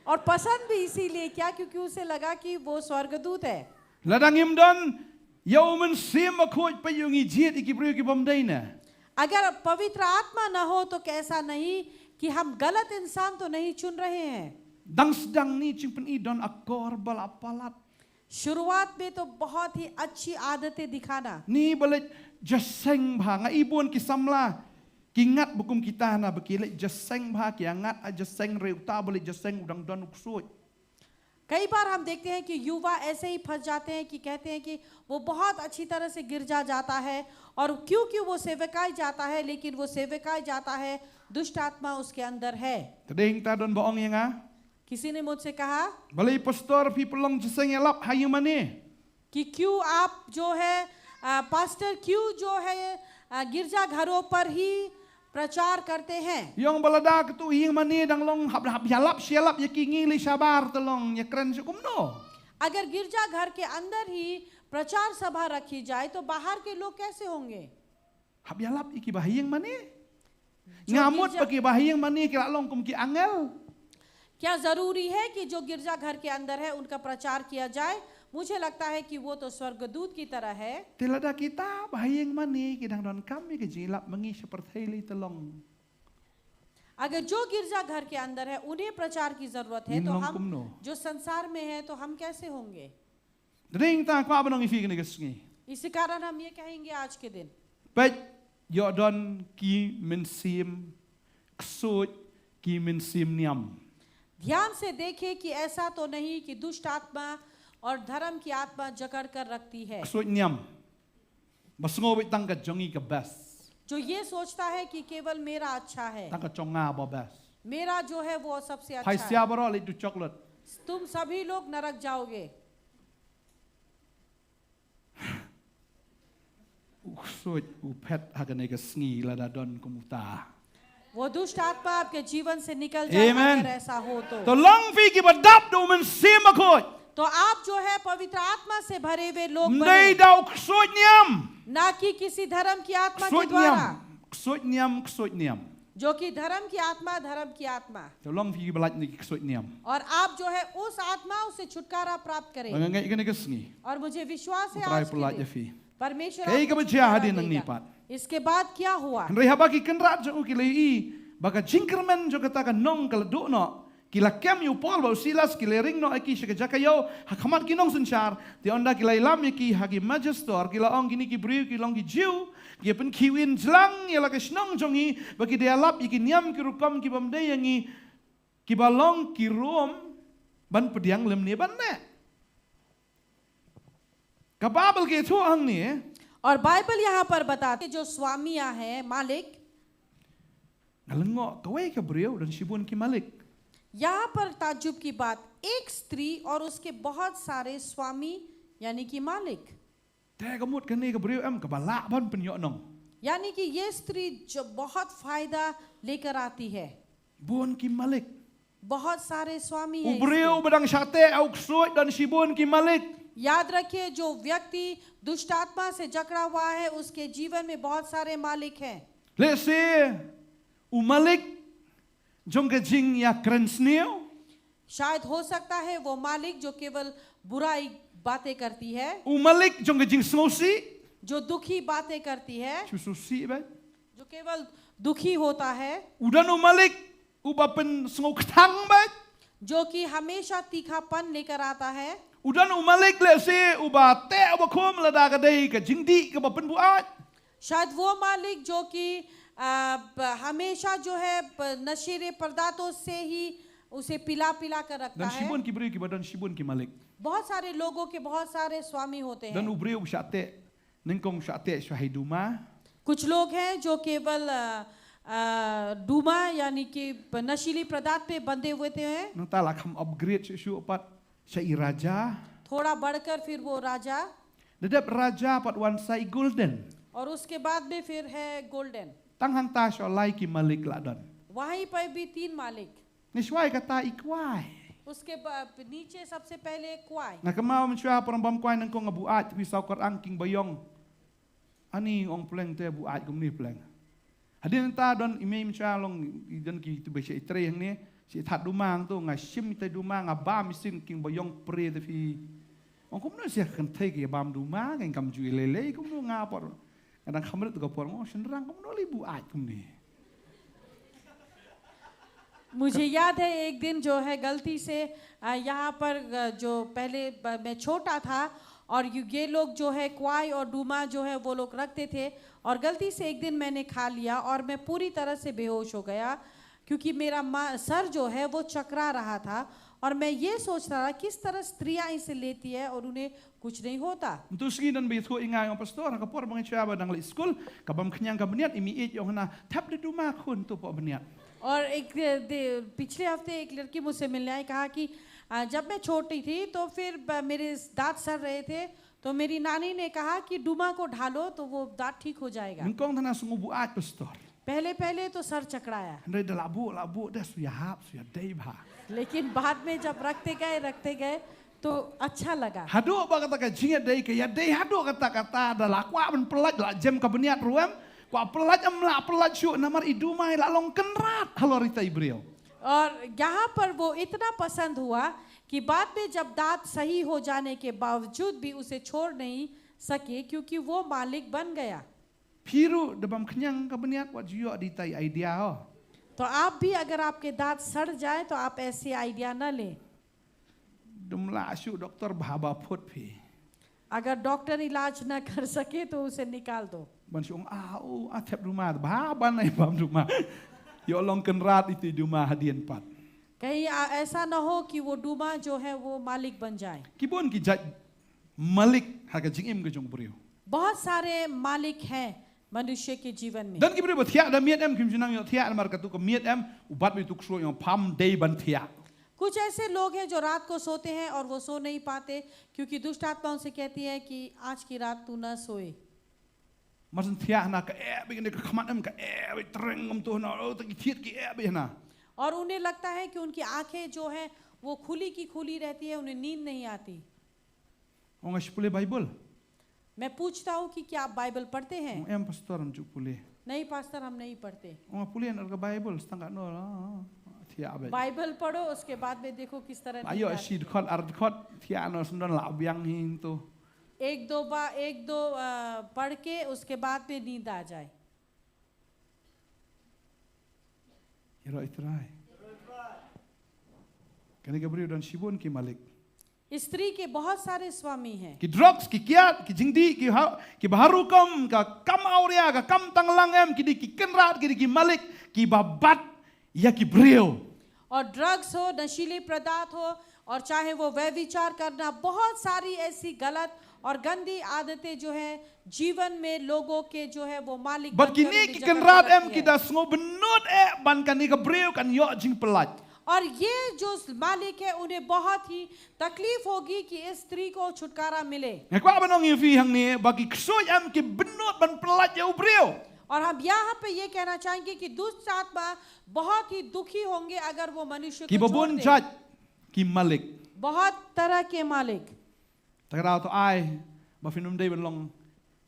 और पसंद भी इसीलिए क्या, क्योंकि उसे लगा कि वो स्वर्गदूत है। Ladang imdon yaumen sim akut payungi jit ikibriu ki bamdaina. अगर पवित्र आत्मा न हो तो कैसा नहीं कि हम गलत इंसान तो नहीं चुन रहे हैं। Dang sedang ni cimpen idon akor balapalat. शुरुआत में तो बहुत ही अच्छी आदतें दिखाना, Ni balik jaseng bha nga ibon ki samla. Kingat bukum kita na bekilik jaseng bha ki angat a jaseng reuta balik jaseng udang don uksut. कई बार हम देखते हैं कि युवा ऐसे ही फंस जाते हैं कि कहते हैं कि वो बहुत अच्छी तरह से गिरजा जाता है और क्योंकि वो सेवकाई जाता है, लेकिन वो सेवकाई जाता है दुष्ट आत्मा उसके अंदर है। Tading ta don boong yang ah. किसी ने मुझसे कहा Balai pastor pi pelong jaseng elap hayu mani. कि क्यों आप जो है पास्टर क्यों जो है गिरजा घरों पर ही प्रचार करते हैं। Yang balada ketu hing mani dang long hab yalap sialap yakingi li sabar telong ya keren sukum no. अगर गिरजा घर के अंदर ही प्रचार सभा रखी जाए तो बाहर के लोग कैसे होंगे। Hab yalap iki bahiyang mani. Ngamut pagi bahiyang mani kira long kum ki angel. क्या जरूरी है कि जो गिरजा घर के अंदर है उनका प्रचार किया जाए। मुझे लगता है कि वो तो स्वर्गदूत की तरह है। Tilada kita bahiyang mani kidang don kami ke jilap mengi seperti li telong. अगर जो गिरजा घर के अंदर है उन्हें प्रचार की जरूरत है तो Ninlong हम kumno. जो संसार में है तो हम कैसे होंगे। Dring ta kwa banong ifi kene kesngi. इसी कारण हम ये कहेंगे आज के दिन Pet yo don ki mensim ksut ki mensim niam. ध्यान से देखें कि ऐसा तो नहीं कि दुष्ट आत्मा और धर्म की आत्मा जकड़ कर रखती है, Ksut niam. Basungo bit tangka jongi ke bas. जो ये सोचता है कि केवल मेरा अच्छा है, Tangka chonga bo bas. मेरा जो है वो सबसे Hai अच्छा है। siapa ro li tu coklat. तुम सभी लोग नरक जाओगे। Ksut upet hagane kesngi lada don kumuta. वो दुष्ट आत्मा आपके जीवन से निकल जाए Amen. अगर ऐसा हो तो। Tolong fi ki badap do mensim akut. तो आप जो है पवित्र आत्मा से भरे हुए लोग बने, Ndai dau ksut niam. ना कि किसी धर्म की आत्मा के Ksut द्वारा, niam. Ksut niam, ksut niam. जो कि धर्म की आत्मा। Tolong fi ki balat ni ksut niam. और आप जो है उस आत्माओं से छुटकारा प्राप्त करें। Mangangai kene kesngi. और मुझे विश्वास है Try आज pelat के ya दिन fi. परमेश्वर Kay आपको ka छुटकारा hadin ng देगा। nipat. इसके बाद क्या हुआ। Henry habaki kenrat jo kilei baka jingkerman jo kata nong kala do no kila kem yu Paul bau Silas kila ring no aki shaka jakayo hakamat kinong senchar ti onda kila ilam ki hagi majestor kila ong kini ki briu ki long ki jiu ki pen kiwin jlang ya laka snong jongi baki dia lap ki niam ki rukam ki bamde yangi ki balong ki rom ban pediang lem ni ban ne kababel ke tu ang ni और बाइबल यहाँ पर बताते जो स्वामियां हैं मालिक, ngalengok kawai ke briu dan sibun ki malik. यहाँ पर ताज्जुब की बात, एक स्त्री और उसके बहुत सारे स्वामी यानी कि मालिक, Teh kamut kene ke beriu am kebalak ban penyok nong. यानी कि ये स्त्री जो बहुत फायदा लेकर आती है। Bun ki malik. बहुत सारे स्वामी हैं Beriu इसके। bedang sate au ksut dan sibun ki malik. याद रखिए जो व्यक्ति दुष्ट आत्मा से जकड़ा हुआ है उसके जीवन में बहुत सारे मालिक हैं। Let's say u malik jong ke jing ya keren sneu. शायद हो सकता है वो मालिक जो केवल बुराई बातें करती है, U malik jong ke jing snosi. जो दुखी बातें करती है, Sususi ba. जो केवल दुखी होता है, Udan u malik u bapen snok tang ba. जो कि हमेशा तीखापन लेकर आता है। Udan u malik let's say u ba te u khom la da ka dei ke jing di ke bapen buat. शायद वो मालिक जो कि हमेशा जो है नशीले पदार्थों से ही उसे पिला पिला कर रखता Dan है। sibun ki beriu ki badan sibun ki malik. बहुत सारे लोगों के बहुत सारे स्वामी होते Dan हैं। u beriu sate nengkong sate syahiduma. कुछ लोग हैं जो केवल डूमा यानी कि नशीली पदार्थ पे बंधे हुए थे हैं, Nang talak ham upgrade susu opat syai raja. थोड़ा बढ़कर फिर वो राजा Dedap raja pat wansai golden. और उसके बाद में फिर है golden. Tang hanta sholai ki malik ladon. वहीं पर भी 3 मालिक, Nishwai kata ikwai. उसके नीचे सबसे पहले क्वाई। Nga kamau mensyua perembam kwai nang kong buat pisau Quran king bayong. Ani ong pleng te buat kum ni pleng. Hadin ta don ime mensyua long don ki tu besi itre yang ni si that dumang tu nga sim te dumang nga ba misin king bayong pre te fi. Ong kum no sia kan te ki bam dumang ngam kam ju lele kum no nga por. Kadang khamret tu por ngo senrang kum no li buat kum ni. मुझे याद है एक दिन जो है गलती से यहाँ पर जो पहले मैं छोटा था और ये लोग जो है क्वाई और डूमा जो है वो लोग रखते थे और गलती से एक दिन मैंने खा लिया और मैं पूरी तरह से बेहोश हो गया क्योंकि मेरा सर जो है वो चकरा रहा था और मैं ये सोच रहा था किस तरह स्त्रियां इसे लेती है और उन्हें कुछ नहीं होता। Tu segi dan begitu ingat yang pastor, kapor mengejar badang le school, kabam kenyang kabeniat imi it yang na tap de duma kun tu pak beniat. और एक पिछले हफ्ते एक लड़की मुझसे मिलने आई, कहा कि जब मैं छोटी थी तो फिर मेरे दांत सड़ रहे थे तो मेरी नानी ने कहा कि डूमा को ढालो तो वो दांत ठीक हो जाएगा। Engkau tanah sungguh buat pastor. पहले तो सर चकराया, Hendak dah labu dah suya hap suya dayba. लेकिन बाद में जब रखते गए तो अच्छा लगा। Hadu apa kata kajingat day ke ya day hadu kata dah lakwa men pelaj la jam kabeniat ruam. Kwa pelaj amla pelaj syuk namar idumai la long kenrat halorita ibril. और यहाँ पर वो इतना पसंद हुआ कि बाद में जब दांत सही हो जाने के बावजूद भी उसे छोड़ नहीं सके क्योंकि वो मालिक बन गया। Piru dabam kenyang kabeniat wat jiyo ditai idea ho. तो आप भी अगर आपके दांत सड़ जाए तो आप ऐसे आइडिया न लें। Dumla syuk doktor bahaba put pi. अगर डॉक्टर इलाज न कर सके तो उसे निकाल दो। Ban syuk atap rumah bahaba nai bam rumah. Yo long kenrat itu rumah hadian pat. कहीं ऐसा न हो कि वो डूमा जो है वो मालिक बन जाए। Kibon ki jaj malik haga jingim ke jong brio. बहुत सारे मालिक हैं मनुष्य के जीवन में। Dan kibri bathia da miet em kim jinang yo thia mar katu ko miet em ubat bi tuk so yo pam day ban thia. कुछ ऐसे लोग हैं जो रात को सोते हैं और वो सो नहीं पाते क्योंकि दुष्ट आत्मा उनसे कहती है कि आज की रात तू न सोए। Masan thia na ka begini ka khamat em ka trengam tu na o ta ki thiet ki be na. और उन्हें लगता है कि उनकी आंखें जो है वो खुली की खुली रहती है, उन्हें नींद नहीं आती। Ong aspule Bible. मैं पूछता हूँ कि क्या आप बाइबल पढ़ते हैं? Ong em pastor am juk pule. नहीं पास्टर, हम नहीं पढ़ते। Ong pule an ka Bible setengah no thia be. Bible पढ़ो, उसके बाद में देखो किस तरह नींद Ayo आती है। sid khot ard khot thia no sundan la biang hin tu. एक दो पढ़ के उसके बाद में नींद आ जाए। Iro itrai. Kani kabri dan shibun ki malik. स्त्री के बहुत सारे स्वामी हैं। Ki drugs ki kiat ki jingdi ki baharukam ka kam auria ka kam tanglang em ki di ki kenrat ki di ki malik ki babat ya ki brio. और ड्रग्स हो, नशीले पदार्थ हो और चाहे वो व्यभिचार करना, बहुत सारी ऐसी गलत और गंदी आदतें जो है जीवन में लोगों के जो है वो मालिक Bat बनकर kini उन्हें ki जगह kenrat पर em रखती ki है। da sngo benut ban kan ni ka brio kan yo jing pelaj. और ये जो मालिक है उन्हें बहुत ही तकलीफ होगी कि इस स्त्री को छुटकारा मिले। Ngakwa banong ifi hang ni bagi ksoy em ki benut ban pelaj ya brio. और हम यहाँ पे ये कहना चाहेंगे कि दुष्ट आत्मा बहुत ही दुखी होंगे अगर वो मनुष्य Ki को छोड़ babun दे। jaj ki malik. बहुत तरह के मालिक। Tagarau to ai ba finum dei belong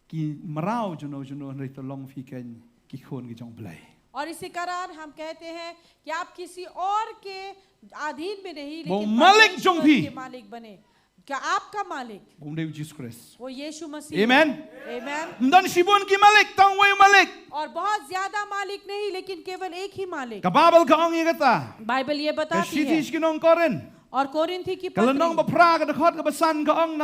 ki marau juno ndai to long fi ken ki khon ki jong blai. और इसी कारण हम कहते हैं कि आप किसी और के अधीन में नहीं वो लेकिन मालिक परमेश्वर जों भी। के मालिक बने। क्या आपका मालिक Bung dei Jesus Christ. वो यीशु मसीह? Amen. आमेन। Dan shibun ki malik tang wei malik. और बहुत ज्यादा मालिक नहीं लेकिन केवल एक ही मालिक। Ka babal ka ong igata. Bible ये Ka बताती है। shitish kinong koren. और कोरिन्थी की Kalanong ba पत्री pra ka dakhot ka basan ka ong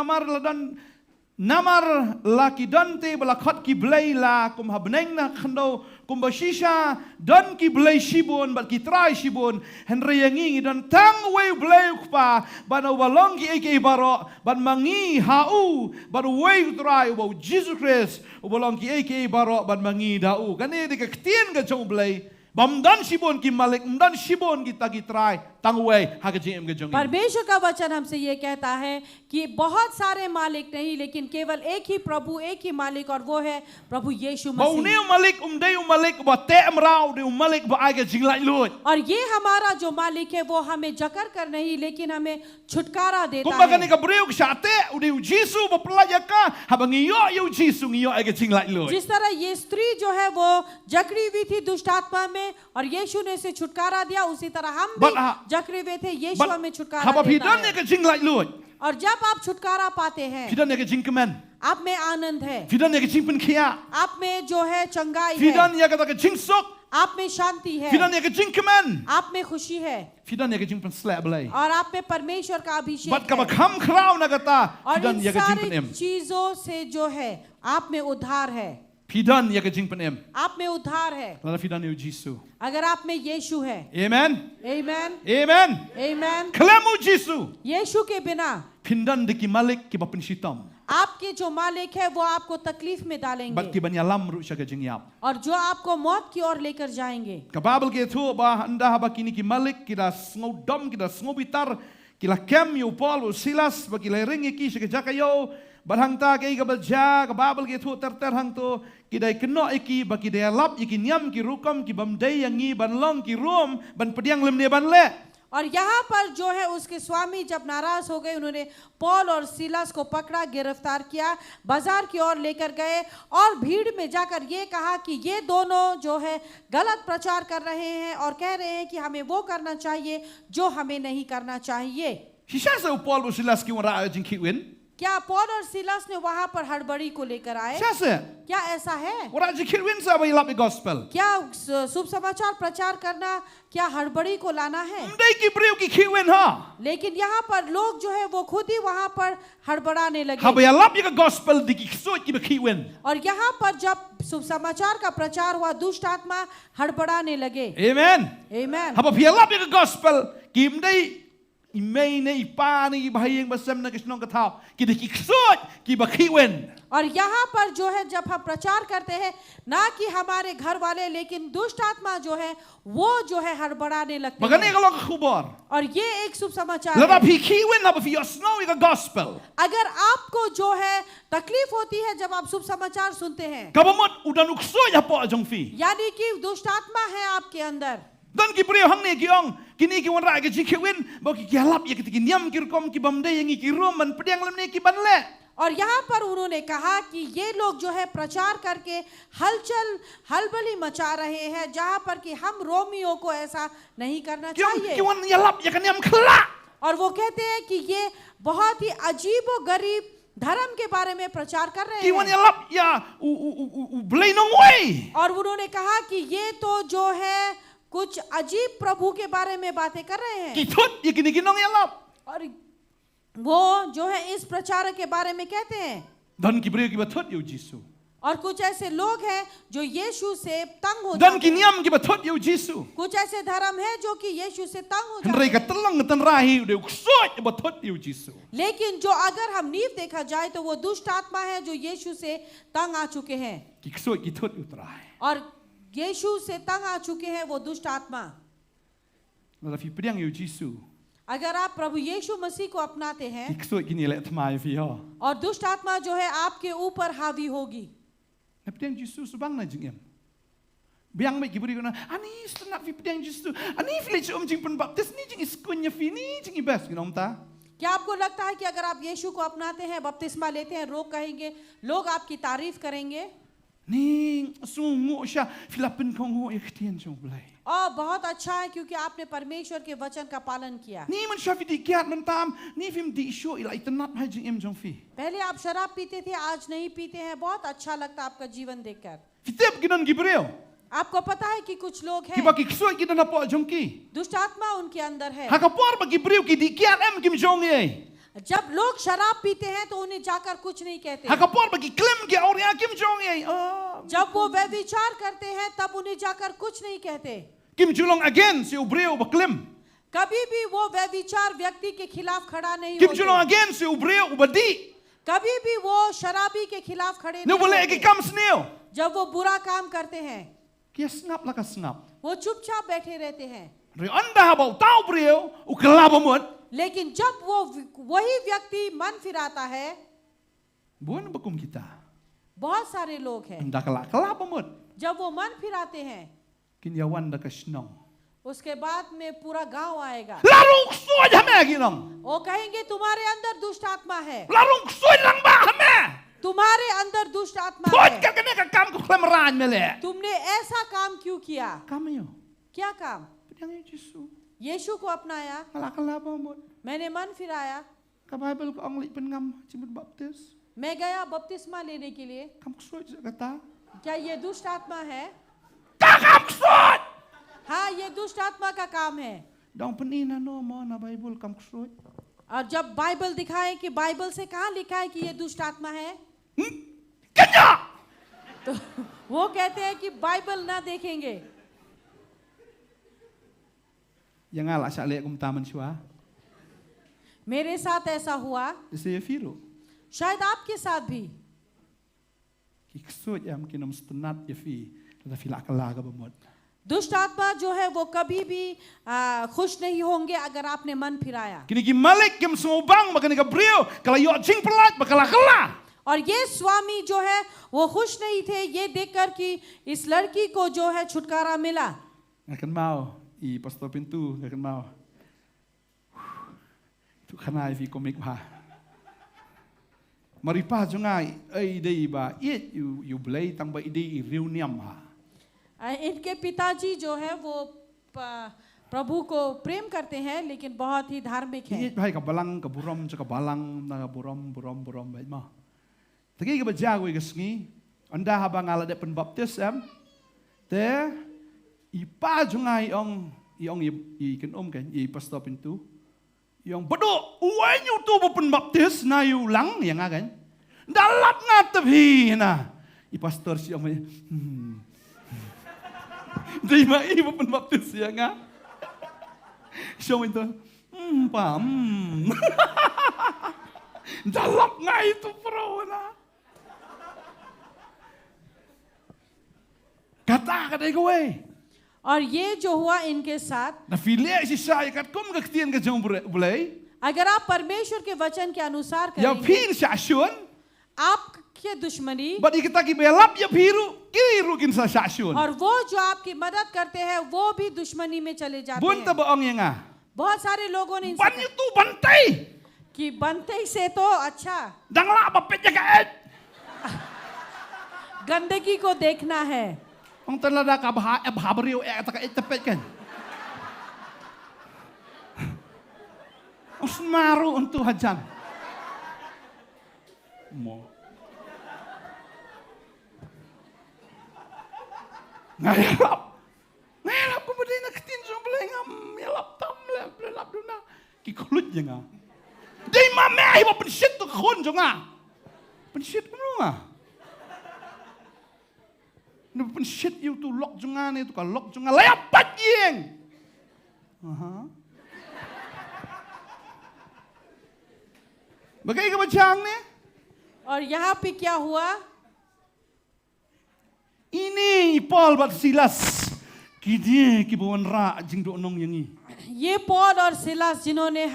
namar la ki dante bala khot ki blai la kum habneng na khando kum bashisha don ki blai shibun bat ki trai shibun henry yangi don tang wei blai pa bana walong ki eke baro ban mangi hau ban wei trai wo Jesus Christ walong ki eke baro ban mangi dau kan ni de ka tien ka chong blai Bamdan shibon ki malik, mdan shibon ki tagi try, tangway hagajim ke jongi. परमेश्वर का वचन हमसे ये कहता है कि बहुत सारे मालिक नहीं, लेकिन केवल एक ही प्रभु, एक ही मालिक, और वो है प्रभु यीशु Bau मसीह। ne malik day malik ba te amrao de malik ba ai ke jinglai lut. और ये हमारा जो मालिक है वो हमें जकड़ कर नहीं, लेकिन हमें छुटकारा देता Kumbaga है। ni ka breu ke sate ude Jesu ba pelayaka habang iyo yo Jesu ngiyo ai ke jinglai lut. जिस तरह ये स्त्री जो है वो जकड़ी हुई थी दुष्ट आत्मा में और यीशु ने उसे छुटकारा दिया, उसी तरह हम भी जकड़े हुए थे, यीशु हमें छुटकारा Haba देता pidan ne है। ke jinglai lut. और जब आप छुटकारा पाते हैं, Pidan ne ke jingkemen. आप में आनंद है, Pidan ne ke jingpen kia. आप में जो है चंगाई Pidan है, ya kata ke jingsok. आप में शांति है, Pidan ne ke jingkemen. आप में खुशी है, Pidan ne ke jingpen slap belai. और आप में परमेश्वर का अभिषेक Bat ka ba है। kham krau na kata. और Pidan इन ya ke jingpen सारी em. चीजों से जो है आप में उद्धार है, Pidan ya ke jingpen em. आप में उद्धार है, Lala pidan ne Jesu. अगर आप में यीशु है। Amen. आमेन, Amen. आमेन। Kelemu Jesu. यीशु के बिना Pindan de ki malik ki ba pensitam. आपके जो मालिक है वो आपको तकलीफ में Bat डालेंगे ki banyalam ru sya ke jingyap. और जो आपको मौत की ओर लेकर जाएंगे। Ka Bible ke tu ba anda ba kini ki malik kita ngau dom kita ngau bitar kila kem yo Paul Silas ba kila ringi ki sya ke jakayo barhang ta ke ka baja ka Bible ke tu ter hang tu kidai keno iki ba kidai lap iki niam ki rukam ki bamdai yangi ban long ki rom ban pediang lem ne ban le. और यहाँ पर जो है उसके स्वामी जब नाराज हो गए, उन्होंने पौल और सिलास को पकड़ा, गिरफ्तार किया, बाजार की ओर लेकर गए और भीड़ में जाकर ये कहा कि ये दोनों जो है गलत प्रचार कर रहे हैं और कह रहे हैं कि हमें वो करना चाहिए जो हमें नहीं करना चाहिए। Sisya sa Paul Silas ki wara jing ki win. क्या पौल और सिलास ने वहां पर हड़बड़ी को लेकर आए? Sisya sa क्या ऐसा है? wara jing ki win sa ba ilap the gospel. क्या शुभ समाचार प्रचार करना क्या हड़बड़ी को लाना है? Mdai ki breu ki win ha. लेकिन यहाँ पर लोग जो है वो खुद ही वहां पर हड़बड़ाने लगे Ha ba ilap ki gospel di ki so ki ba ki win. और यहाँ पर जब शुभ समाचार का प्रचार हुआ, दुष्ट आत्मा हड़बड़ाने लगे। Amen. आमेन। Ha ba ilap ki gospel ki mdai imei ne ipa ne bahayeng basam na kisnong katao ki di ki so ki ba ki win. और यहाँ पर जो है जब हम प्रचार करते हैं, ना कि हमारे घर वाले, लेकिन दुष्ट आत्मा जो है वो जो है हड़बड़ाने लगते Magani हैं। ka lo ka khubor. और ये एक शुभ समाचार Laba है। pi ki win ha ba fi osno ka gospel. अगर आपको जो है तकलीफ होती है जब आप शुभ समाचार सुनते हैं, Ka ba mot udan ukso ya po jong fi. यानी कि दुष्ट आत्मा है आपके अंदर, Dan ki breu hang ne ki ong kini ki wara ka ki win ba ki halap ya ki niam ki kom ki bamdai yang ki rom man pediang lem ne ki ban le. और यहाँ पर उन्होंने कहा कि ये लोग जो है प्रचार करके हलबली मचा रहे हैं, जहाँ पर कि हम रोमियो को ऐसा नहीं करना Ki चाहिए। wan yalap ya kan niam khla. और वो कहते हैं कि ये बहुत ही अजीब और गरीब धर्म के बारे में प्रचार कर रहे Ki wan हैं। yalap ya u blai nong way. और उन्होंने कहा कि ये तो जो है कुछ अजीब प्रभु के बारे में बातें कर रहे हैं। Ki thot ya kini kinong yalap. और वो जो है इस प्रचारक के बारे में कहते हैं। Dan ki breu ki ba thot yo Jesu. और कुछ ऐसे लोग हैं जो यीशु से तंग हो Dan जाते ki हैं। niam ki ba thot yo Jesu. कुछ ऐसे धर्म है जो कि यीशु से तंग हो जाते Henry ka हैं। telang tan rahi de ukso ya ba thot yo Jesu. लेकिन जो अगर हम नींव देखा जाए तो वो दुष्ट आत्मा है जो यीशु से तंग आ चुके हैं, Ki so ki thot yo trai. और यीशु से तंग आ चुके हैं वो दुष्ट आत्मा। La fi pediang yo Jesu. अगर आप प्रभु यीशु मसीह को अपनाते हैं Ki so ki ni le tmai fi ha. और दुष्ट आत्मा जो है आपके ऊपर हावी होगी, Na pediang Jesu subang na jing em. Biang mai ki breu na ani stna fi pediang Jesu. Ani fi le chom jing pen baptis ni jing iskun ya fi ni jing ibas ki nom ta. क्या आपको लगता है कि अगर आप यीशु को अपनाते हैं, बपतिस्मा लेते हैं, लोग कहेंगे, लोग आपकी तारीफ करेंगे? Ni sungu sya filapin kongo ikhtian jong blai. और बहुत अच्छा है क्योंकि आपने परमेश्वर के वचन का पालन किया। Ni man sya fi di kiat man tam ni fim di syo ila itanat hai jing em jong fi. पहले आप शराब पीते थे, आज नहीं पीते हैं, बहुत अच्छा लगता आपका जीवन देखकर। Fitep ginan ki breu. आपको पता है कि कुछ लोग Ki हैं, ba ki so ki na po jong ki. दुष्ट आत्मा उनके अंदर है। Ha ka por ba ki breu ki di kiat em kim jong ye. जब लोग शराब पीते हैं तो उन्हें जाकर कुछ नहीं कहते, Ha ka por ba ki klem ki auria kim jong ye. Oh. जब वो व्यभिचार करते हैं तब उन्हें जाकर कुछ नहीं कहते। Kim julong again si ubreu ba klem. कभी भी वो व्यभिचार व्यक्ति के खिलाफ खड़ा नहीं Kim julong होते, again si ubreu ba di. कभी भी वो शराबी के खिलाफ खड़े No नहीं boleh ki होते। kam sneo. जब वो बुरा काम करते हैं, Kia sengap lah ka sengap. वो चुपचाप बैठे रहते हैं। Ri anda bau tahu beliau, ukelap amut. लेकिन जब वो वही व्यक्ति मन फिराता है, Bukan bekum kita. बहुत सारे लोग हैं, Anda kelap amut. जब वो मन फिराते हैं, Kinyawan dah kesenang. उसके बाद में पूरा गांव आएगा। Larung suai hame ginong. वो कहेंगे तुम्हारे अंदर दुष्ट आत्मा है, Larung suai lang ba hame. तुम्हारे अंदर दुष्ट आत्मा Put है, ka kene ka kam ko klemran mele. तुमने ऐसा काम क्यों किया? Kami yo. क्या काम? Pedang Yesus. यीशु को अपनाया, Kelap amut. मैंने मन फिराया, Ka Bible ko ang pengam jimut baptis. मैं गया बपतिस्मा लेने के लिए। Kam suai kata. क्या ये दुष्ट आत्मा है? Kam suai. हाँ, ये दुष्ट आत्मा का काम है। Dong penina no mo na Bible kam suai. और जब बाइबल दिखाए कि बाइबल से कहाँ लिखा है कि ये दुष्ट आत्मा है, Kenya. तो वो कहते हैं कि बाइबल ना देखेंगे। Yang alak syak kum taman syua. मेरे साथ ऐसा हुआ, Saya firu. शायद आपके साथ भी। Ki ksut yang kinam stunat ya fi. Tata filak kelaga bamut. दुष्ट आत्मा जो है वो कभी भी खुश नहीं होंगे अगर आपने मन फिराया। Kini ki malik kim sumubang makani ka brio. Kalau yo jing pelat bakala kala. और ये स्वामी जो है वो खुश नहीं थे ये देखकर कि इस लड़की को जो है छुटकारा मिला। Ngakan mau I pastor pintu ngakan mau. Tu kana fi komik ha. Maripa jungai ai dei ba it you blay tang ba idei reuniam ha. इनके पिताजी जो है वो प्रभु को प्रेम करते हैं लेकिन बहुत ही धार्मिक हैं। It bhai ka balang ka buram ka balang na buram bai ma. Tagi ka ba jago ka sngi anda habang ala de pen baptism te ipa jungai ong i kan kan i pastor pintu yang bedo uanyu tu pen baptis na yu lang yang kan dalap ngat bhi na i pastor si ong Di ma i pen baptis yang nga show itu pam dalap nga itu pro na kata kadai kowe और ये जो हुआ इनके साथ, na file si sai kat kum ka tien ka jong bulai अगर आप परमेश्वर के वचन के अनुसार ya करेंगे, pin sa asyun आपके दुश्मनी ba kita ki belap ya piru kiru kin sa asyun और वो जो आपकी मदद करते हैं वो भी दुश्मनी में चले जाते bun ta हैं। baong yang nga बहुत सारे लोगों ने इनसे ban कहा itu bantai कि बनते ही से तो अच्छा, dang la ba pet ka et गंदगी को देखना है। ong talada ka ba brio ta ka et pet kan Osmaru untuk hajan mo ngayap ko ba din nakatin sa balengam yalap tam lap duna ki kulut ya nga di mamay mo pensit to kon jo nga pensit ko nga no pensit yu tu lok jo nga ne tu ka lok jo nga layapat yeng Bagay ka ba siyang ne? और यहाँ पे क्या हुआ, Ini Paul bat Silas. Kidie kibawan ra jing do nong yangi. ये पॉल और सिलास जिन्होंने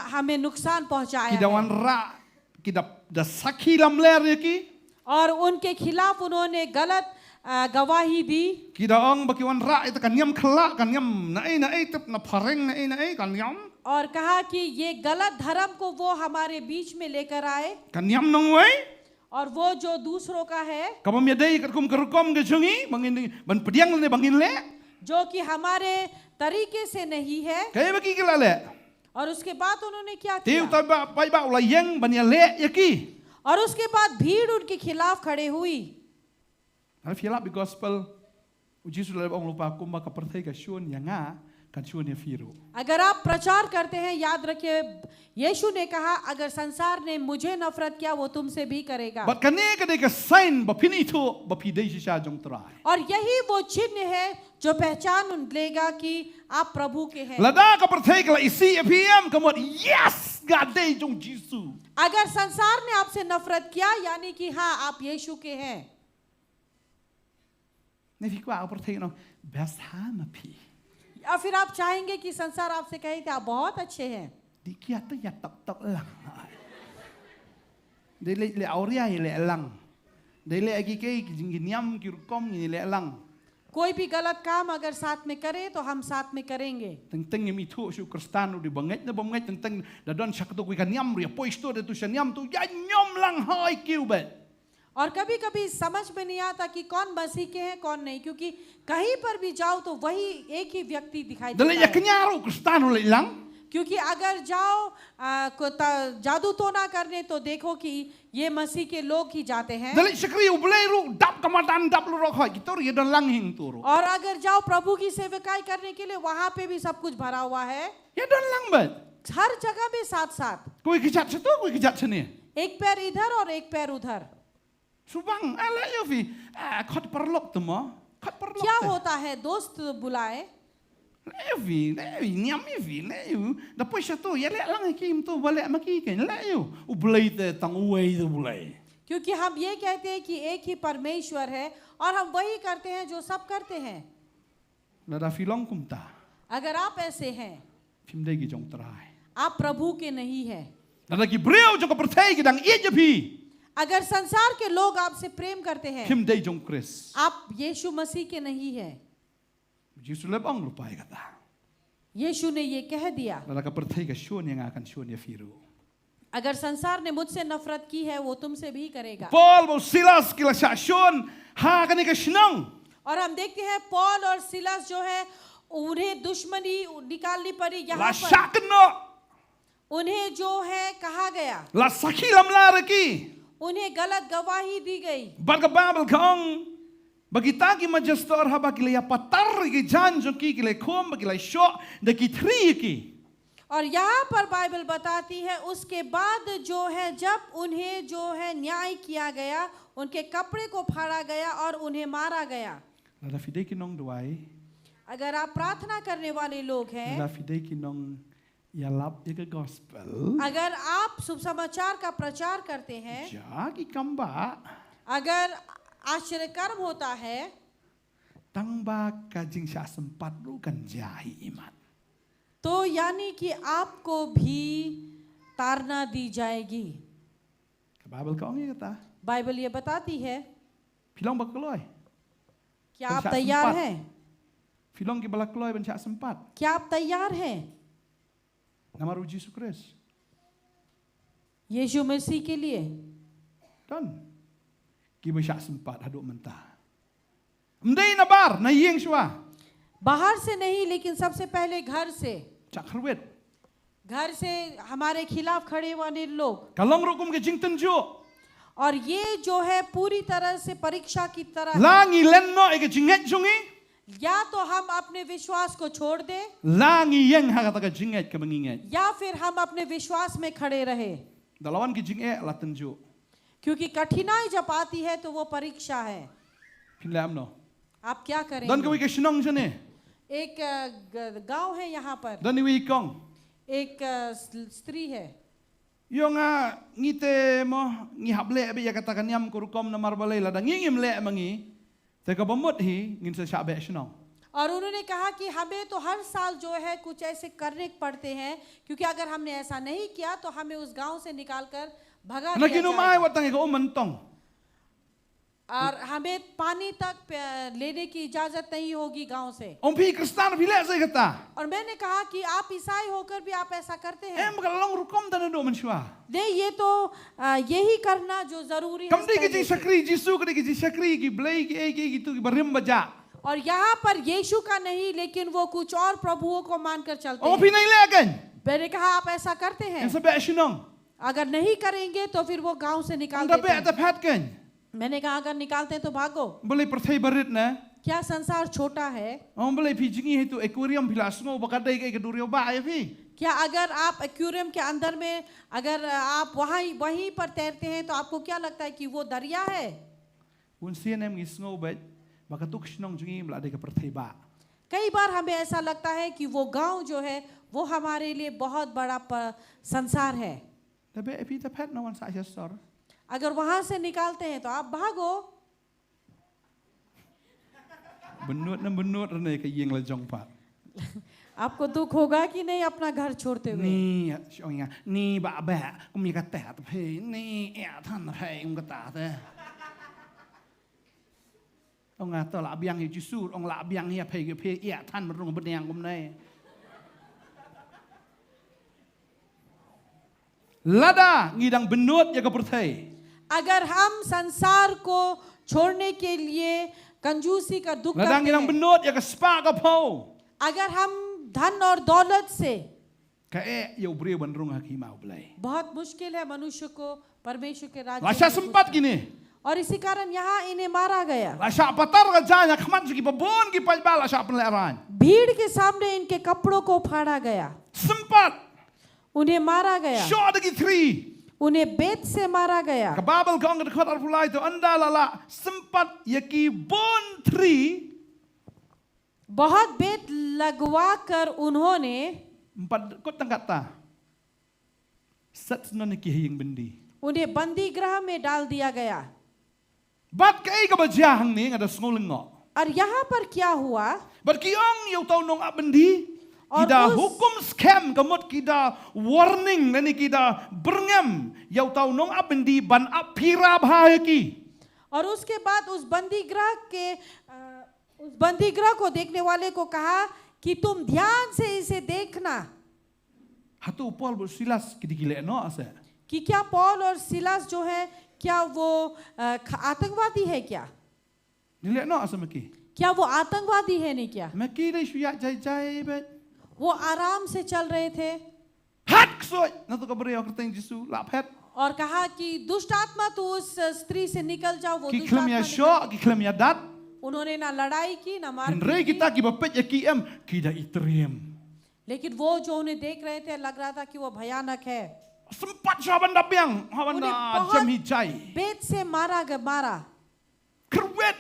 हमें नुकसान पहुंचाया Kidawan है, ra kidap da sakhi lam ler yaki. और उनके खिलाफ उन्होंने गलत गवाही दी। Kidaong bakiwan ra ita kanyam khala kanyam nae tap na pareng nae kanyam. और कहा कि ये गलत धर्म को वो हमारे बीच में लेकर आए Kanyam nong way. और वो जो दूसरों का है, Kabam yadai kat kum kerukom ke jungi bangin ban pediang le bangin le. जो कि हमारे तरीके से नहीं है। Kaya baki kilale. और उसके बाद उन्होंने क्या Tiu किया, taba pai ba ulayeng ban ya le yaki. और उसके बाद भीड़ उनके खिलाफ खड़े हुई। Al filap di gospel uji sudah lebih lupa kumba kapertai ka syun yang nga kan syun ya firu. अगर आप प्रचार करते हैं, याद रखिए यीशु ने कहा अगर संसार ने मुझे नफरत किया वो तुमसे भी करेगा। Bat kane ka ka sign ba pinito ba pidei si siya jong try. और यही वो चिन्ह है जो पहचान लेगा कि आप प्रभु के हैं। Lada kapertai ka isi PM kamot yes God day jong Jisu. अगर संसार ने आपसे नफरत किया यानी कि हाँ आप यीशु के हैं। Ni fi kwa per thei no best ha ma pi. या फिर आप चाहेंगे कि संसार आपसे कहे कि आप बहुत अच्छे हैं Di kia ta ya tak lang. Dei le auria le lang. Dei le agi ke jing niam ki kom ni le lang. कोई भी गलत काम अगर साथ में करे तो हम साथ में करेंगे Teng mi thu su kristano di banget na banget teng da don sak to kan niam ria pois to de tu niam tu ya nyom lang hai kiu bet. और कभी कभी समझ में नहीं आता कि कौन मसीह के हैं कौन नहीं क्योंकि कहीं पर भी जाओ तो वही एक ही व्यक्ति दिखाई Dale ya देता है kenyaru kristano le lang. क्योंकि अगर जाओ जादू टोना करने तो देखो कि ये मसीह के लोग ही जाते हैं Dale sakri ublei ru dap kamatan dap lu rok hai kitor ye don lang hing tu ru. और अगर जाओ प्रभु की सेवकाई करने के लिए वहां पे भी सब कुछ भरा हुआ है Ya don lang bet. हर जगह में साथ साथ Koi kijat situ koi kijat sini. एक पैर इधर और एक पैर उधर Subang ala yo fi khot perlok tu mo. Khot perlok. क्या होता है दोस्त बुलाए Levi, niam Levi, Levi. Depois satu, ya le lang kim tu balik maki kan, Levi. Ublei te tang uai tu bulai. क्योंकि हम ये कहते हैं कि एक ही परमेश्वर है और हम वही करते हैं जो सब करते हैं Nada filong kumta. अगर आप ऐसे हैं Film dai gi jong trai. आप प्रभु के नहीं हैं Nada gi breu jong percaya gi dang ie je pi. अगर संसार के लोग आपसे प्रेम करते हैं Film dai jong Chris. आप यीशु मसीह के नहीं हैं Jisu lebang lupai kata. यीशु ने ये कह दिया Nada ka percaya ga shun yang akan shun ya firu. अगर संसार ने मुझसे नफरत की है वो तुमसे भी करेगा Paul bo Silas kila sya shun ha kan ka shnang. और हम देखते हैं पॉल और सिलास जो है उन्हें दुश्मनी निकालनी पड़ी La यहाँ पर syakno. उन्हें जो है कहा गया La sakilam la reki. उन्हें गलत गवाही दी गई Baga babel kong. Bagi tagi majestor ha bagi le patar ki janjo ki le khom bagi le shok de ki tri ki. और यहाँ पर बाइबल बताती है उसके बाद जो है जब उन्हें जो है न्याय किया गया उनके कपड़े को फाड़ा गया और उन्हें मारा गया La fidei ki nong duai. अगर आप प्रार्थना करने वाले लोग हैं La fidei ki nong ya lap ya gospel. अगर आप शुभ समाचार का प्रचार करते हैं Ja ki kamba. अगर आश्चर्यकर्म होता है Tang ba ka jing sya sempat lu kan jahi iman. तो यानी कि आपको भी ताड़ना दी जाएगी Ka babel kong ya kata. Bible ये बताती है Filong ba keloi. क्या आप Bersyak तैयार sempat. हैं Filong ki bala keloi ben sya sempat. क्या आप तैयार हैं Nama ru Yesus Kristus. यीशु मसीह के लिए Dan. Ki ba sya sempat haduk mentah. Mdei na bar na yeng shwa. बाहर से नहीं लेकिन सबसे पहले घर से Chak khruet. घर से हमारे खिलाफ खड़े वाले लोग Kalong rukum ke jing tenju. और ये जो है पूरी तरह से परीक्षा की तरह है। Langi lenno e ke jinget jungi. या तो हम अपने विश्वास को छोड़ दें Langi yeng ha kata ka jinget ke menginget. या फिर हम अपने विश्वास में खड़े रहे Dalawan ki jinget la tenju. क्योंकि कठिनाई जब आती है तो वो परीक्षा है Pinlam no. आप क्या Dan करेंगे kawi ke shnong jene. एक गांव है यहाँ पर Dan ni wi kong. एक स्त्री है Yung ngite mo ngi hable be ya kata kanyam kurukom na marbale la dang ngim le mangi. Te ka bomot hi ngin sa shabe shnong. और उन्होंने कहा कि हमें तो हर साल जो है कुछ ऐसे करने पड़ते हैं क्योंकि अगर हमने ऐसा नहीं किया तो हमें उस गांव से निकालकर भगा Na दिया kinumay जाएगा। watang ko mentong. और हमें पानी तक लेने की इजाजत नहीं होगी गांव से Om pi kristan pi le sa kata. और मैंने कहा कि आप ईसाई होकर भी आप ऐसा करते हैं Em kalong rukom dan do menshwa. नहीं ये तो यही करना जो जरूरी है Kam di ki पहले jing से। sakri Jisu ki ki sakri ki blai ki tu ki barim baja. और यहाँ पर यीशु का नहीं लेकिन वो कुछ और प्रभुओं को मानकर चलते Om हैं pi nai le kan. मैंने कहा आप ऐसा करते हैं Em sa be shnong. अगर नहीं करेंगे तो फिर वो गांव से निकाल Anda देते be हैं ta phat kan. मैंने कहा अगर निकालते हैं तो भागो Boleh percaya barit na. क्या संसार छोटा है Om boleh pi jingi itu aquarium pila sngo bakadai ke durio ba ya fi. क्या अगर आप एक्वेरियम के अंदर में अगर आप वहीं पर तैरते हैं तो आपको क्या लगता है कि वो दरिया है Un sien em ngisngo ba bakatuk snong jingi mla de ka percaya ba. कई बार हमें ऐसा लगता है कि वो गांव जो है वो हमारे लिए बहुत बड़ा संसार है Tapi pi ta phat na wan sa ya sor. अगर वहां से निकालते हैं तो आप भागो benut rene ke yeng la jong pat. आपको दुख होगा कि नहीं अपना घर छोड़ते हुए Ni shonga ni ba ba kum mi ka ta phe ni ya than phe kum ka ta te. Ông à tao là biang hi chi su ông là biang hi phe ke phe ya than ma rung ba dang kum nei. Lada ngidang benut ya ka perthai. अगर हम संसार को छोड़ने के लिए कंजूसी का दुख Ladang करते ngidang हैं benut ya ka spa ka pho. अगर हम धन और दौलत से Ka yo bre ban rung ha ki mau blai. बहुत मुश्किल है मनुष्य को परमेश्वर के राज्य Lasha में sempat घुसना। gini. और इसी कारण यहाँ इन्हें मारा गया Lasha patar ka janya khaman ki babon ki pal ba lasha penleran. भीड़ के सामने इनके कपड़ों को फाड़ा गया Sempat उन्हें मारा गया shot ki 3. उन्हें बेत से मारा गया Ka babel ka ang khot ar pulai to anda lala sempat ya ki bon 3 बहुत बेत लगवा कर उन्होंने 4 kot tangkat ta. Sat non ki hing bendi. उन्हें बंदी गृह में डाल दिया गया Bat kai ka ba jahang ni ngada sngolengo. और यहाँ पर क्या हुआ Bat ki ong yo tau nong abendi. और Kita उस- hukum scam kamot kita warning nani kita berngam yo tau nong abendi ban apira bahaki. और उसके बाद उस बंदी गृह के उस बंदी गृह को देखने वाले को कहा कि तुम ध्यान से इसे देखना Hatu Paul bersilas kidigile no ase. कि क्या पॉल और सिलास जो है क्या वो आतंकवादी है क्या Dile no ase maki. क्या वो आतंकवादी है नहीं क्या Maki dai suya jai jai bet. वो आराम से चल रहे थे Hat ksoi na to kabri ok teng jisu lap het. और कहा कि दुष्ट आत्मा तो उस स्त्री से निकल जाओ वो Ki दुष्ट klem आत्मा ya निकल- sho ki klem ya dat. उन्होंने ना लड़ाई की ना मार Henry kita ki bapet ya ki em ki da itriem. लेकिन वो जो उन्हें देख रहे थे लग रहा था कि वो भयानक है Sempat sahabat dapiang, hawan उन्हें da बहुत jam hijai. बेत से मारा Kerwet.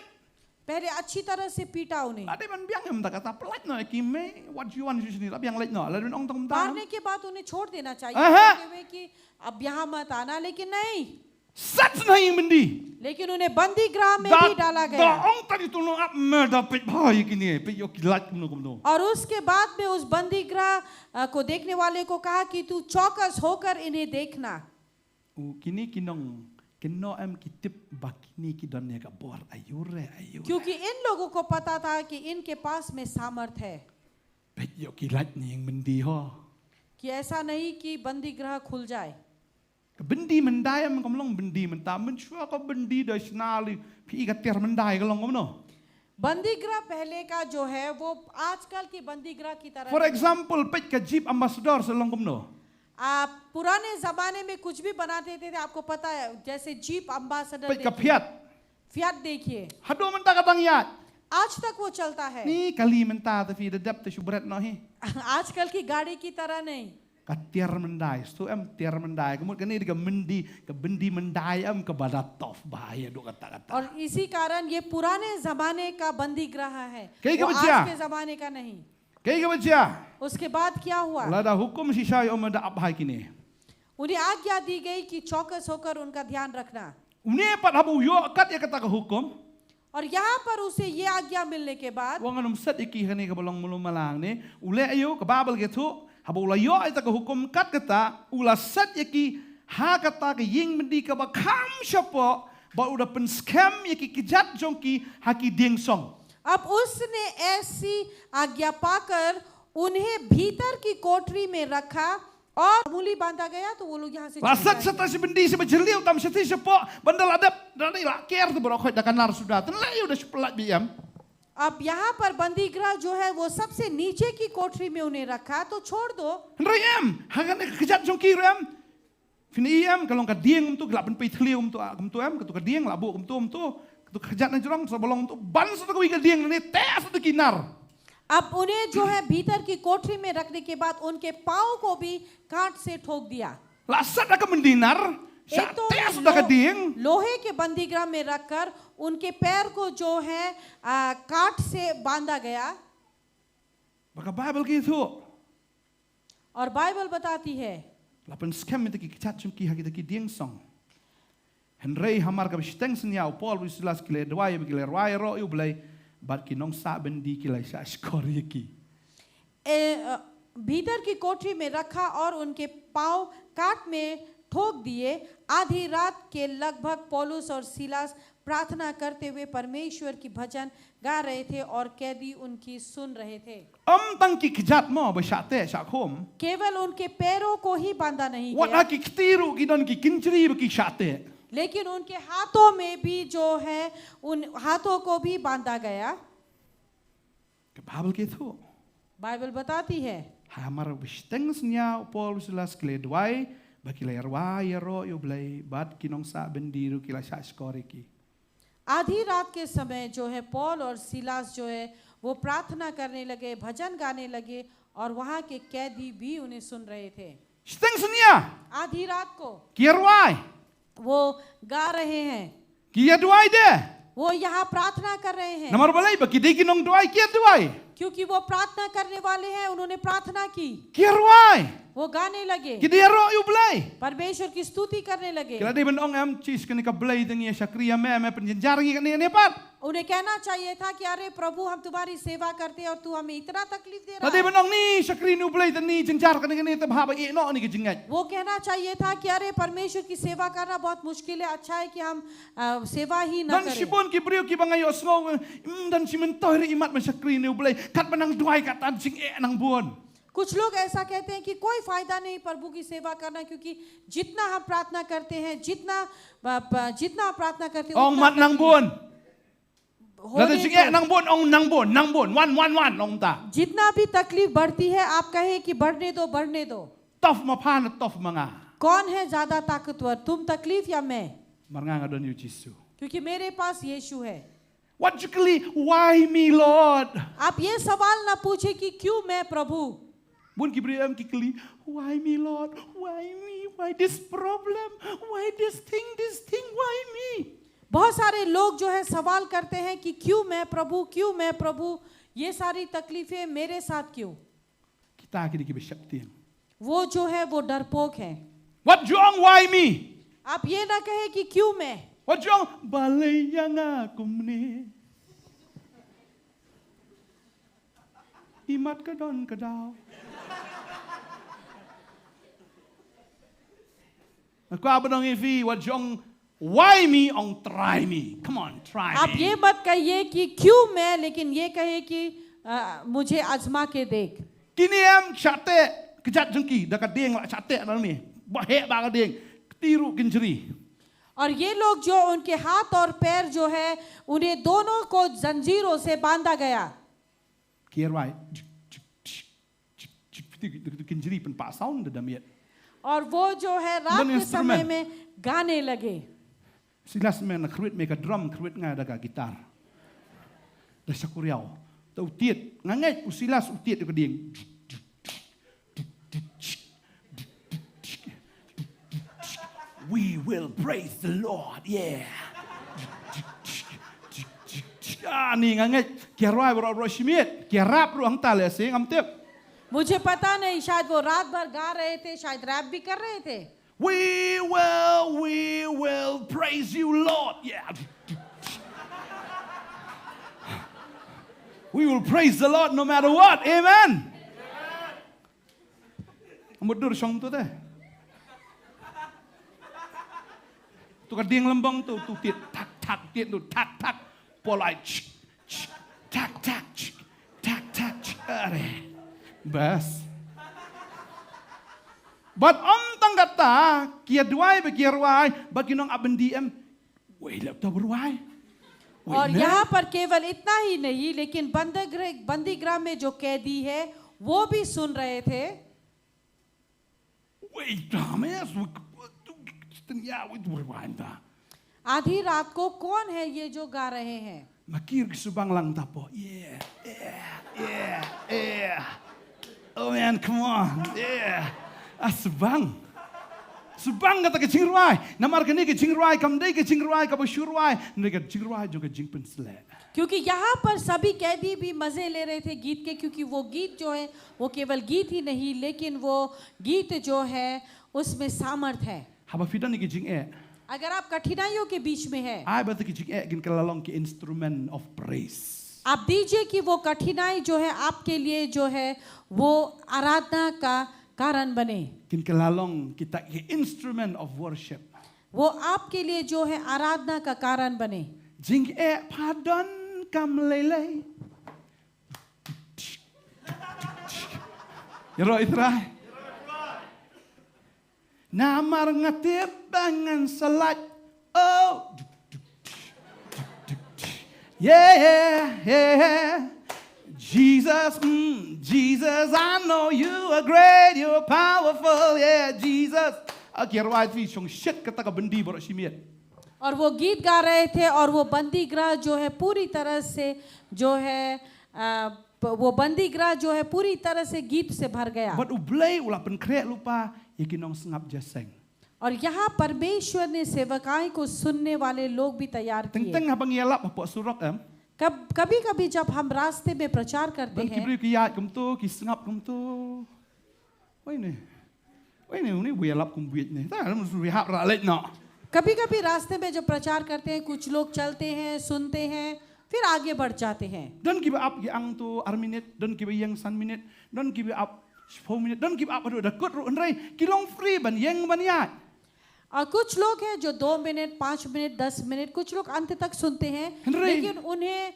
पहले अच्छी तरह से पीटा उन्हें Ada man biang em tak kata pelat no ki me what you want sini tapi yang lain no lalu ong tong tang. मारने के बाद उन्हें छोड़ देना चाहिए अहं। कहते हुए कि अब यहाँ मत आना लेकिन नहीं Sat na yung mendi. लेकिन उन्हें बंदी गृह में भी डाला Da गया ong tadi tulong ap mer da pet bhai kini pet yo kilat kuno kuno. और उसके बाद में उस बंदी गृह को देखने वाले को कहा कि तू चौकस होकर इन्हें देखना Kini kinong kino em kitip bakini ki don ka bor ayure ayure. क्योंकि इन लोगों को पता था कि इनके पास में सामर्थ है Pet yo kilat ni yung mendi ho. कि ऐसा नहीं कि बंदी गृह खुल जाए Bendi mendai em komlong bendi menta menchua ko bendi da snali pi ka ter mendai ka long no. बंदी गृह पहले का जो है वो आजकल की बंदी गृह की तरह For नहीं। example pet ka jeep ambassador sa long no. आप पुराने जमाने में कुछ भी बनाते थे आपको पता है जैसे jeep ambassador Pet ka fiat. Fiat देखिए Hado menta ka tangyat. आज तक वो चलता है Ni kali menta ta fi da dap ta subret no hi. आजकल की गाड़ी की तरह नहीं Ka tiar mendai, sto em tiar mendai. Kemudian kini diga mendi, ke bendi mendai em ke badat tof bahaya do kata-kata. और इसी कारण ये पुराने जमाने का बंदी गृह है कई वो के बच्चा? आज के जमाने का नहीं Kaya ka baca? उसके बाद क्या हुआ Lada hukum si saya om da abhai kini. उन्हें आज्ञा दी गई कि चौकस होकर उनका ध्यान रखना Uni pat habu yo kat ya kata ka hukum. और यहाँ पर उसे ये आज्ञा मिलने के बाद Wang anum set iki kani ka balong mulum malang ni. Ule ayo ka babel gitu. Habu la yo ay ta ka hukum kat kata. Ula set iki ha kata ka ying mendi ka ba kam siapa. Ba udah pen scam yaki kijat jongki haki ding song. अब उसने ऐसी आज्ञा पाकर उन्हें भीतर की कोठरी में रखा और मूली बांधा गया तो वो लोग यहाँ से चले Lasat गए। seta si bendi si bejeliu tam seti siapa. Bandal adap. Dari la ker tu berokoi da kanar sudah. Tenlai udah sepelat biam. अब यहाँ पर बंदी गृह जो है वो सबसे नीचे की कोठरी में उन्हें रखा तो छोड़ दो Rem, hagan kejat jongki rem. Fini em kalau ka dieng tu gelap pen pithliu tu em ketu ka dieng labu tu ketu kejat na jrong sebolong tu ban satu ka dieng ni tes tu kinar. अब उन्हें जो है भीतर की कोठरी में रखने के बाद उनके पाँव को भी कांट से ठोक दिया Lasat dah ka mendinar. एक तो Tes उन्हें dah ka dieng. लोहे के बंदी गृह में रखकर उनके पैर को जो है काट से बांधा गया Maka Bible gitu. और बाइबल बताती है Lapan scam itu ki kejat jongki haki ki dieng song. Henry hamar ka bisteng senyau Paul wisilas kile dwai bigile rwai ro yu blai bat kinong sa bendi kilai sa skori ki. भीतर की कोठरी में रखा और उनके पांव काट में ठोक दिए। आधी रात के लगभग पौलुस और सिलास प्रार्थना करते हुए परमेश्वर की भजन गा रहे थे और कैदी उनकी सुन रहे थे। Tang ki kejat mo ba syate syakom. केवल उनके पैरों को ही बांधा नहीं Wat गया, ki ketiru ki don ki kincri ba ki syate. लेकिन उनके हाथों में भी जो है उन हाथों को भी बांधा गया। Ke Bible gitu. बाइबल बताती है Hamar bisteng nya Paulus las kledwai ba kilai rwai ro yo blai bat kinong sa bendiru kilai sa skori ki. आधी रात के समय जो है पौल और सिलास जो है वो प्रार्थना करने लगे, भजन गाने लगे और वहाँ के कैदी भी उन्हें सुन रहे थे। Steng nya आधी रात को ki rwai वो गा रहे हैं, ki ya dwai de. वो यहाँ प्रार्थना कर रहे हैं Namar balai ba ki de kinong dwai ki dwai. क्योंकि वो प्रार्थना करने वाले हैं। उन्होंने प्रार्थना की, Ki rwai वो गाने लगे, ki de ro yo blai. परमेश्वर की स्तुति करने लगे। Kila de ben ong am chis kani ka blai dengi sakriya me penjenjar ngi kani ne pat. उन्हें कहना चाहिए था कि अरे प्रभु हम तुम्हारी सेवा करते हैं और तू हमें इतना तकलीफ दे रहा Tadi है। ben ong ni sakri nu blai tani jenjar kani te bhaba e no ni ki jingat. वो कहना चाहिए था कि अरे परमेश्वर की सेवा करना बहुत मुश्किल है, अच्छा है कि हम सेवा ही न Dan करें। sipon ki brio ki bangai osngong dan simen tohri imat me sakri nu blai kat benang duai kat tan sing e nang buon. कुछ लोग ऐसा कहते हैं कि कोई फायदा नहीं प्रभु की सेवा करना, क्योंकि जितना हम प्रार्थना करते हैं, जितना हम प्रार्थना करते हैं Ong उतना mat nang buon. होने Lada sing दो। e nang buon nang buon wan ong ta. जितना भी तकलीफ बढ़ती है आप कहें कि बढ़ने दो बढ़ने दो। Tof ma pan tof manga. कौन है ज्यादा ताकतवर, तुम तकलीफ या मैं? Maranga don yu Jisu. क्योंकि मेरे पास यीशु है। What you why me Lord? आप ये सवाल ना पूछे कि क्यों मैं प्रभु। Bun ki brio am ki kli why me Lord? Why me? Why this problem? Why this thing? Why me? बहुत सारे लोग जो है सवाल करते हैं कि क्यों मैं प्रभु, ये सारी तकलीफें मेरे साथ क्यों? Kita kini ki beshakti. वो जो है वो डरपोक है। What wrong? Why me? आप ये ना कहे कि क्यों मैं। What wrong? Balay yang akum ni. Imat ka don ka daw. Aku apa dong Evi? What wrong? Why me? Ong try me. Come on, try आप me. ये मत कहिए कि क्यों मैं, लेकिन ये कहे कि मुझे आजमा के देख। Kini am syate kejat jengki dekat ding lak syate dalam ni. Bahek ba ding. Tiru kinjeri. और ये लोग जो उनके हाथ और पैर जो है उन्हें दोनों को जंजीरों से बांधा गया। Kierwai. Kinjeri pen pak sound dalam yet. और वो जो है रात Dan के समय instrument. में गाने लगे। Silas men kruit meka drum kruit nga daga gitar. Da sakuriau. Tau tiet ngangai usilas utiet ke ding. We will praise the Lord. Yeah. Ah ni ngangai kiarwai bro shimit. Kiarap ru ang tale sing am tep. मुझे पता नहीं, शायद वो रात भर गा रहे थे, शायद रैप भी कर रहे थे। We will praise you, Lord. Yeah. We will praise the Lord no matter what. Amen. Mudur song tu deh. Tu kading lembang tu tiet tak tiet tu tak polai tak are. Bas. But tang kata kia duai be kia ruai bagi nong abendi em. Wei lep tu beruai. और यहाँ पर केवल इतना ही नहीं, लेकिन बंदी गृह में जो कैदी है वो भी सुन रहे थे। Wei dames. Ya wei beruai dah. आधी रात को कौन है ये जो गा रहे हैं? Makir subang lang tapo. Yeah. Oh man, come on. Yeah. Subang kata ke jingruai. Namar ke ni ke jingruai, kamdai ke jingruai, ka bashurwai, ni ke jingruai jo ke jingpen selek. क्योंकि यहाँ पर सभी कैदी भी मजे ले रहे थे गीत के, क्योंकि वो गीत जो है वो केवल गीत ही नहीं, लेकिन वो गीत जो है उसमें सामर्थ है। Haba fidan ni ke jing अगर आप कठिनाइयों के बीच में है I bata ke jing gin kalalong ke instrument of praise. आप दीजिए कि वो कठिनाई जो है आपके लिए जो है वो आराधना का कारण बने. Kin kelalong kita ke instrument of worship. वो आपके लिए जो है आराधना का कारण बने. Jing padon kam lele. Yero itrai. Namar ngatip bangan salat. Oh. Yeah. Jesus, Jesus, I know you are great, you are powerful, yeah, Jesus. Akhir wajib song shit kata ka bendi borok simit. और वो गीत गा रहे थे और वो बंदी गृह जो है पूरी तरह से जो है वो बंदी गृह जो है पूरी तरह से गीत से भर गया. But ublay ulah penkrek lupa ikinong sengap jaseng. और यहाँ परमेश्वर ने सेवकाई को सुनने वाले लोग भी तैयार किए. Teng habang yalap apa surak am. कभी कभी जब हम रास्ते में प्रचार करते Dan हैं kibri kiyat kumtu kisengap kumtu. Oi ni uni yalap kumbuit ni. Tak ada musuh rehab ralet no. कभी कभी रास्ते में जब प्रचार करते हैं कुछ लोग चलते हैं सुनते हैं फिर आगे बढ़ जाते हैं. Dan kiba up yang tu minute, dan kiba yang 1 minute, dan kiba up 4 minute, dan kiba up adu dakut ru unrai kilong free ban yang ban yat. और कुछ लोग हैं जो 2 मिनट 5 मिनट 10 मिनट कुछ लोग अंत तक सुनते हैं लेकिन उन्हें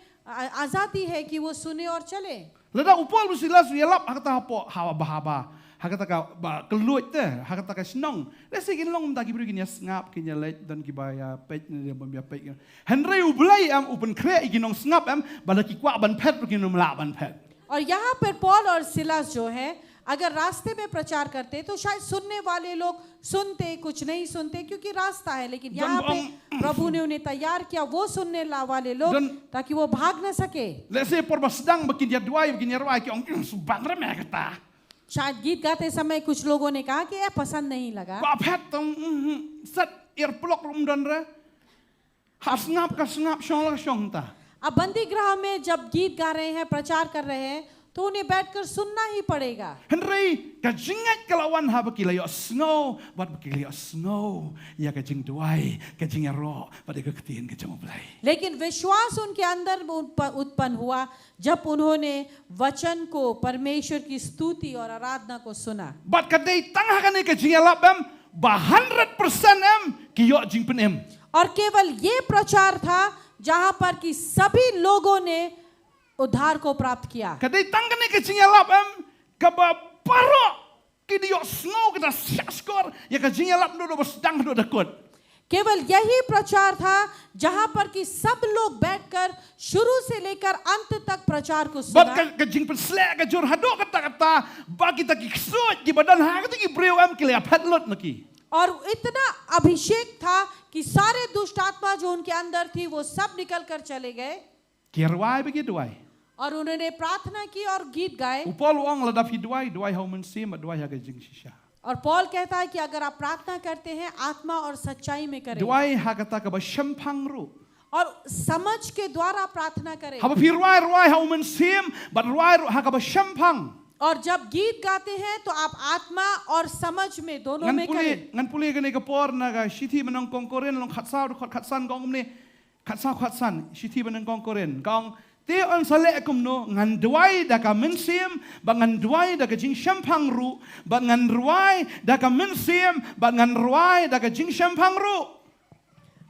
आजादी है कि वो सुने और चले. Lada upol busilas yalap hakata hapo hawa bahaba. Hakata ka keluit te, hakata ka senong. Lesi kin long mta kibri kin ya ngap kin ya leit dan kibaya pet ni dia bia pet. Henry ublai am open kre ikinong ngap am bala ki kwa ban pet kin mla ban pet. और यहाँ पर पॉल और सिलास जो है अगर रास्ते में प्रचार करते तो शायद सुनने वाले लोग सुनते कुछ नहीं सुनते क्योंकि रास्ता है लेकिन यहाँ पे प्रभु ने उन्हें तैयार किया वो सुनने वाले लोग ताकि वो भाग न सके. Lesi porba sedang bikin dia duai bikin dia ruai ki ong suban reme kata. शायद गीत गाते समय कुछ लोगों ने कहा कि यह पसंद नहीं लगा. Kwa pet tong set earplug rum dan re. Has ngap ka ngap shong la shong ta. अब बंदी गृह में जब गीत गा रहे हैं प्रचार कर रहे हैं तो उन्हें बैठकर सुनना ही पड़ेगा. Henry ka jingat kalawan ha bakilayo snow bat bakilayo snow ya ka jing duai ka jing ro bat ka ketin ka jong blai. लेकिन विश्वास उनके अंदर उत्पन्न हुआ जब उन्होंने वचन को परमेश्वर की स्तुति और आराधना को सुना. Bat ka dei tang ha ka ne ka jing alap am ba 100% am ki yo jing pen em. और केवल ये प्रचार था जहां पर कि सभी लोगों ने उद्धार को प्राप्त किया. Kadai tang ka ne ka jing alap am ka ba paro ki di yo snow ka da skor ya ka jing alap do do sedang do dakut. केवल यही प्रचार था जहां पर कि सब लोग बैठकर शुरू से लेकर अंत तक प्रचार को Bat सुना. ka jing pen slek ka jor hado kata ba kita ki ksut ki badan ha ka ki breu am ki le phat lot naki. और इतना अभिषेक था कि सारे दुष्ट आत्मा जो उनके अंदर थी वो सब निकल कर चले गए. Ki ruai bagi duai. और उन्होंने प्रार्थना की और गीत गाए. Upol wang la dafi duai hau men sim duai ha ka jing shisha. और पॉल कहता है कि अगर आप प्रार्थना करते हैं आत्मा और सच्चाई में करें Duai ha kata ka ba shampang ru. और समझ के द्वारा प्रार्थना करें. Ha ba pi ruai hau men sim but ruai ha ka ba shampang. और जब गीत गाते हैं तो आप आत्मा और समझ में दोनों में करें. Ngan puli ka ne ka por na ka shithi manong kongkoren long khatsau khatsan gong ne khatsau khatsan shithi manong kongkoren gong te on sale akum no ngan duai da ka men sim ba ngan duai da ka jing shampang ru ba ngan ruai da ka men sim ba ngan ruai da ka jing shampang ru.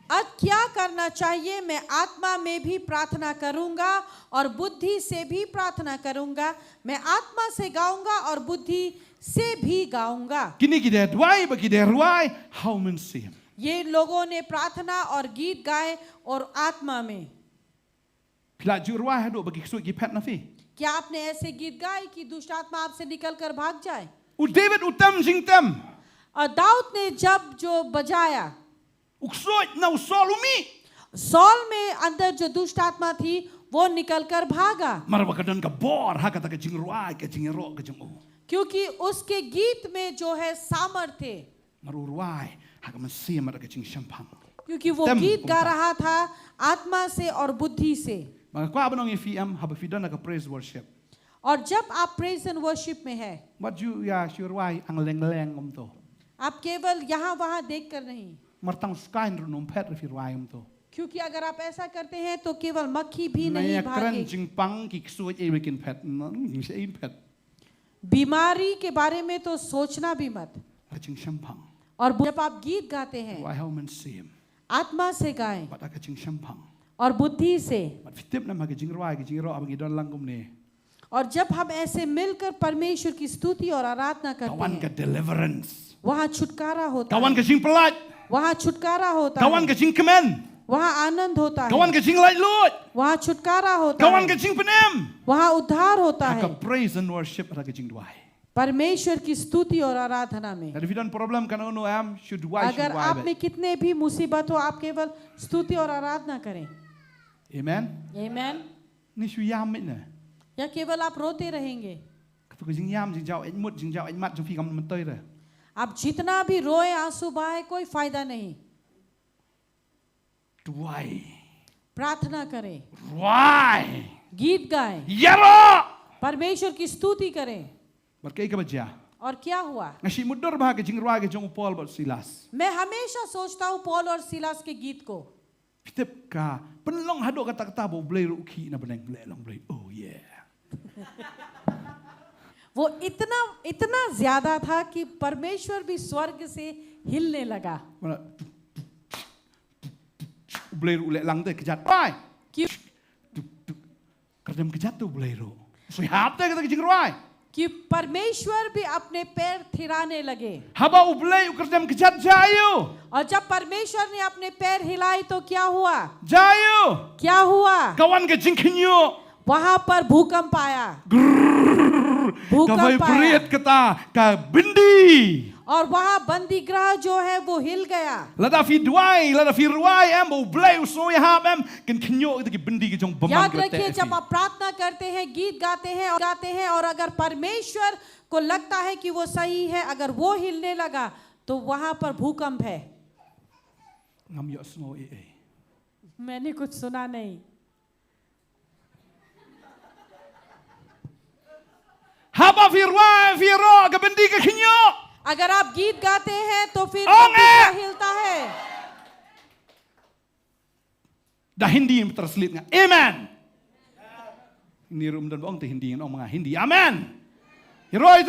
अब क्या करना चाहिए? मैं आत्मा में भी प्रार्थना करूंगा और बुद्धि से भी प्रार्थना करूंगा. मैं आत्मा से गाऊंगा और बुद्धि से भी गाऊंगा. Kini kita duai ba kita ruai hau men sim. ये लोगों ने प्रार्थना और गीत गाए और आत्मा में. Pila ju ruai hadu bagi ksut ki pet na fi. क्या आपने ऐसे गीत गाए कि दुष्ट आत्मा आपसे निकलकर भाग जाए? U David utam jingtam. और दाऊद ने जब जो बजाया Uksut na usolumi. सॉल में अंदर जो दुष्ट आत्मा थी वो निकलकर भागा Mara ba kadan ka bor ha kata ka jing ruai ka jing ro ka jing o. क्योंकि उसके गीत में जो है सामर्थ्य थे. Maru ruai ha ka men sim ka jing shampang. क्योंकि वो Tem गीत गा pungta. रहा था आत्मा से और बुद्धि से. Maka kwa abanong FM ha ba fidan ka praise worship. और जब आप प्रेज एंड वर्शिप में है What you ya ruai ang leng om to. आप केवल यहाँ वहाँ देख कर नहीं Martang sky ru nom pet fi ruai om to. क्योंकि अगर आप ऐसा करते हैं तो केवल मक्खी भी ใน नहीं กรัน भागेगी จิงปังกิกสวยเอเวกินแพทนั่นไม่ใช่อินแพท बीमारी के बारे में तो सोचना भी मत แต่จิงชัมพัง और जब आप गीत गाते हैं ว่าเฮามันเสียม आत्मा से गाएं บัดอากาจิงชัมพัง और बुद्धि से บัดฟิตเต็มนั่นมากิจิงร้ายกิจิงรออากิดอนลังกุมเน่ और जब हम ऐसे मिलकर परमेश्वर की स्तुति और आराधना ก करते วันกับ हैं deliverance वहाँ छुटकारा ก होता วัน है กับจิงปลัด वहाँ छुटकारा होता กวัน है กับจิงคเมน वहाँ आनंद होता กวัน है กับจิงไล่ลูด वहाँ छुटकारा ก होता วันกับ है จิงปนม वहाँ उद्धार होता กับ है praise and worship อะไรกับจิงด้วย परमेश्वर की स्तुति और आराधना में แต่ที่ดัน problem กันโอ้โนแอม should why अगर should why आप में कितने भी मुसीबत हो आप केवल स्तुति और आराधना करें amen आमेन นี่ชูยามไม่เนี่ย या केवल आप रोते रहेंगे ก็คือจิงยามจิงเจ้าไอ้มุดจิงเจ้าไอ้มัดจงพี่กำมันเตยเลย आप जितना भी रोए आंसू बहाए कोई फायदा नहीं ด้วย प्रार्थना करें ว้าย गीत गाएं ยารอ परमेश्वर की स्तुति करें บัดเกยกับจ้า और क्या हुआ งั้นชีมุดดอร์บากับจิงร้ายกับจงอุปอลบัดซิลัส मैं हमेशा सोचता हूँ पॉल और सिलास के गीत को พิเทปกาเป็นลองหัดอกตาบ่เบลรุขีนะเป็นแหล่ลองเบลโอ้เย่ वो इतना इतना ज्यादा था कि परमेश्वर भी स्वर्ग से हिलने लगा เบลรุแหล่ลังเตยกระจัดไป क्यों กระดมกระจัดตัวเบลรุสวยหาบเตยกับจิงร้าย कि परमेश्वर भी अपने पैर थिराने लगे ฮาบาอุเบลยุกระดมกระจัดใจอยู่ और जब परमेश्वर ने अपने पैर हिलाई तो क्या हुआ ใจอยู่ क्या हुआ กวันกับจิงขิญยู वहां पर भूकंप आया กับไฟ भूकंप เปรีย आया ดกตากับบินดี और वहां बंदी ग्रह जो है वो हिल गया แล้วดาฟีดไว้แล้วดาฟีรวยแอมบ่เบลยุสวยหาบแอมกันขิญยูตะกี้บินดีกับจงบ่มัน याद กระเตะ रखिए जब आप प्रार्थना करते हैं गीत गाते हैं और अगर परमेश्वर को लगता है कि वो सही है अगर वो हिलने लगा तो वहां पर भूकंप है งามยอสโนเอ मैंने कुछ सुना नहीं ฮาบาฟีรวยฟีรอกับบินดีกับขิญยู अगर आप गीत गाते हैं तो फिर ओंगे! बंदी ग्रह हिलता है dah Hindi yang terselip dengan amen. Ini rum dan bong tu Hindi yang orang Hindi. Amen. Hiroi.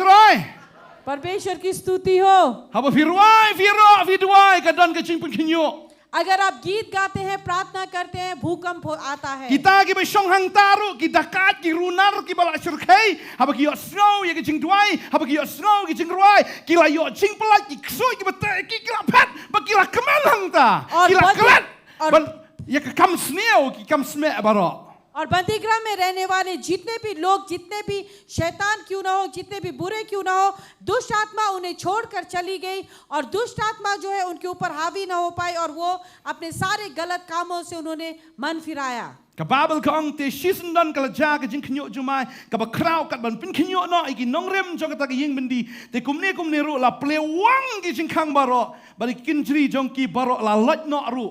परमेश्वर की स्तुति हो Haba firwai, firwai, kadang kecing pun kinyo. अगर आप गीत गाते हैं प्रार्थना करते हैं भूकंप आता है Kita ki besong hang taru, kita kat ki runar ki bala surkai, haba ki snow ya kecing duai, haba ki snow ki cing ruai, kila yo cing pelak ki ksoi ki betai ki kila pet, ba kila kemen hang ta. और Kila बंदी- keren. और- Ban ya ke kam sneo ki kam sme baro. और बंदीगृह में रहने वाले जितने भी लोग जितने भी शैतान क्यों ना हो जितने भी बुरे क्यों ना हो दुष्ट आत्मा उन्हें छोड़कर चली गई और दुष्ट आत्मा जो है उनके ऊपर हावी ना हो पाई और वो अपने सारे गलत कामों से उन्होंने मन फिराया Kababel ka ang te season dan kala ja ka jing kinyo jumai ka ba kraw kat ban pin kinyo no iki nongrem jong ka ying bendi te kumne ru la plewang ki jing khang baro bari kinjri jong ki baro la lot no ru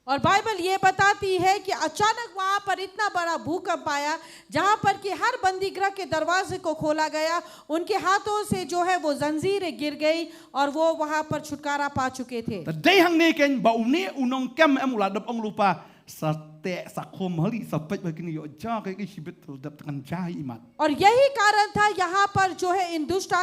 और बाइबल ये बताती है कि अचानक वहां पर इतना बड़ा भूकंप आया जहां पर कि हर बंदीगृह के दरवाजे को खोला गया उनके हाथों से जो है वो जंजीरें गिर गई और वो वहां पर छुटकारा पा चुके थे ta dei hang ne ken ba une unong kem em ula dap ong lupa sa te sa khom hali sa pet ba kini yo ja ka ki shibet dap kan ja imat और यही कारण था यहाँ पर जो है इन दुष्ट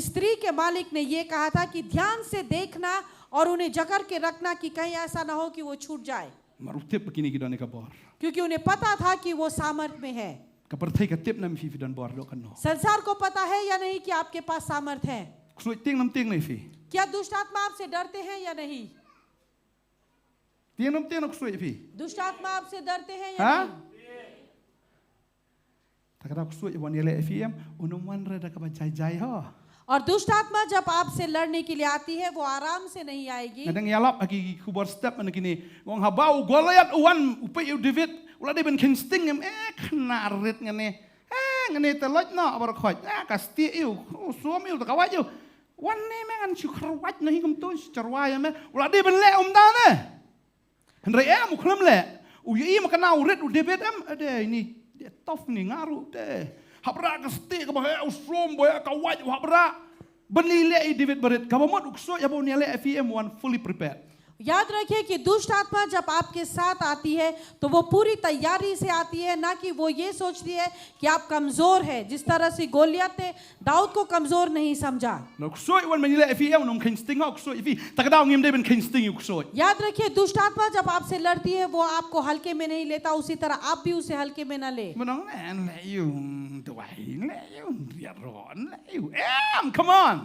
स्त्री के मालिक ने ये कहा था कि ध्यान से देखना और उन्हें जकड़ के रखना कि कहीं ऐसा ना हो कि वो छूट जाए marutip begini ki don ka bor क्योंकि उन्हें पता था कि वो सामर्थ में है ka perthai ka tip nam fi don bor do kan no संसार को पता है या नहीं कि आपके पास सामर्थ है ksoi ting nam ting nei fi क्या दुष्ट आत्मा आपसे डरते हैं या नहीं ting nam ting ksoi fi दुष्ट आत्मा आपसे डरते हैं या ha नहीं takada ksoi wan yele fm unong wan ra da ka ba jai jai ha और दुष्ट आत्मा जब आपसे लड़ने के लिए आती है वो आराम से नहीं आएगी Kadang yalap lagi kubur step mana kini. Wong habau Goliath uwan upai David. Ulah dia ben kinsting em kena rit ngene. Ngene telot no bar khoj. Kasti iu. Suam iu takawaj iu. Wan ne mengan syukrwaj nahi kum tu cerwai me. Ulah dia ben le da ne. Henry em ukhlem le. Uyi makana urit David em ade ini dia tof ni ngaru de. Habra kasti ka bah usrom boy kawaj habra. Benile David berit. Kabamot ukso ya bon yale FM one fully prepared. याद रखिए कि दुष्ट आत्मा जब आपके साथ आती है तो वो पूरी तैयारी से आती है, ना कि वो ये सोचती है कि आप कमजोर है। जिस तरह से गोलियत ने दाऊद को कमजोर नहीं समझा। Nó soiวันมันเลยพี่เอ้าน้องคิงสติงเอาsoiพี่ตะกะดาวเงียมได้เป็นคิงสติงอยู่soi याद रखिए दुष्ट आत्मा जब आपसे लड़ती है वो आपको हल्के में नहीं लेता, उसी तरह आप भी उसे हल्के में न ले। มันน้องแหนแหละอยู่ตัวแหละอยู่เดือดร้อนแหละอยู่come on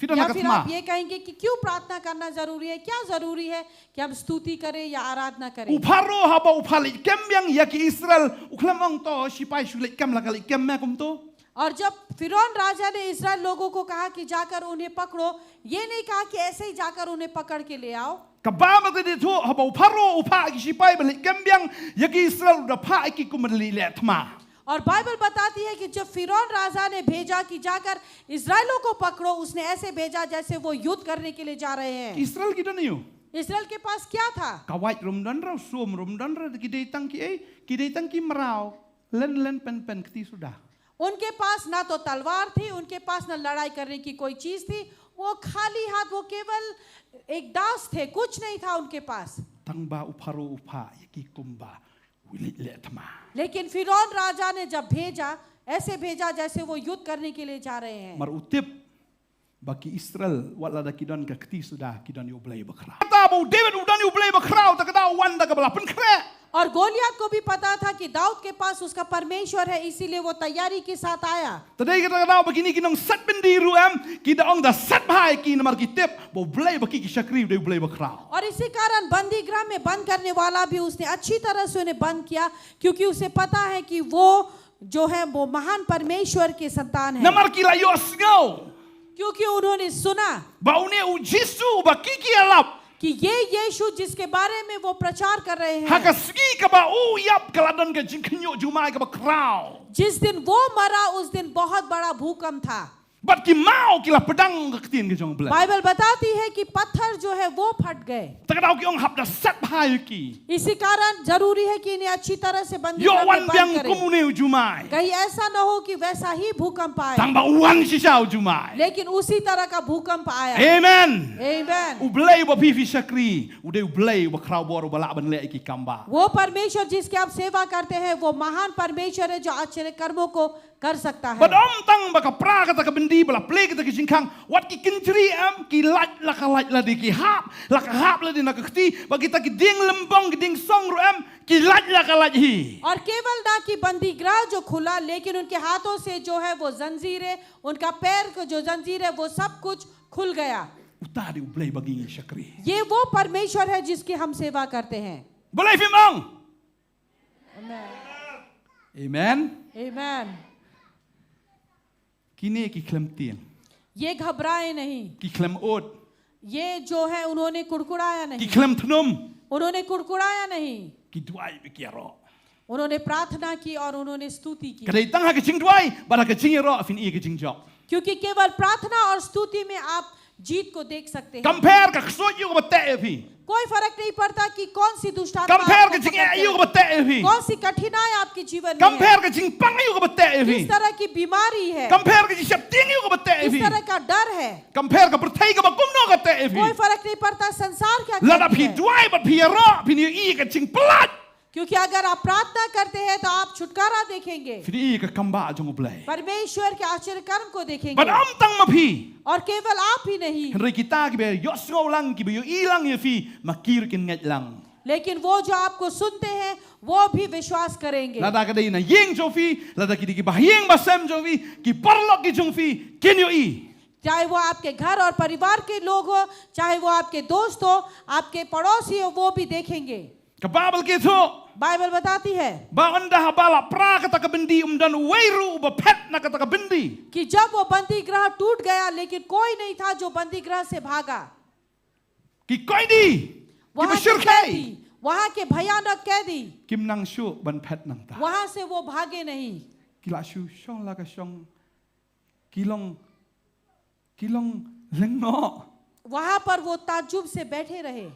फिर या ना फिर कथमा आप ये कहेंगे कि क्यों प्रार्थना करना जरूरी है, क्या जरूरी है कि हम स्तुति करें या आराधना करें। uparo haba upali kem yang ya ki Israel uklamang to sipai sulit kem lakali kem me kum to और जब फिरौन राजा ने इस्राएल लोगों को कहा कि जाकर उन्हें पकड़ो, ये नहीं कहा कि ऐसे ही जाकर उन्हें पकड़ के ले आओ। kabama ko dito haba uparo upa ki sipai balik kem yang ya ki Israel da pa ki kumali le tma और बाइबल बताती है कि जब फिरौन राजा ने भेजा कि जाकर इस्राएलों को पकड़ो, उसने ऐसे भेजा जैसे वो युद्ध करने के लिए जा रहे हैं। Israel kita ni yo इस्राएल के पास क्या था? kawai rumdan ra sum rumdan ra ki datang ki merau len pen kti sudah उनके पास ना तो तलवार थी, उनके पास ना लड़ाई करने की कोई चीज थी, वो खाली हाथ, वो केवल एक दास थे, कुछ नहीं था उनके पास। tangba uparo upa ya ki kumba wilit le tma लेकिन फिरौन राजा ने जब भेजा, ऐसे भेजा जैसे वो युद्ध करने के लिए जा रहे हैं। mar utip bagi Israel wala da kidan ka kti sudah kidan yo blai bakra ta bu David udan yo blai bakra ta kada wan da ka bala pen kre और गोलियत को भी पता था कि दाऊद के पास उसका परमेश्वर है, इसीलिए वो तैयारी के साथ आया। tadai kita kada begini kinong sat bendiru kita ong da sat bhai ki namar ki tip bo blai baki ki shakri de blai bakra और इसी कारण बंदी गृह में बंद करने वाला भी उसने अच्छी तरह से उन्हें बंद किया, क्योंकि उसे पता है कि वो जो है वो महान परमेश्वर के संतान है। namar ki la yo sngau क्योंकि उन्होंने सुना ba une u Jisu baki ki alap कि ये यीशु जिसके बारे में वो प्रचार कर रहे हैं, hakasgi ka ba u yap kaladan ka jinkinyo jumai ka bakrao जिस दिन वो मरा उस दिन बहुत बड़ा भूकंप था। bat ki mau ki la pedang ka ktin ka jong blai Bible बताती है कि पत्थर जो है वो फट गए। ta kada ki ong hap da sat bhai ki इसी कारण जरूरी है कि इन्हें अच्छी तरह से बंदी yo गृह में wan बंद biang करें। kumune jumai कहीं ऐसा न हो कि वैसा ही भूकंप आए, tang ba wan shisau jumai लेकिन उसी तरह का भूकंप आया। amen आमीन। ublay ba pifi shakri ude ublay ba kraw bor bala ban le ki kamba वो परमेश्वर जिसकी आप सेवा करते हैं वो महान परमेश्वर है जो आश्चर्य कर्मों को कर सकता है। but om tang ba ka pra ka ta ka bendi bala play ka ta ki jinkang wat ki kintri ki lat la ka lat la di ki hap la ka hap la di na ka kti ba kita ki ding lembong ki ding song ru ki lat la ka lat hi और केवल ना कि बंदी गृह जो खुला, लेकिन उनके हाथों से जो है वो जंजीरें, उनका पैर को जो जंजीर है वो सब कुछ खुल गया। utari ublay bagi shakri ये वो परमेश्वर है जिसकी हम सेवा करते हैं। boleh fimong आमीन। amen आमीन। kini ki klem tien ये घबराए नहीं, ki klem ot ये जो है उन्होंने कुड़कुड़ाया ki नहीं, klem thnum उन्होंने कुड़कुड़ाया नहीं, ki duai bi ki ro उन्होंने प्रार्थना की और उन्होंने स्तुति की। kadai tang ha ka jing duai ba ka jing ro fin i ka jing job क्योंकि केवल प्रार्थना और स्तुति में आप जीत को देख सकते हैं। compare ka so yu ba te fi कोई फर्क नहीं पड़ता कि कौन सी दुष्ट आत्मा compare आपको ka jing पकड़ते yu हैं, ba te fi कौन सी कठिनाई आपके जीवन में compare है, ka jing pang yu ba te fi किस तरह की बीमारी है, compare ka jing sap ting yu ba te किस fi तरह का डर है, compare ka perthai ka ba kum no ka te कोई fi फर्क नहीं पड़ता संसार क्या la da कहती phi है। duai ba phi ro phi i ka jing plat क्योंकि अगर आप प्रार्थना करते हैं तो आप छुटकारा देखेंगे, fin i ka kamba jong ublay परमेश्वर के आश्चर्य कर्म को but देखेंगे। am tang ma phi और केवल आप ही नहीं, henry kita ki be yo sngo lang ki be yo i lang ye fi makir kin ngat lang लेकिन वो जो आपको सुनते हैं वो भी विश्वास करेंगे। la da ka dai na yeng jo fi la da ki di ki ba yeng ba sem jo fi ki parlok ki jong fi kin yo i चाहे वो आपके घर और परिवार के लोग हो, चाहे वो आपके दोस्त हो, आपके पड़ोसी हो, वो भी देखेंगे। ka babel ki tho Bible बताती है ba anda habala pra ka ta ka bendi dan weiru ba pet na ka ta ka bendi कि जब वो बंदी गृह टूट गया, लेकिन कोई नहीं था जो बंदी गृह से भागा। ki koi di ki वहां ba के shir kai कैदी, वहां के भयानक कैदी, kim nang shu ban pet nang ta वहां से वो भागे नहीं। ki la shu shong la ka shong kilong leng no वहां पर वो ताज्जुब से बैठे रहे।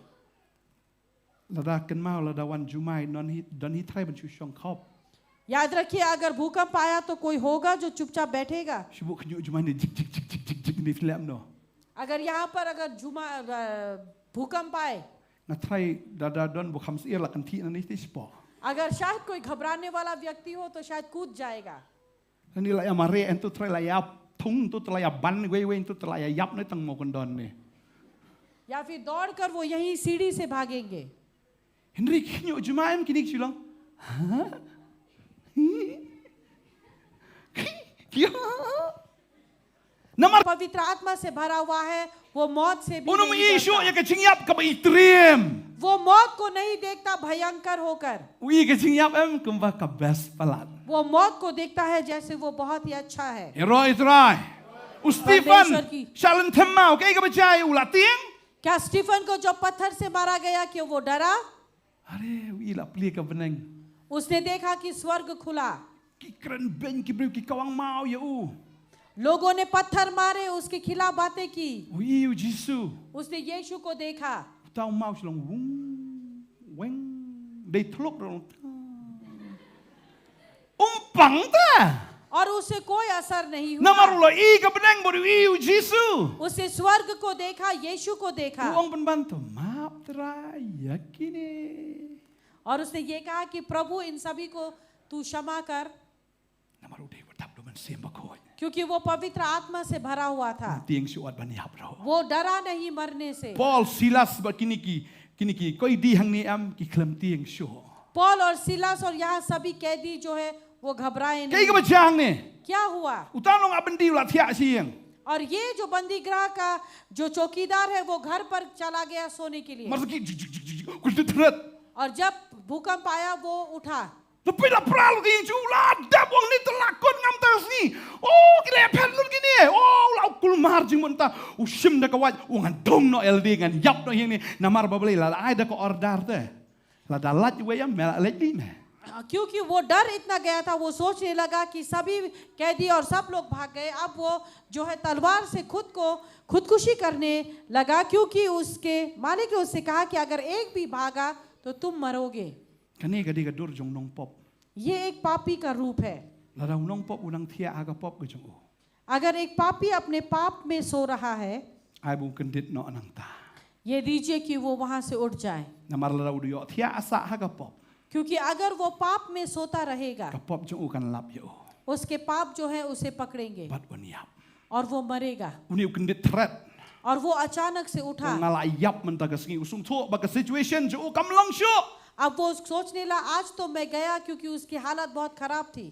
la da kan mau la da wan jumai non hi dan hi thai ban shu shong khop याद रखिए, अगर भूकंप आया तो कोई होगा जो चुपचाप बैठेगा। shibu knyu jumai ni jik jik jik jik jik jik ni film no अगर यहाँ पर अगर भूकंप आए ngatrai dada don bukham siir la kan thi na ni tispo अगर शायद कोई घबराने वाला व्यक्ति हो तो शायद कूद जाएगा ni la ya mare en tu trai la ya thung tu trai ya ban we tu trai ya yap noi tang mo kon don ni या फिर दौड़कर वो यहीं सीढ़ी से भागेंगे Henry kinyo jumaem kinik silang ha क्या नमर पवित्र आत्मा से भरा हुआ है वो मौत से भी Unum नहीं isu डरता। ya ka chingyap ka ba itrem वो मौत को नहीं देखता भयंकर होकर ui ka chingyap em kumba ka best palat वो मौत को देखता है जैसे वो बहुत ही अच्छा है Eroi trai Stephen परमेश्वर की- Shalan themau kai ka bachai ula tieng क्या स्टीफन को जो पत्थर से मारा गया कि वो डरा Are ui la pli ka beneng उसने देखा कि स्वर्ग खुला ki kren ben ki bru ki kawang mau ya u लोगों ने पत्थर मारे उसके खिलाफ बातें की ui u Jisu उसने यीशु को देखा tao mau silong wung weng dei thlok rong pang ta और उसे कोई असर नहीं हुआ Namaru la i ka beneng bodu i u Jisu उसने स्वर्ग को देखा यीशु को देखा Uang penbantu maaf terai yakini और उसने ये कहा कि प्रभु इन सभी को तू क्षमा कर Namaru dei watap do man semba khoi क्योंकि वो पवित्र आत्मा से भरा हुआ था tieng suat bani hapro वो डरा नहीं मरने से Paul Silas bakini ki koi di hang ni am ki klem tieng shu Paul और सिलास और यहाँ सभी कैदी जो है वो घबराए kai ka नहीं bachang ni क्या हुआ utanong abendi ula thia sieng और ये जो बंदी गृह का जो चौकीदार है वो घर पर चला गया सोने के लिए Marsaki kulti thret और जब भूकंप आया वो उठा Tapi la pral ki chu la dap wong ni telakon ngam tas ni oh ki le phet lun ki ni oh la kul mar jing mun ta usim da ka waj wong dong no ld ngan yap no hiang ni namar babli la ai da ko ordar te la da lat we yam mela lek di me क्योंकि वो डर इतना गया था वो सोचने लगा कि सभी कैदी और सब लोग भाग गए अब वो जो है तलवार से खुद को खुदकुशी करने लगा क्योंकि उसके मालिक ने उससे कहा कि अगर एक भी भागा तो तुम मरोगे kani ka di ka dur jong nong pop ये एक पापी का रूप है la da nong pop unang thia aga pop ka jong अगर एक पापी अपने पाप में सो रहा है ai bu kendit no anang ta ये दीजिए कि वो वहां से उठ जाए namar la da udio thia asa aga pop क्योंकि अगर वो पाप में सोता रहेगा ka pop jong kan lap yo उसके पाप जो है उसे पकड़ेंगे bat waniap और वो मरेगा uni kendit threat और वो अचानक से उठा ngala yap men ta ka singi usung tho ba ka situation jo kam lang shu अब वो सोचने लगा आज तो मैं गया क्योंकि उसकी हालत बहुत खराब थी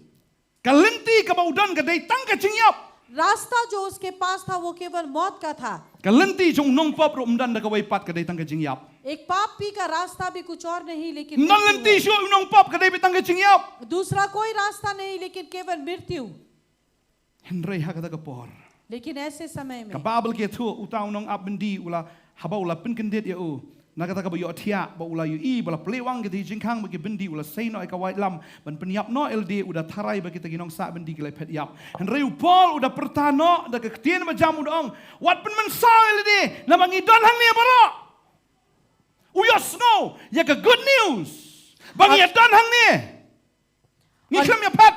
Kalenti ka baudan ka day tang ka chingyap. रास्ता जो उसके पास था वो केवल मौत का था Kalenti jong nong pop ro umdan da ka way pat ka day tang ka chingyap. एक पापी का रास्ता भी कुछ और नहीं लेकिन Nalenti मृत्यु shu nong pop ka day bitang ka chingyap. है। दूसरा कोई रास्ता नहीं लेकिन केवल मृत्यु Henry ha ka da ka por. लेकिन ऐसे समय Ka में babel ke thu utaw nong abendi ula haba ula pin kendit ya u. Nakata ka ba yo thia ba ula yu I bala plewang ke di jingkang ba ke bendi ula sei no ka white lam ban penyap no LD udah tarai ba kita ginong sa bendi ke lepet yap. Henry Paul udah pertano da ka tien ba jam udong. Wat pen men sa LD na bangi don hang ni baro. Uyos no ya ka good news. Bangi don hang ni. Ni klam ya pat.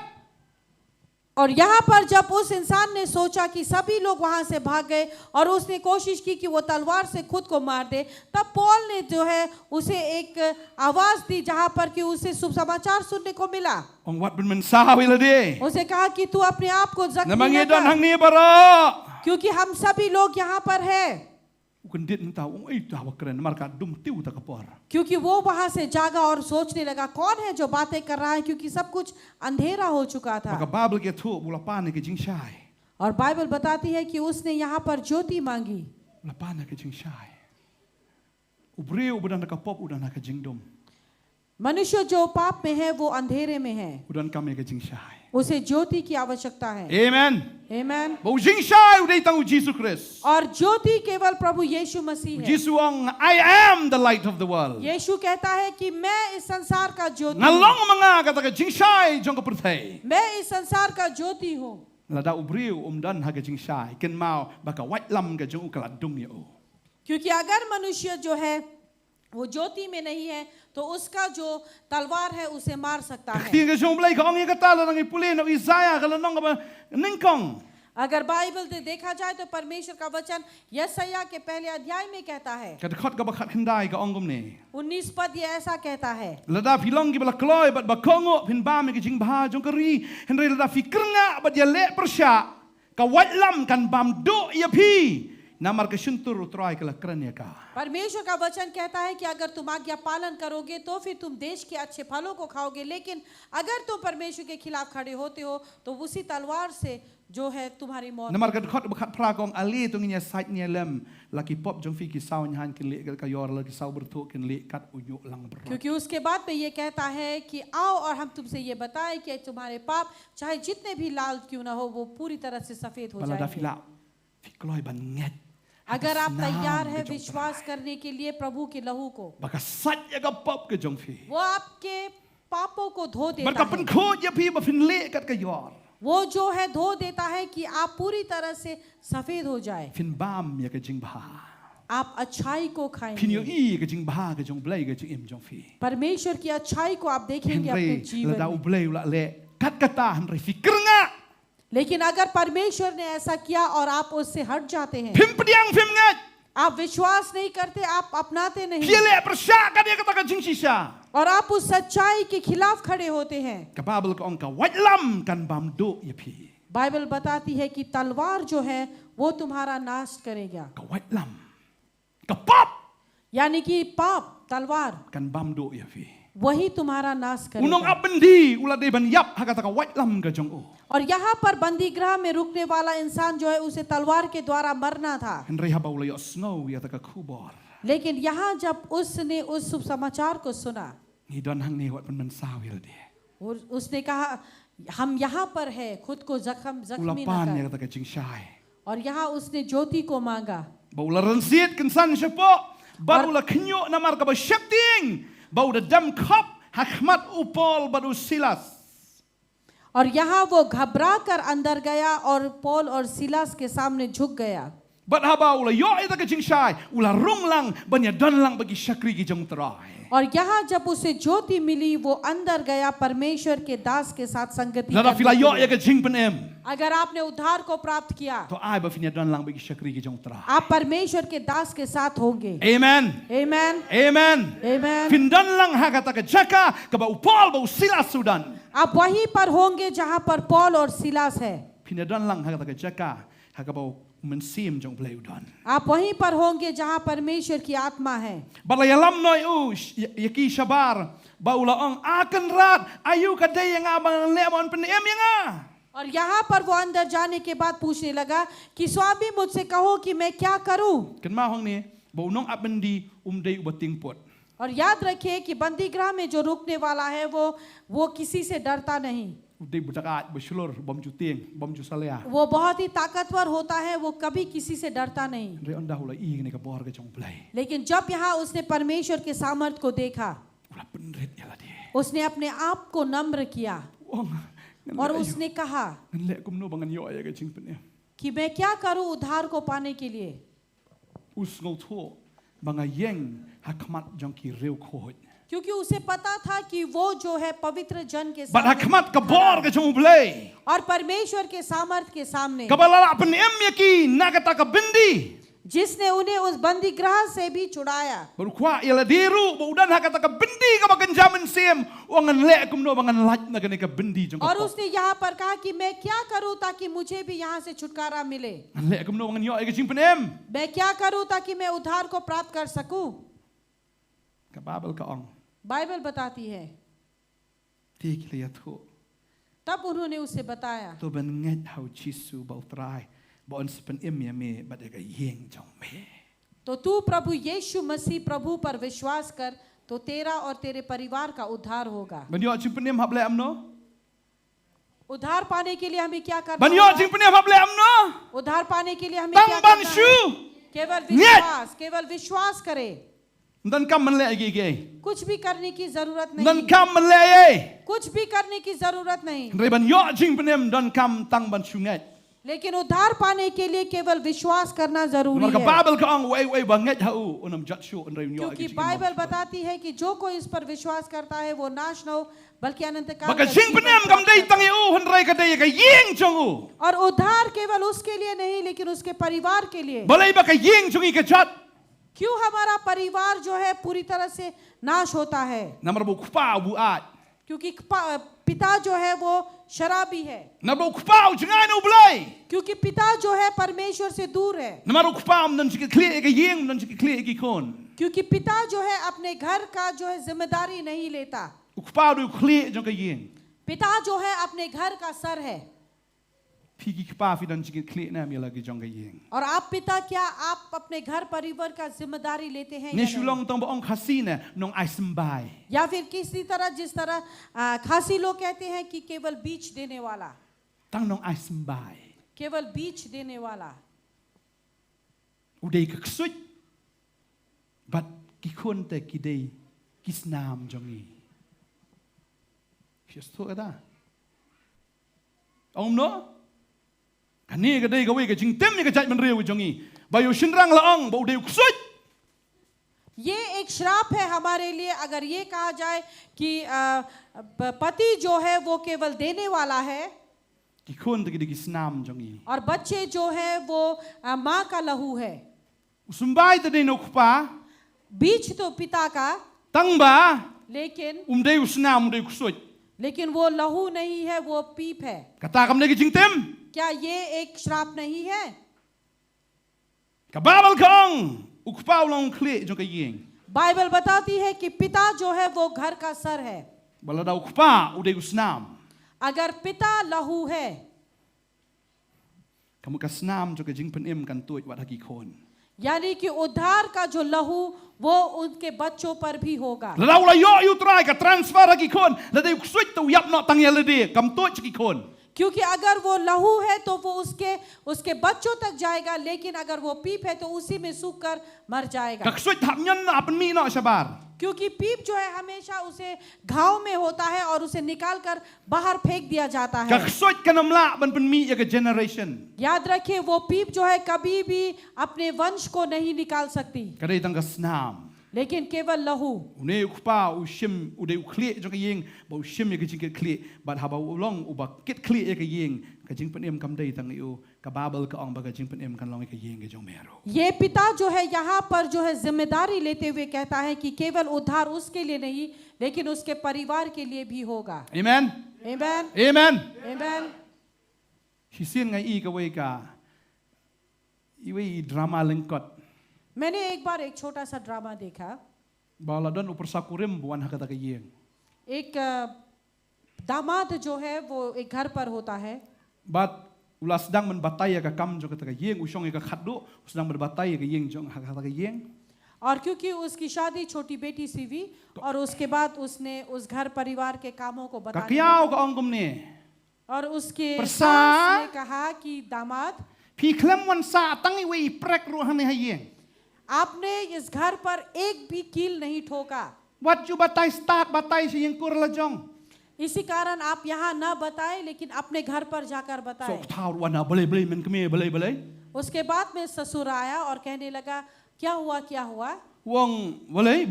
और यहाँ पर जब उस इंसान ने सोचा कि सभी लोग वहां से भाग गए और उसने कोशिश की कि वो तलवार से खुद को मार दे तब पॉल ने जो है उसे एक आवाज दी जहां पर कि उसे शुभ समाचार सुनने को मिला Ong wat pen men sa LD. उसे कहा कि तू अपने आप को Na जख्मी bangi न don कर, hang ni baro. क्योंकि हम सभी लोग यहाँ पर हैं Kendit ni tahu ong itu hawa keren marka dum tiu ta ka por. क्योंकि वो वहां से जागा और सोचने लगा कौन है जो बातें कर रहा है क्योंकि सब कुछ अंधेरा हो चुका था Maka babel ke thu bula pan ke jing shai. और बाइबल बताती है कि उसने यहाँ पर ज्योति मांगी Bula pan ke jing shai. Ubreu budan ka pop udan ka jing dum. मनुष्य जो पाप में है वो अंधेरे में है Udan kami ke jing shai. उसे ज्योति की आवश्यकता है Amen. आमेन Bau jing shai udai tang Jesus Christ. और ज्योति केवल प्रभु यीशु मसीह है Jesus ong I am the light of the world. यीशु कहता है कि मैं इस संसार का ज्योति हूँ। Nalong mga kata ka jing shai jong ka perthai. मैं इस संसार का ज्योति hूँ Lada ubreu dan ha ka jing shai. Ken mau baka white lam ka jong ka dung ya o. क्योंकि अगर मनुष्य जो है वो ज्योति में नहीं है तो उसका जो तलवार है उसे मार सकता है Ti ka jong blai ka ong ka ta la nang ipuli na Isaiah ka lanong ka ningkong. अगर बाइबल से देखा जाए तो परमेश्वर का वचन यशायाह के पहले अध्याय में कहता है Kat khot ka bakhat khandai ka ongum ne. 19 पद ये ऐसा कहता है Lada filong ki bala kloy bat bakongo phin ba me ki jing bha jong kari henry lada fikirnga bat ya le persya ka watlam kan bam do ya phi namar ka shuntur utrai ka lakranya ka. परमेश्वर का वचन कहता है कि अगर तुम आज्ञा पालन करोगे तो फिर तुम देश के अच्छे फलों को खाओगे, लेकिन अगर तुम परमेश्वर के खिलाफ खड़े होते हो तो उसी तलवार से जो है तुम्हारी मौत। Namar ka khot bakhat pra kong ali tung nya sait nya lem laki pop jong fi ki saw nyan kin le ka yor la ki saw bertu kin le kat unyu lang ber. क्योंकि उसके बाद में ये कहता है कि आओ और हम तुमसे ये बताएं कि तुम्हारे पाप चाहे जितने भी लाल क्यों ना हो वो पूरी तरह से सफेद हो Balada जाएंगे। fila fikloy ban nget. अगर आप तैयार है विश्वास करने के लिए प्रभु के लहू को, Baka sat ya ka pop ke jong fi. वो आपके पापों को धो Bat देता ka है। pen kho ya phi ba phin le kat ka yor. वो जो है धो देता है कि आप पूरी तरह से सफेद हो जाए, Phin bam ya ka jing bha. आप अच्छाई को Phin yo खाएंगे, i ka jing bha ka jong blai ka jing im jong fi. परमेश्वर की अच्छाई को आप देखेंगे अपने Henry जीवन lada में। ublay ula le kat kata Henry fikir nga. लेकिन अगर परमेश्वर ने ऐसा किया और आप उससे हट जाते हैं, Pim pediang pim ngat. आप विश्वास नहीं करते, आप अपनाते नहीं Piele persya ka dia kata ka jing sisa. और आप उस सच्चाई के खिलाफ खड़े होते हैं, Ka babel ka ong ka watlam kan bam do ya phi. Bible बताती है कि तलवार जो है वो तुम्हारा नाश करेगा, Ka watlam. Ka pop यानी कि पाप तलवार kan bam do ya phi. वही तुम्हारा नाश Unong करेगा। abendi ula de ban yap ha kata ka watlam ka jong o. और यहाँ पर बंदी गृह में रुकने वाला इंसान जो है उसे तलवार के द्वारा मरना था, Henry haba ula yo snow ya ta ka kubor. लेकिन यहाँ जब उसने उस शुभ समाचार को सुना Ni don hang ni wat pen man sawil de. और उसने कहा हम यहाँ पर है, खुद को जख्मी Ula न pan ya कर, kata ka jing shai. और यहाँ उसने ज्योति को मांगा Bau la rensit kan san sepo. Baru la kenyo namar ka ba shepting. Bau da dam kop hakmat upol badu silas. और यहाँ वो घबरा कर अंदर गया और पौल और सिलास के सामने झुक गया। Bat haba ula yo ita ka jing shai. Ula rung lang banya don lang bagi syakri ki jong terai. और यहाँ जब उसे ज्योति मिली वो अंदर गया परमेश्वर के दास के साथ संगति Lada करने fila के yo लिए। ya ka jing pen em. अगर आपने उद्धार को प्राप्त किया To ai ba finya don lang bagi syakri ki jong terai. आप परमेश्वर के दास के साथ होंगे। Amen. आमेन Amen. आमेन। Findan lang ha kata ka jaka ka ba upol ba silas sudan. आप वहीं पर होंगे जहाँ पर पौल और सिलास है, Pinadon lang ha kata ka jaka ha ka ba mensim jong play udan. आप वहीं पर होंगे जहाँ परमेश्वर की आत्मा है। Balayalam noi u yaki shabar baula ong akan rat ayu ka day yang abang lemon pen em yang और यहाँ पर वो अंदर जाने के बाद पूछने लगा कि स्वामी मुझसे कहो कि मैं क्या करूं। Ken ma hong ni bau nong abendi day ubating pot. और याद रखिए कि बंदी गृह में जो रुकने वाला है वो किसी से डरता नहीं, Uday budakat besulur bom juting bom jusalea. वो बहुत ही ताकतवर होता है, वो कभी किसी से डरता नहीं। Re onda hula i ni ka bor ka jong play. लेकिन जब यहाँ उसने परमेश्वर के सामर्थ को देखा, Ula penret ya la di. उसने अपने आप को नम्र किया Ong और उसने कहा ngan le kum no bangan yo ya ka jing pen em. कि मैं क्या करूं उद्धार को पाने के लिए। Us ngau tho banga yeng hakmat jong ki reu khoj. क्योंकि उसे पता था कि वो जो है पवित्र जन के Bat सामने hakmat ka bor ka jong play. और परमेश्वर के सामर्थ के सामने Kabalala pen em yaki nagata ka bindi. जिसने उन्हें उस बंदी गृह से भी छुड़ाया। Baru kwa ialah diru baudan ha kata ka bendi ka bagan jamin sim wangan le kum no bangan laj na kani ka bendi jong और ka उसने यहाँ पर कहा कि मैं क्या करूं ताकि मुझे भी यहाँ से छुटकारा मिले, le kum no bangan yo ay jing penem मैं क्या करूं ताकि मैं उद्धार को प्राप्त कर सकूं। ka babel ka ong Bible बताती है ti kila tho तब उन्होंने उसे बताया to ben nget hau chisu bau trai bon sepen em ya me badega yeng jong me तो तू प्रभु यीशु मसीह प्रभु पर विश्वास कर तो तेरा और तेरे परिवार का उद्धार होगा। ban yo jing penem hab le am no उद्धार पाने के लिए हमें क्या करना ban yo होगा? jing penem hab le am no उद्धार पाने के लिए हमें tang क्या ban करना shu है? केवल विश्वास करे, dan kam man le agi ge कुछ भी करने की जरूरत dan नहीं, kam man le ye कुछ भी करने की जरूरत नहीं। re ban yo jing penem dan kam tang ban shu nget लेकिन उद्धार पाने के लिए केवल विश्वास करना जरूरी Namar ka है, Bible ka ang way banget hau unam jat shu unrei nyo. क्योंकि बाइबल बताती है कि जो कोई इस पर विश्वास करता है वो नाश न हो बल्कि अनंत काल Baka का sing जीवन penem kam dei tangi u hunrei ka dei ka yeng chung u. और उद्धार केवल उसके लिए नहीं लेकिन उसके परिवार के लिए। Balai baka yeng chung I ka jat. क्यों हमारा परिवार जो है पूरी तरह से नाश होता है? Namar bu kupa bu at. क्योंकि पिता जो है वो शराबी है, Namar bu kupa jangan u belai. क्योंकि पिता जो है परमेश्वर से दूर है, Namar bu kupa nan sikit clear ka yeng nan sikit clear ki kon. क्योंकि पिता जो है अपने घर का जो है जिम्मेदारी नहीं लेता। Kupa du clear jong ka yeng. पिता जो है अपने घर का सर है। Pi ki kupa fi nan sikit clear na mi lagi jong ka yeng. और आप पिता क्या आप अपने घर परिवार का जिम्मेदारी लेते हैं Ni या नहीं? shulong tong boong khasina nong ai sembai. या फिर किसी तरह जिस तरह खासी लोग कहते हैं कि केवल बीच देने वाला, Tang nong ai sembai. केवल बीच देने वाला। Udai ka ksut. Bat ki kon te ki dei kisnam jong I. Fias to ada. Ông no. Kani ka dei ka wei ka jing tem ni ka jat man reu jong I. Ba yo shinrang la ong ba udai ksut. ये एक श्राप है हमारे लिए अगर ये कहा जाए कि पति जो है वो केवल देने वाला है Ki kon te ki dei kisnam jong I. और बच्चे जो है वो माँ का लहू है। Usumbai te dei no kupa. बीच तो पिता का, Tang ba. लेकिन Dei usnam dei ksut. वो लहू नहीं है, वो पीप है। Kata kam dei ki jing tem. क्या ये एक श्राप नहीं है? Ka babal ka ong. Ukpa ulang clear jong ka yeng. Bible बताती है कि पिता जो है वो घर का सर है। Balada ukpa udai usnam. अगर पिता लहू है Kamu ka snam jong ka jing penem kan tuit wat haki kon. यानी कि उद्धार का जो लहू वो उनके बच्चों पर भी होगा। Ladau la yo you try ka transfer haki kon. Ladai ksut tu yap no tang yalade kam tuit haki kon. क्योंकि अगर वो लहू है तो वो उसके बच्चों तक जाएगा, लेकिन अगर वो पीप है तो उसी में सूख कर मर जाएगा। Ka ksut hap nyan na apan mi no sabar. क्योंकि पीप जो है हमेशा उसे घाव में होता है और उसे निकाल कर बाहर फेंक दिया जाता Ka है। ksut ka namla ban pen mi ya ka generation. याद रखिए वो पीप जो है कभी भी अपने वंश को नहीं निकाल सकती, Ka dei tang ka snam. लेकिन केवल लहू। Une ukpa ushim udai ukle jong ka yeng ba ushim ya ka jing ka clear but haba ulong uba kit clear ya ka yeng ka jing penem kam dei tang yu ka babal ka ong ba ka jing penem kan long ka yeng ka jong mero. ये पिता जो है यहाँ पर जो है जिम्मेदारी लेते हुए कहता है कि केवल उद्धार उसके लिए नहीं लेकिन उसके परिवार के लिए भी होगा। Amen. आमेन, Amen. आमेन। Hisien ngai I ka wei ka. I wei drama lengkot. मैंने एक बार एक छोटा सा ड्रामा देखा। Baladon upersakurim buan hakata ka yeng. एक दामाद जो है वो एक घर पर होता है But ulas sedang menbatai ka kam jong ka yeng usong ka khatdu sedang berbatai ka yeng jong hakata ka yeng. और क्योंकि उसकी शादी छोटी बेटी से हुई और उसके बाद उसने उस घर परिवार के कामों को Ka बताया kiau ka ong kum ni. और उसके प्रसा- सास ने कहा कि दामाद Pi klem wan sa tang I wei prek ruhan ni ha yeng. आपने इस घर पर एक भी कील नहीं ठोका, What you batai start batai si yeng kur la jong. इसी कारण आप यहाँ न बताएं लेकिन अपने घर पर जाकर So बताएं। thau wana boleh men keme boleh. उसके बाद में ससुर आया और कहने लगा क्या हुआ Wong boleh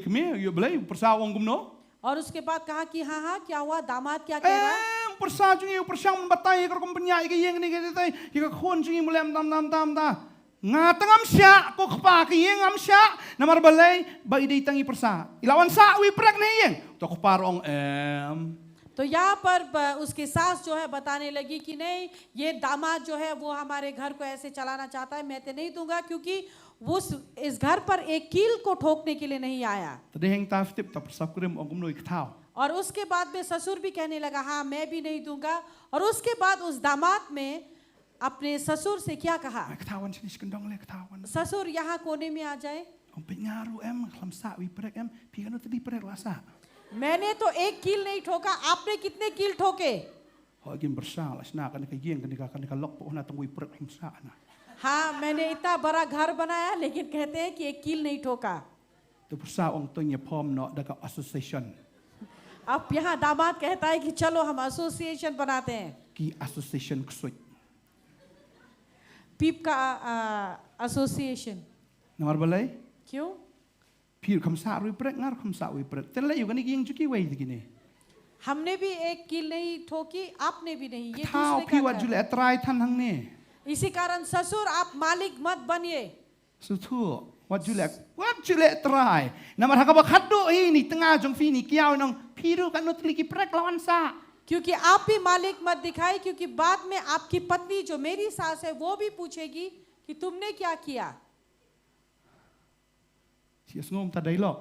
keme you boleh persa wong kum no. और उसके बाद कहा कि हाँ क्या हुआ, दामाद क्या कह रहा है। Persa jungi persang batai ka kum penya ka yeng ni ka tai ka khon jungi boleh tam ta. Nga tangam sya ko kpa ka yeng am sya namar balai ba idei tangi persa. Ilawan sa wi prek ni yeng. To ko parong तो यहाँ पर उसकी सास जो है बताने लगी कि नहीं ये दामाद जो है वो हमारे घर को ऐसे चलाना चाहता है, मैं तो नहीं दूंगा क्योंकि वो इस घर पर एक कील को ठोकने के लिए नहीं आया। Tadi heng ta tip ta persa kurim ong kum no ikthau. और उसके बाद में ससुर भी कहने लगा हाँ मैं भी नहीं दूंगा। और उसके बाद उस दामाद में अपने ससुर से क्या कहा, Iktawan sini skendong le iktawan. ससुर यहाँ कोने में आ जाए, Ong pengaru khlam sa wi prek pi kan tadi prek la sa. मैंने तो एक कील नहीं ठोका, आपने कितने कील ठोके। Hagin bersa la sna kan ka yeng kan ka lok po na tong wi prek khlam sa na. हाँ मैंने इतना बड़ा घर बनाया लेकिन कहते हैं कि एक कील नहीं ठोका। To persa ong tonya pom no da ka association. अब यहाँ दामाद कहता है कि चलो हम एसोसिएशन बनाते हैं। ki association ksoi. पीप का एसोसिएशन Namar balai? क्यों Pir kamsa rui prek ngar kamsa ui prek. Tenla yu gani ging juki wai digini. हमने भी एक कील नहीं ठोकी आपने भी नहीं ये Thao दूसरे pi का wat घर jule atrai tan hang ne. इसी कारण ससुर आप मालिक मत बनिए Sutu wat jule atrai. Namar hakaba khaddo ni tengah jong fi ni kiau nong piru kan no tliki prek lawan sa. क्योंकि आप भी मालिक मत दिखाई क्योंकि बाद में आपकी पत्नी जो मेरी सास है वो भी पूछेगी कि तुमने क्या किया Si ngom ta dialog.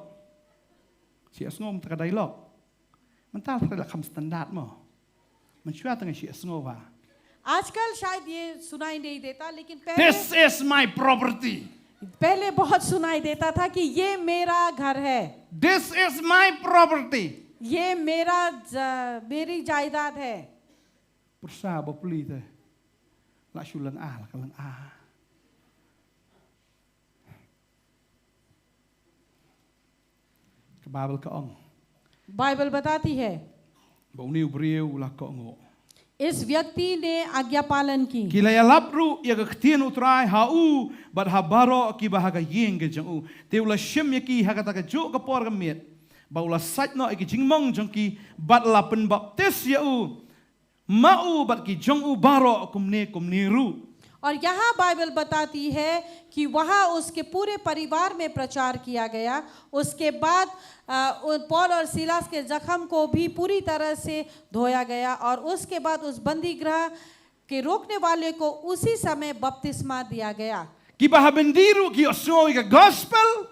Si ngom ta dialog. Man ta la kham standard mo. Man chua tang si ngova. आजकल शायद ये सुनाई नहीं देता लेकिन This is my property. पहले बहुत सुनाई देता था कि ये मेरा घर है This is my property. ये मेरी जायदाद है Persa bapuli te. La shulang a la kalang a. Ke Bible ka ong. Bible बताती है Bau ni ubriu la ka ongo. इस व्यक्ति ने आज्ञा पालन की Kila ya lapru ya ka ktien utrai ha u bat ha baro ki bahaga yeng ke jang u. Te ula shim ya ki ha kata ka jo ka por ka miet. Ba ula sait no ki jingmong jang ki bat la pen baptis ya u. Ma u bat ki jong u baro kumne ru. और यहाँ बाइबल बताती है कि वहाँ उसके पूरे परिवार में प्रचार किया गया उसके बाद पौल और सिलास के जख्म को भी पूरी तरह से धोया गया और उसके बाद उस बंदी गृह के रोकने वाले को उसी समय बपतिस्मा दिया गया Ki baha bendiru ki osoi ka gospel.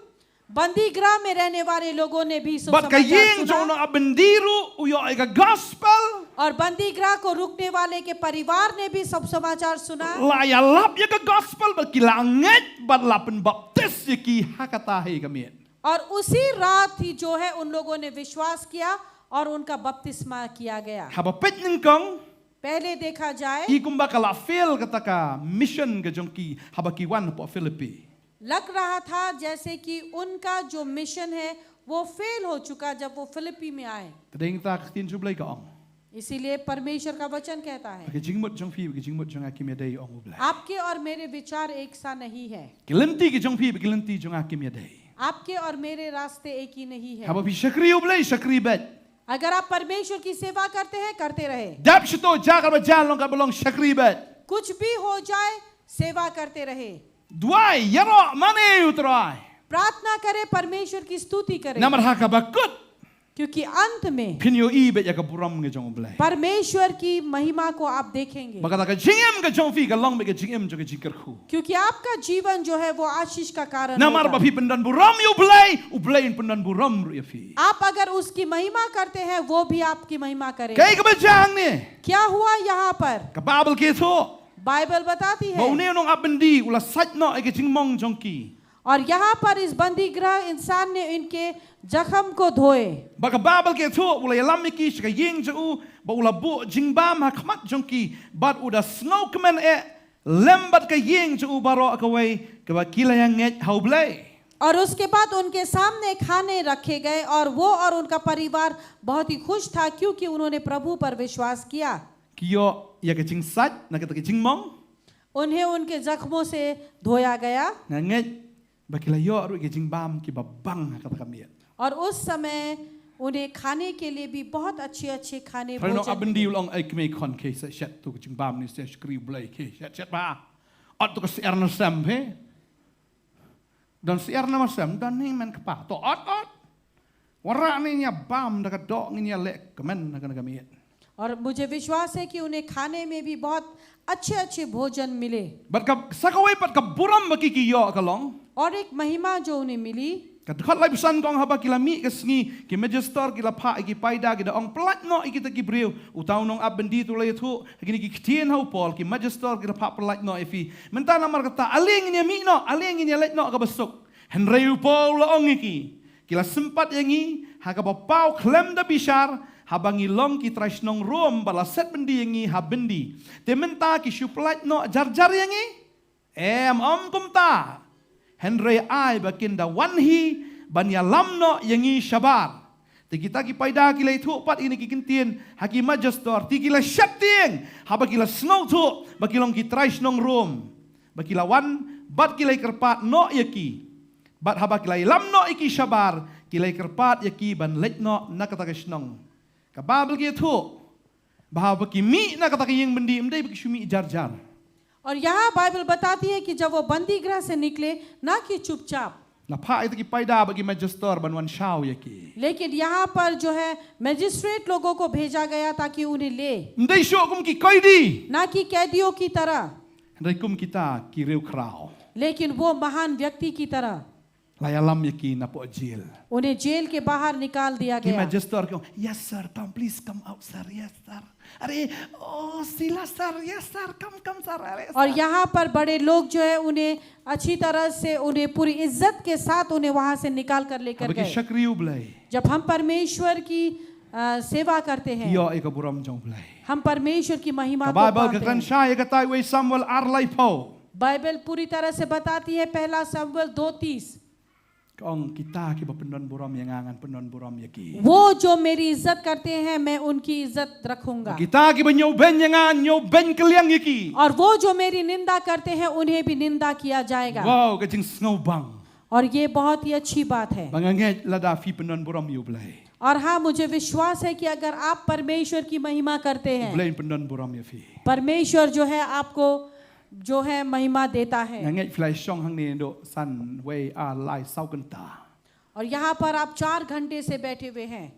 बंदी गृह में रहने वाले लोगों ने भी Bat ka yeng सुसमाचार jong सुना no bendiru uyo ka gospel. और बंदी गृह को रुकने वाले के परिवार ने भी सब समाचार सुना La ya lap ya ka gospel bat ki langet bat la pen baptis ya ki hakata he ka miet. और उसी रात ही जो है उन लोगों ने विश्वास किया और उनका बपतिस्मा किया गया Haba pet ning kong. पहले देखा जाए I kumba kala fail kataka mission ka jong ki haba ki wan po Philippi. लग रहा था जैसे कि उनका जो मिशन है वो फेल हो चुका जब वो फिलिपी में आए Tadeng ta ktin jublay ka ong. इसीलिए परमेश्वर का वचन कहता है Ka jingmut jong fi ka jingmut jong akim ya day ong ublay. आपके और मेरे विचार एक सा नहीं है Kilanti ki jong fi ka kilanti jong akim ya day. आपके और मेरे रास्ते एक ही नहीं है Haba fi shakri ublay shakri bet. अगर आप परमेश्वर की सेवा करते हैं करते रहे Dap shito jagal ba jalong ka belong shakri bet. कुछ भी हो जाए सेवा करते रहे Duai yaro mane utrai. प्रार्थना करें परमेश्वर की स्तुति करें Namar haka bakut. क्योंकि अंत में Pinyo i bet ya ka buram ka jong ublay. परमेश्वर की महिमा को आप देखेंगे Baka ka jingem ka jong fi ka long be ka jingem jong ka jikar khu. क्योंकि आपका जीवन जो है वो आशीष का कारण Namar होगा। ba fi pendan buram yu ublay in pendan buram ru ya fi. आप अगर उसकी महिमा करते हैं वो भी आपकी महिमा करे Kay ka ba jang ni? क्या हुआ यहाँ पर Ka Bible ke tho. Bible बताती है Bau ne nong abendi ula sat no ay ka jingmong jong ki. और यहाँ पर इस बंदी गृह इंसान ने इनके जख्म को धोए Baka Bible ke tho ula yalam ki shka yeng ju ba ula bu jingbam ha khamat jong ki bat uda snow kemen lembat ka yeng ju baro ka wai ka ba kila yang nget hau blay. और उसके बाद उनके सामने खाने रखे गए और वो और उनका परिवार बहुत ही खुश था क्योंकि उन्होंने प्रभु पर विश्वास किया Kiyo ya ka jing sat na ka jingmong उन्हें उनके जख्मों से धोया गया na nget ba kila yo ru ka jingbam ki ba bang ha ka miet. और उस समय उन्हें खाने के लिए भी बहुत अच्छे अच्छे खाने Pero no भोजन abendi ulong ay kme kon ke sa shat tu ka jingbam ni sa skri blay ke shat ba. At tu ka si erna sam he. Dan si erna masam dan ni men ka pa to at. Wara ni nya bam da ka do ni nya lek kemen na ka miet. और मुझे विश्वास है कि उन्हें खाने में भी बहुत अच्छे अच्छे भोजन मिले Bat ka sakaway pat ka buram ba ki yo ka long. और एक महिमा जो उन्हें मिली Ka khat lai pesan kong haba kila mi ka sngi ki magister kila pa ki paida ki da ong plat no ikita ki breu utaw nong abendi tu lay thu kini ki ktien hau pol ki magister kila pa plat no ifi mentana mar kata aling ni mi no aling ni let no ka besuk henreu pol la ong iki kila sempat yangi ha ka pau klem da bishar habangi long ki trasnong rom bala set bendi yangi habendi te menta ki suplat no jar yangi om kumta Henry ai bakinda wanhi banya lamno yangi shabar. Ti kita ki paida ki lei thu pat ini ki kintien haki majestor ti ki la syapting ha ba ki la snow thu ba ki long ki trai snong room ba ki la wan bat ki lei kerpat no yaki bat ha ba ki lei lam no iki shabar ki lei kerpat yaki ban let no na kata ka snong ka babel ki thu ba ba ki mi na kata ka yeng bendi mdai ba ki shumi jar jar. और यहाँ बाइबल बताती है कि जब वो बंदी गृह से निकले ना कि चुपचाप, Na pa itu ki paida bagi majestor ban wan shau yaki. लेकिन यहाँ पर जो है मैजिस्ट्रेट लोगों को भेजा गया ताकि उन्हें ले, Mdai syok kum ki koidi. ना कि कैदियों की तरह, Ndai kum kita ki reu krau. लेकिन वो महान व्यक्ति की तरह Layalam yaki na po jail. उन्हें जेल के बाहर निकाल दिया Ki गया. majestor ko, yes sir, come please come out sir, yes sir. Are, oh sila sir, yes sir, come sir. Are, और sir. यहाँ पर बड़े लोग जो है उन्हें अच्छी तरह से उन्हें पूरी इज्जत के साथ उन्हें वहां से निकाल कर लेकर Bagi गए. syakri ublai. जब हम परमेश्वर की सेवा करते हैं, Iyo ika buram jong ublai. हम परमेश्वर की महिमा Ka को Bible पाते ka kan हैं. sya ika we Samuel arlai po. Bible पूरी तरह से बताती है, पहला शमूएल 2:30, Kong kita ki ba penon buram yang angan penon buram yaki. वो जो मेरी इज्जत करते हैं मैं उनकी इज्जत रखूंगा, Kita ki ba nyoben yang angan nyoben keliang yaki. और वो जो मेरी निंदा करते हैं उन्हें भी निंदा किया जाएगा. Wow, kajing snowbang. और ये बहुत ही अच्छी बात है. Banganget lada fi penon buram ublai. और हाँ, मुझे विश्वास है कि अगर आप परमेश्वर की महिमा करते हैं, Ublai penon buram ya fi. परमेश्वर जो है आपको जो है महिमा देता है. Nganget fly song hang ni do san way a lai sau kenta. और यहाँ पर आप 4 घंटे से बैठे हुए हैं.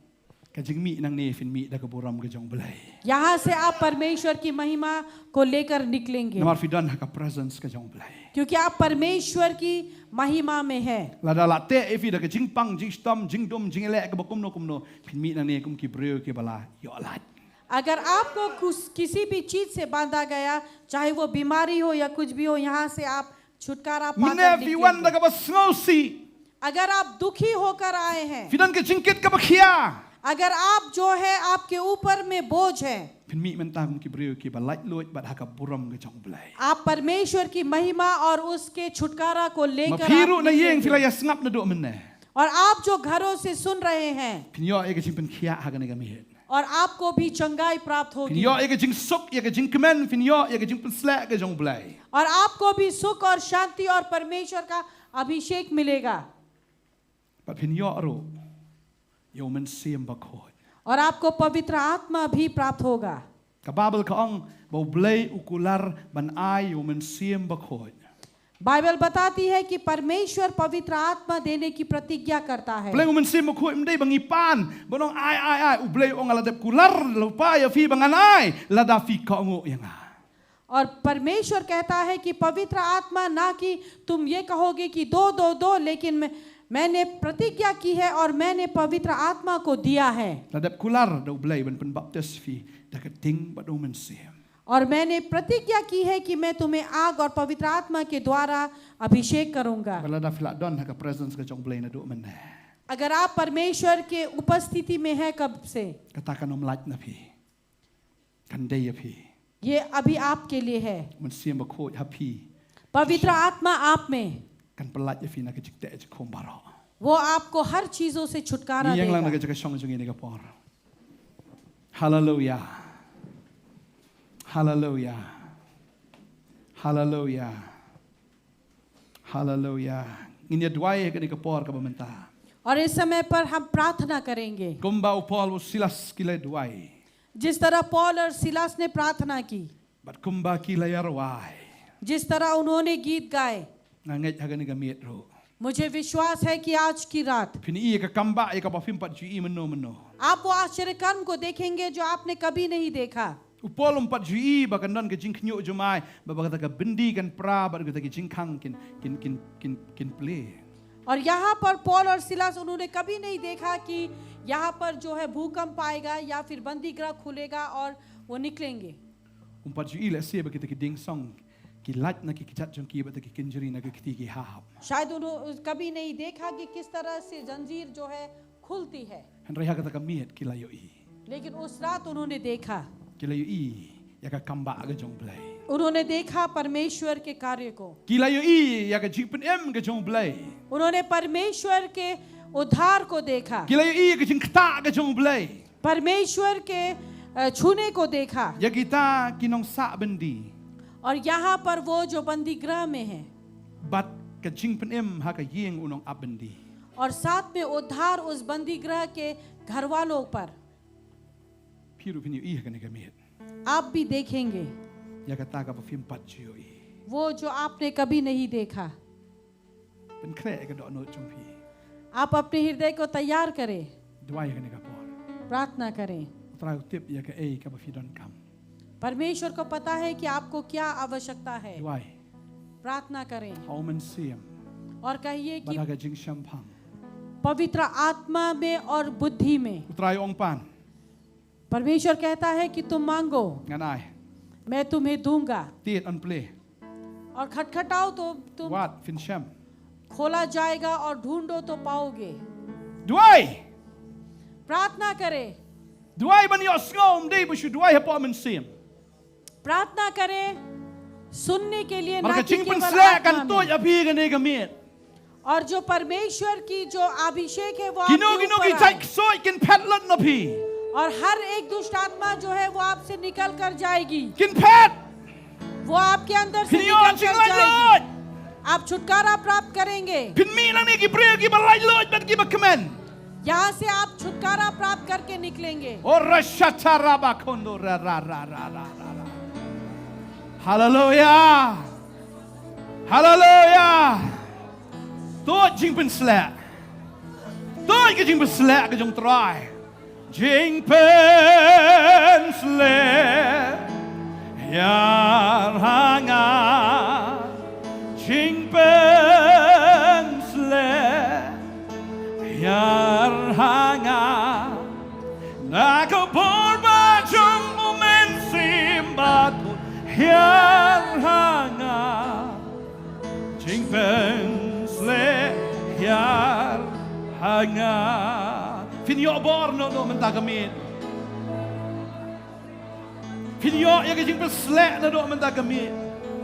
Kajing mi nang ni fin mi da ka buram ka jong blai. यहाँ से आप परमेश्वर की महिमा को लेकर निकलेंगे, Namar fidan ha ka presence ka jong blai. क्योंकि आप परमेश्वर की महिमा में है. Lada latte e fi da ka jing pang jing stom jing dum jing ele ka ba kumno fin mi nang ni kum ki breu ke bala yo lat. अगर आपको किसी भी चीज से बांधा गया, चाहे वो बीमारी हो या कुछ भी हो, यहाँ से आप छुटकारा Mine पाकर fi wan da निकलेंगे. ka ba snowsi. अगर आप दुखी होकर आए हैं, Fidan ka jingkit ka ba khia. अगर आप जो है आपके ऊपर में बोझ है, Fin mi mentah kum ki breu ke ba lat loit ba ha ka buram ka jong blai. आप परमेश्वर की महिमा और उसके छुटकारा को लेकर Mapiru आप na yeng निकलेंगे. fila ya ngap na do menne. और आप जो घरों से सुन रहे हैं, Fin yo e ka jing pen khia ha ka na ka mi het. और आपको भी चंगाई प्राप्त Fin होगी, yo e ka jing sok e ka jing kemen fin yo e ka jing pen slek ka jong blai. और आपको भी सुख और शांति और परमेश्वर का अभिषेक मिलेगा, But fin yo ro yo men siem ba khoi. और आपको पवित्र आत्मा भी प्राप्त होगा. Ka Bible ka ong ba blai ukular ban ai yo men siem ba khoi. Bible बताती है कि परमेश्वर पवित्र आत्मा देने की प्रतिज्ञा करता है. Blai men siem ba khoi mdai bangi pan bonong ai u blai ong ala dep kular lupa ya fi bangan ai lada fi ka ngo yang a. और परमेश्वर कहता है कि पवित्र आत्मा, ना कि तुम ये कहोगे कि दो, लेकिन मैंने प्रतिज्ञा की है और मैंने पवित्र आत्मा को दिया है, La dep kular da blai ban pen baptis fi da ka ting ba do men siem. और मैंने प्रतिज्ञा की है कि मैं तुम्हें आग और पवित्र आत्मा के द्वारा अभिषेक करूंगा. Bala da fila don ha ka presence ka jong blai na do men. अगर आप परमेश्वर के उपस्थिति में है कब से, Katakan om lat na fi. Kan dei ya fi. ये अभी आपके लिए है. Men siem ba khoi ha fi. पवित्र आत्मा आप में, Kan pelat ya fi na ka jik te jik khom baro. वो आपको हर चीजों से छुटकारा Ni yang lang na देगा. ka jik song jong ini ka por. Hallelujah. Hallelujah. Hallelujah. Hallelujah. Ini duai ka ni ka por ka bamenta. और इस समय पर हम प्रार्थना करेंगे, Kumba upol silas kila duai. जिस तरह पौल और सिलास ने प्रार्थना की, But kumba kila yarwai. जिस तरह उन्होंने गीत गाए. Nganget ha ka ni ka miet ro. मुझे विश्वास है कि आज की रात Pini ka kamba ka ba fim pat ji meno. आप वो आश्चर्य कर्म को देखेंगे जो आपने कभी नहीं देखा. Upol umpat ji ba kan don ka jing knyo jumai ba ba ka bendi kan pra ba ka jing khang kin play. और यहाँ पर पौल और सिलास उन्होंने कभी नहीं देखा कि यहाँ पर जो है भूकंप आएगा या फिर बंदी गृह खुलेगा और वो निकलेंगे. Umpat ji la se ba kita ki ding song ki lat na ki chat jong ki ba ki kinjuri na ki ki hab. शायद उन्होंने कभी नहीं देखा कि किस तरह से जंजीर जो है खुलती है, Han reha ka ta ka miet ki la yo I. लेकिन उस रात उन्होंने देखा, Ki la yo I ya ka kamba ka jong play. उन्होंने देखा परमेश्वर के कार्य को, Ki la yo I ya ka jing pen em ka jong play. उन्होंने परमेश्वर के उद्धार को देखा, Gila I ke jing kta ke jong blai. परमेश्वर के छूने को देखा, Ya kita kinong sa bendi. और यहाँ पर वो जो बंदी गृह में है, Bat ke jing penem ha ke ying unong abendi. और साथ में उद्धार उस बंदी गृह के घर वालों पर Piru pinyu I ke negamit. आप भी देखेंगे, Ya kata ka pafim pat jiu I. वो जो आपने कभी नहीं देखा। Pen kre ke dok no jong pi. आप अपने हृदय को तैयार करें, Dua ya ke negapor. प्रार्थना करें। Trai tip ya ke ka pafidon kam. परमेश्वर को पता है कि आपको क्या आवश्यकता है, Dua. प्रार्थना करें Haumen siam. और कहिए कि Bada ke jing shampang. पवित्र आत्मा में और बुद्धि में। Utrai ong pan. परमेश्वर कहता है कि तुम मांगो, Nganai. मैं तुम्हें दूंगा, Tiet on play. और खटखटाओ तो तुम Wat fin sham. खोला जाएगा, और ढूंढो तो पाओगे। Dua. प्रार्थना करें, Dua ban yo ngom dei bu shu dua ha pa men siam. प्रार्थना करें सुनने के लिए, ना Maka कि jing pen केवल slek kan आत्मा to में। ya pi ke negamit. और जो परमेश्वर की जो अभिषेक है वो Kino आपके kino ऊपर ki आए। chai soi kin pet lot na pi. और हर एक दुष्ट आत्मा जो है वो आपसे निकल कर जाएगी, Kin pet. वो आपके अंदर से Kini yo निकल jing कर lai जाएगी, lot. आप छुटकारा प्राप्त करेंगे। Pin mi lang ni ki pre ki balai lot bat ki bakmen. यहाँ से आप छुटकारा प्राप्त करके निकलेंगे। Ora shata raba kondo ra ra ra ra ra ra. Hallelujah. Hallelujah. To jing pen slek. To ki jing pen slek ke jong try. Jing pen slek. Yar hanga. Jing pen slek. Yar hanga. Nakapurba jong umen simbat. Yar hanga. Jing pen slek. Yar hanga. Finyo borno no mentagamit. Finyo ya ke jing pen slek na do mentagamit.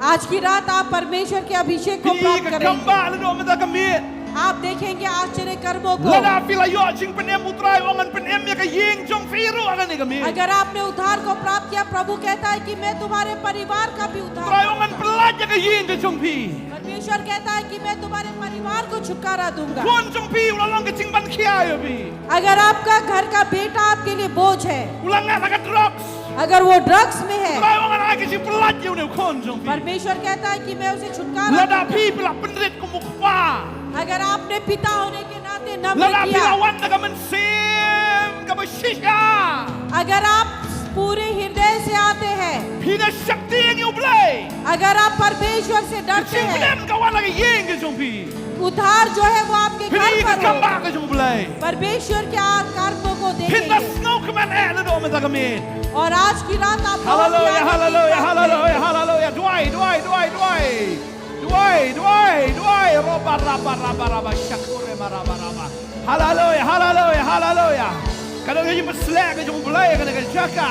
आज की रात आप परमेश्वर के अभिषेक को Finyo प्राप्त ke करेंगे। kamba na do mentagamit. आप देखेंगे आश्चर्य कर्मों को। Lada pila yo jing penem utrai ongan penem ya ka ying jong firu agan ni kami. अगर आपने उद्धार को प्राप्त किया, प्रभु कहता है कि मैं तुम्हारे परिवार का भी उद्धार Utrai करूंगा। ongan pelat ya ka ying ka jong pi. परमेश्वर कहता है कि मैं तुम्हारे परिवार को छुटकारा दूंगा। Kon jong pi ulang ka jing ban kia yo pi. अगर आपका घर का बेटा आपके लिए बोझ है, Ulang nga ka drugs. अगर वो ड्रग्स में है, Utrai ongan ay ka jing pelat yo ne kon jong pi. परमेश्वर कहता है कि मैं उसे छुटकारा Lada दूंगा। pi pila pendrit ko mukwa. अगर आपने पिता होने के नाते नम्र Lada किया, pila wan na ka mensim ka mashisha. अगर आप पूरे हृदय से आते हैं, Pina shakti yang yo blay. अगर आप परमेश्वर से डरते Jing हैं, penem ka wan na ka ying ka jong pi. उद्धार जो है वो आपके Pina घर ka पर kamba हो। ka jong blay. परमेश्वर के कर्मों को Pina देखेंगे। snow ka man eh na do mentagamit. और आज की रात आप बहुत ही Hallelujah, आनंदित hallelujah, प्राप्त hallelujah, hallelujah. Duai. Roba, raba, shakure, maraba. Hallelujah, hallelujah, hallelujah. Kalau kayu berselak, kayu mulai, kayu jaka.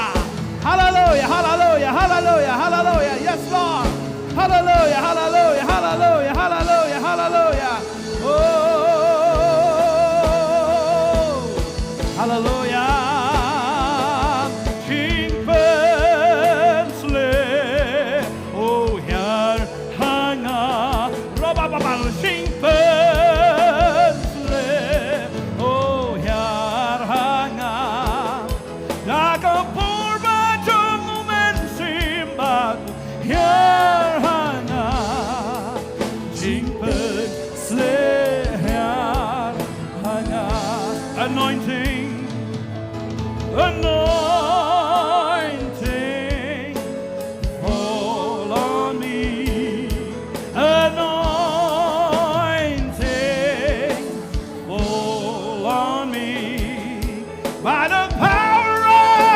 Hallelujah, hallelujah, hallelujah, hallelujah. Yes, Lord. Hallelujah, hallelujah, hallelujah, hallelujah, hallelujah. Oh, hallelujah. Anointing, fall on me. Anointing, fall on me. By the power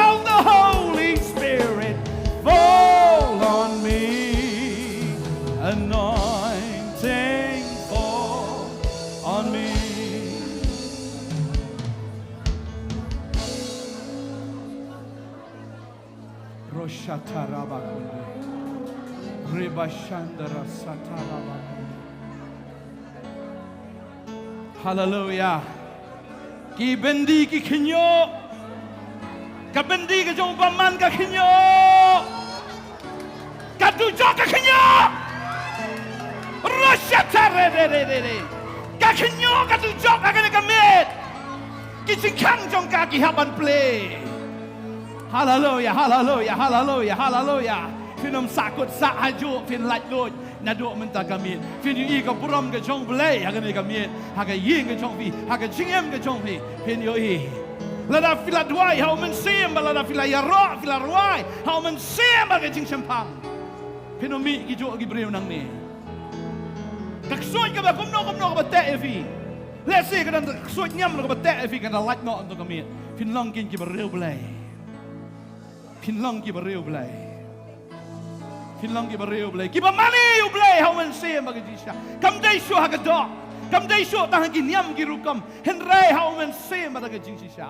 of the Holy Spirit, fall on me. Anointing, fall on me. Roshatarabakunde. Rebashandara satarabakunde. Hallelujah. ki bendi ki kinyo ka bendi ka jong paman ka kinyo ka tujo ka kinyo Russia tare ka kinyo ka tujo ka ka met ki singkang jong ka ki haban play hallelujah hallelujah hallelujah hallelujah finom sakut sa haju fin laj loj na do menta kami fin yu ka puram ka jong play ha ka ni kami ha ka yin ka jong pi ha ka jingem ka jong pi fin yu lada fila duai hau men sem lada fila yaro fila ruai hau men sem ka jing sempang finomi ki jo ki breu nang ni tak soi ka ba kom no ka te evi let's say ka dan soi nyam ka ba te evi ka da laj no untuk kami fin long kin ki breu play fin long ki breu play fin long ki breu play ki ba mani u play hau men sem ka jisha kam dai sho ha ka do kam dai sho ta ki nyam ki rukam hen rai hau men sem ka jing sha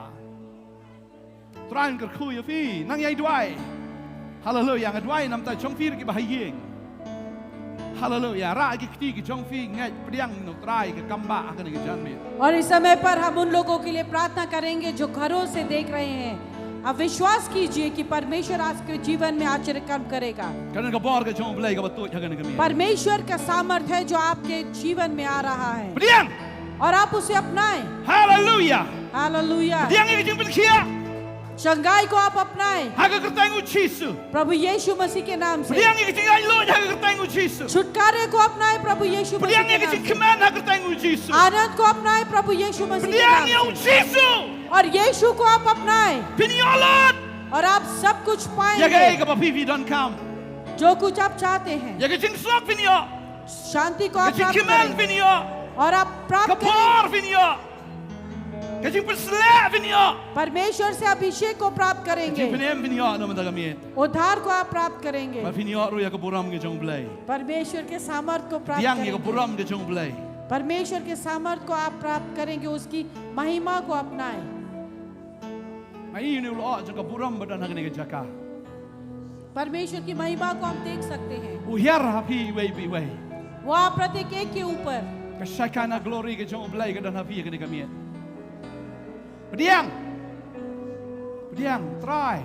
Tran ker khu ya fi nang yai duai hallelujah ngadwai nam ta chong fi ki ba yeng hallelujah ra ki kti ki chong fi ngai priang no trai ke kamba ka ni jan me और इस समय पर हम उन लोगों के लिए प्रार्थना करेंगे जो घरों से देख रहे हैं आप विश्वास कीजिए कि परमेश्वर आपके जीवन में आश्चर्य काम करेगा kan ka bor ka chong play ka ba tu ka ni ka me परमेश्वर का सामर्थ्य है जो आपके जीवन में आ रहा है priang और आप उसे अपनाएं hallelujah hallelujah priang ki jing bil khia चंगाई को आप अपनाएं ha ka kertang u chisu प्रभु यीशु मसीह के नाम से priang ki jing ai lo ha ka kertang u chisu छुटकारे को अपनाएं प्रभु यीशु मसीह priang के ki नाम jing से command ha ka kertang u chisu आनंद को अपनाएं प्रभु यीशु मसीह के priang नाम u से chisu और यीशु को आप अपनाएं pinyolat और आप सब कुछ ya पाएंगे ga ka ba pi don kam जो कुछ आप चाहते हैं ya ka jing sok pinyo शांति को ka आप jing प्राप्त command करेंगे pinyo और आप प्राप्त ka करेंगे por pinyo ka jing persla pinyo परमेश्वर से अभिषेक को प्राप्त करेंगे jing penem pinyo no man ta kami उद्धार को आप प्राप्त करेंगे ma pinyo ro ya ka buram ke jong play परमेश्वर के सामर्थ को प्राप्त diang ya ka करेंगे buram ke jong play परमेश्वर के सामर्थ को आप प्राप्त करेंगे उसकी महिमा को अपनाएं mai ni lo jong ka buram badan ha ni ka jaka परमेश्वर की महिमा को हम देख सकते हैं u hiar ha pi we bi we वो आप प्रत्येक एक के ऊपर ka shakana glory ke jong play ka dan ha pi ka ni kami diang try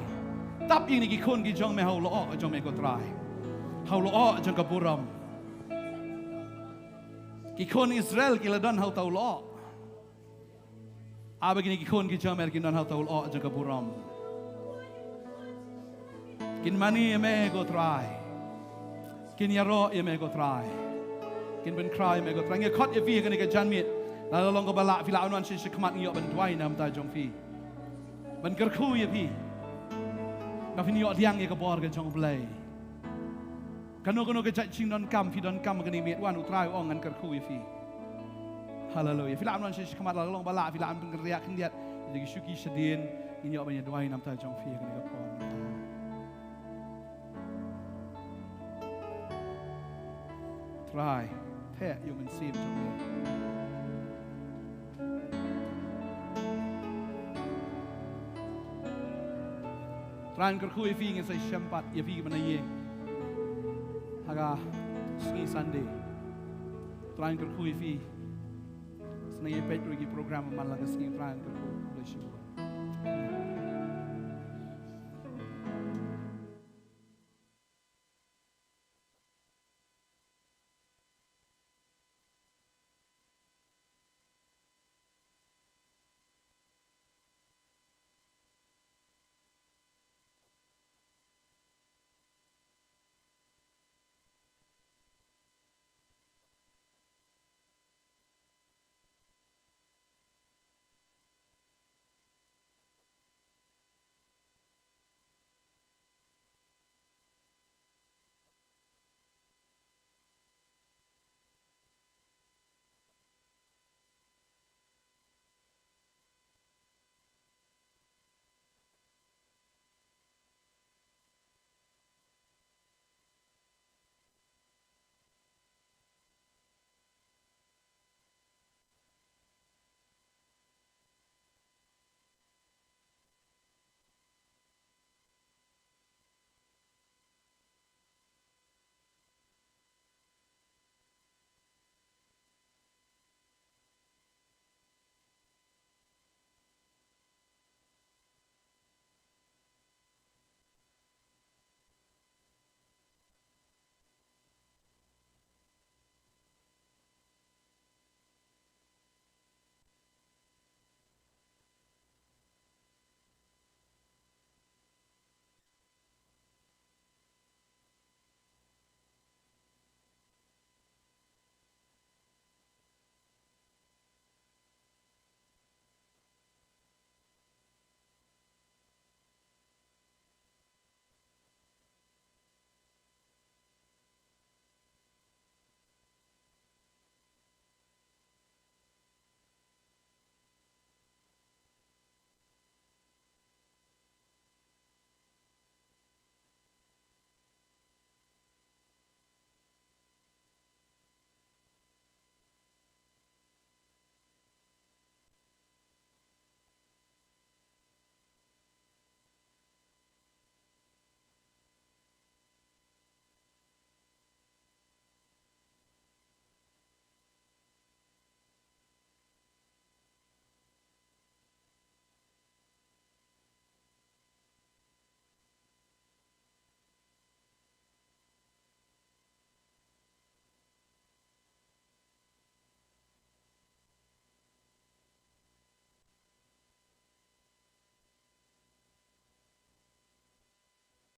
tap ini ki khon ki jong me hau lo jong me ko try hau lo jong ka buram ki khon Israel ki la dan hau tau lo a begini ki khon ki jong me ki dan hau tau lo jong ka buram kin mani me ko try kin yaro me ko try kin ben cry me ko try nge khot ye vi ka ni ka jan mit la long ko bala fi la anon shi shi khamat yo ban twai nam ta jong fi ban ker khu ye pi na fi ni yo diang ye ka bor ka jong play kanu ka chai ching don kam fi don kam ka ni met wan u trai ong ngan ker khu ye fi hallelujah fi la anon shi shi khamat la long bala fi la an ben riak khiat ye ki shuki shadin ni yo ban ye twai nam ta jong fi ka ni ka pon try the you man sim jong ye Tran ker khu fi nge sai shampat ye fi mana ye haga ski Sunday tran ker khu fi sna ye petro ki program man la ski tran ker khu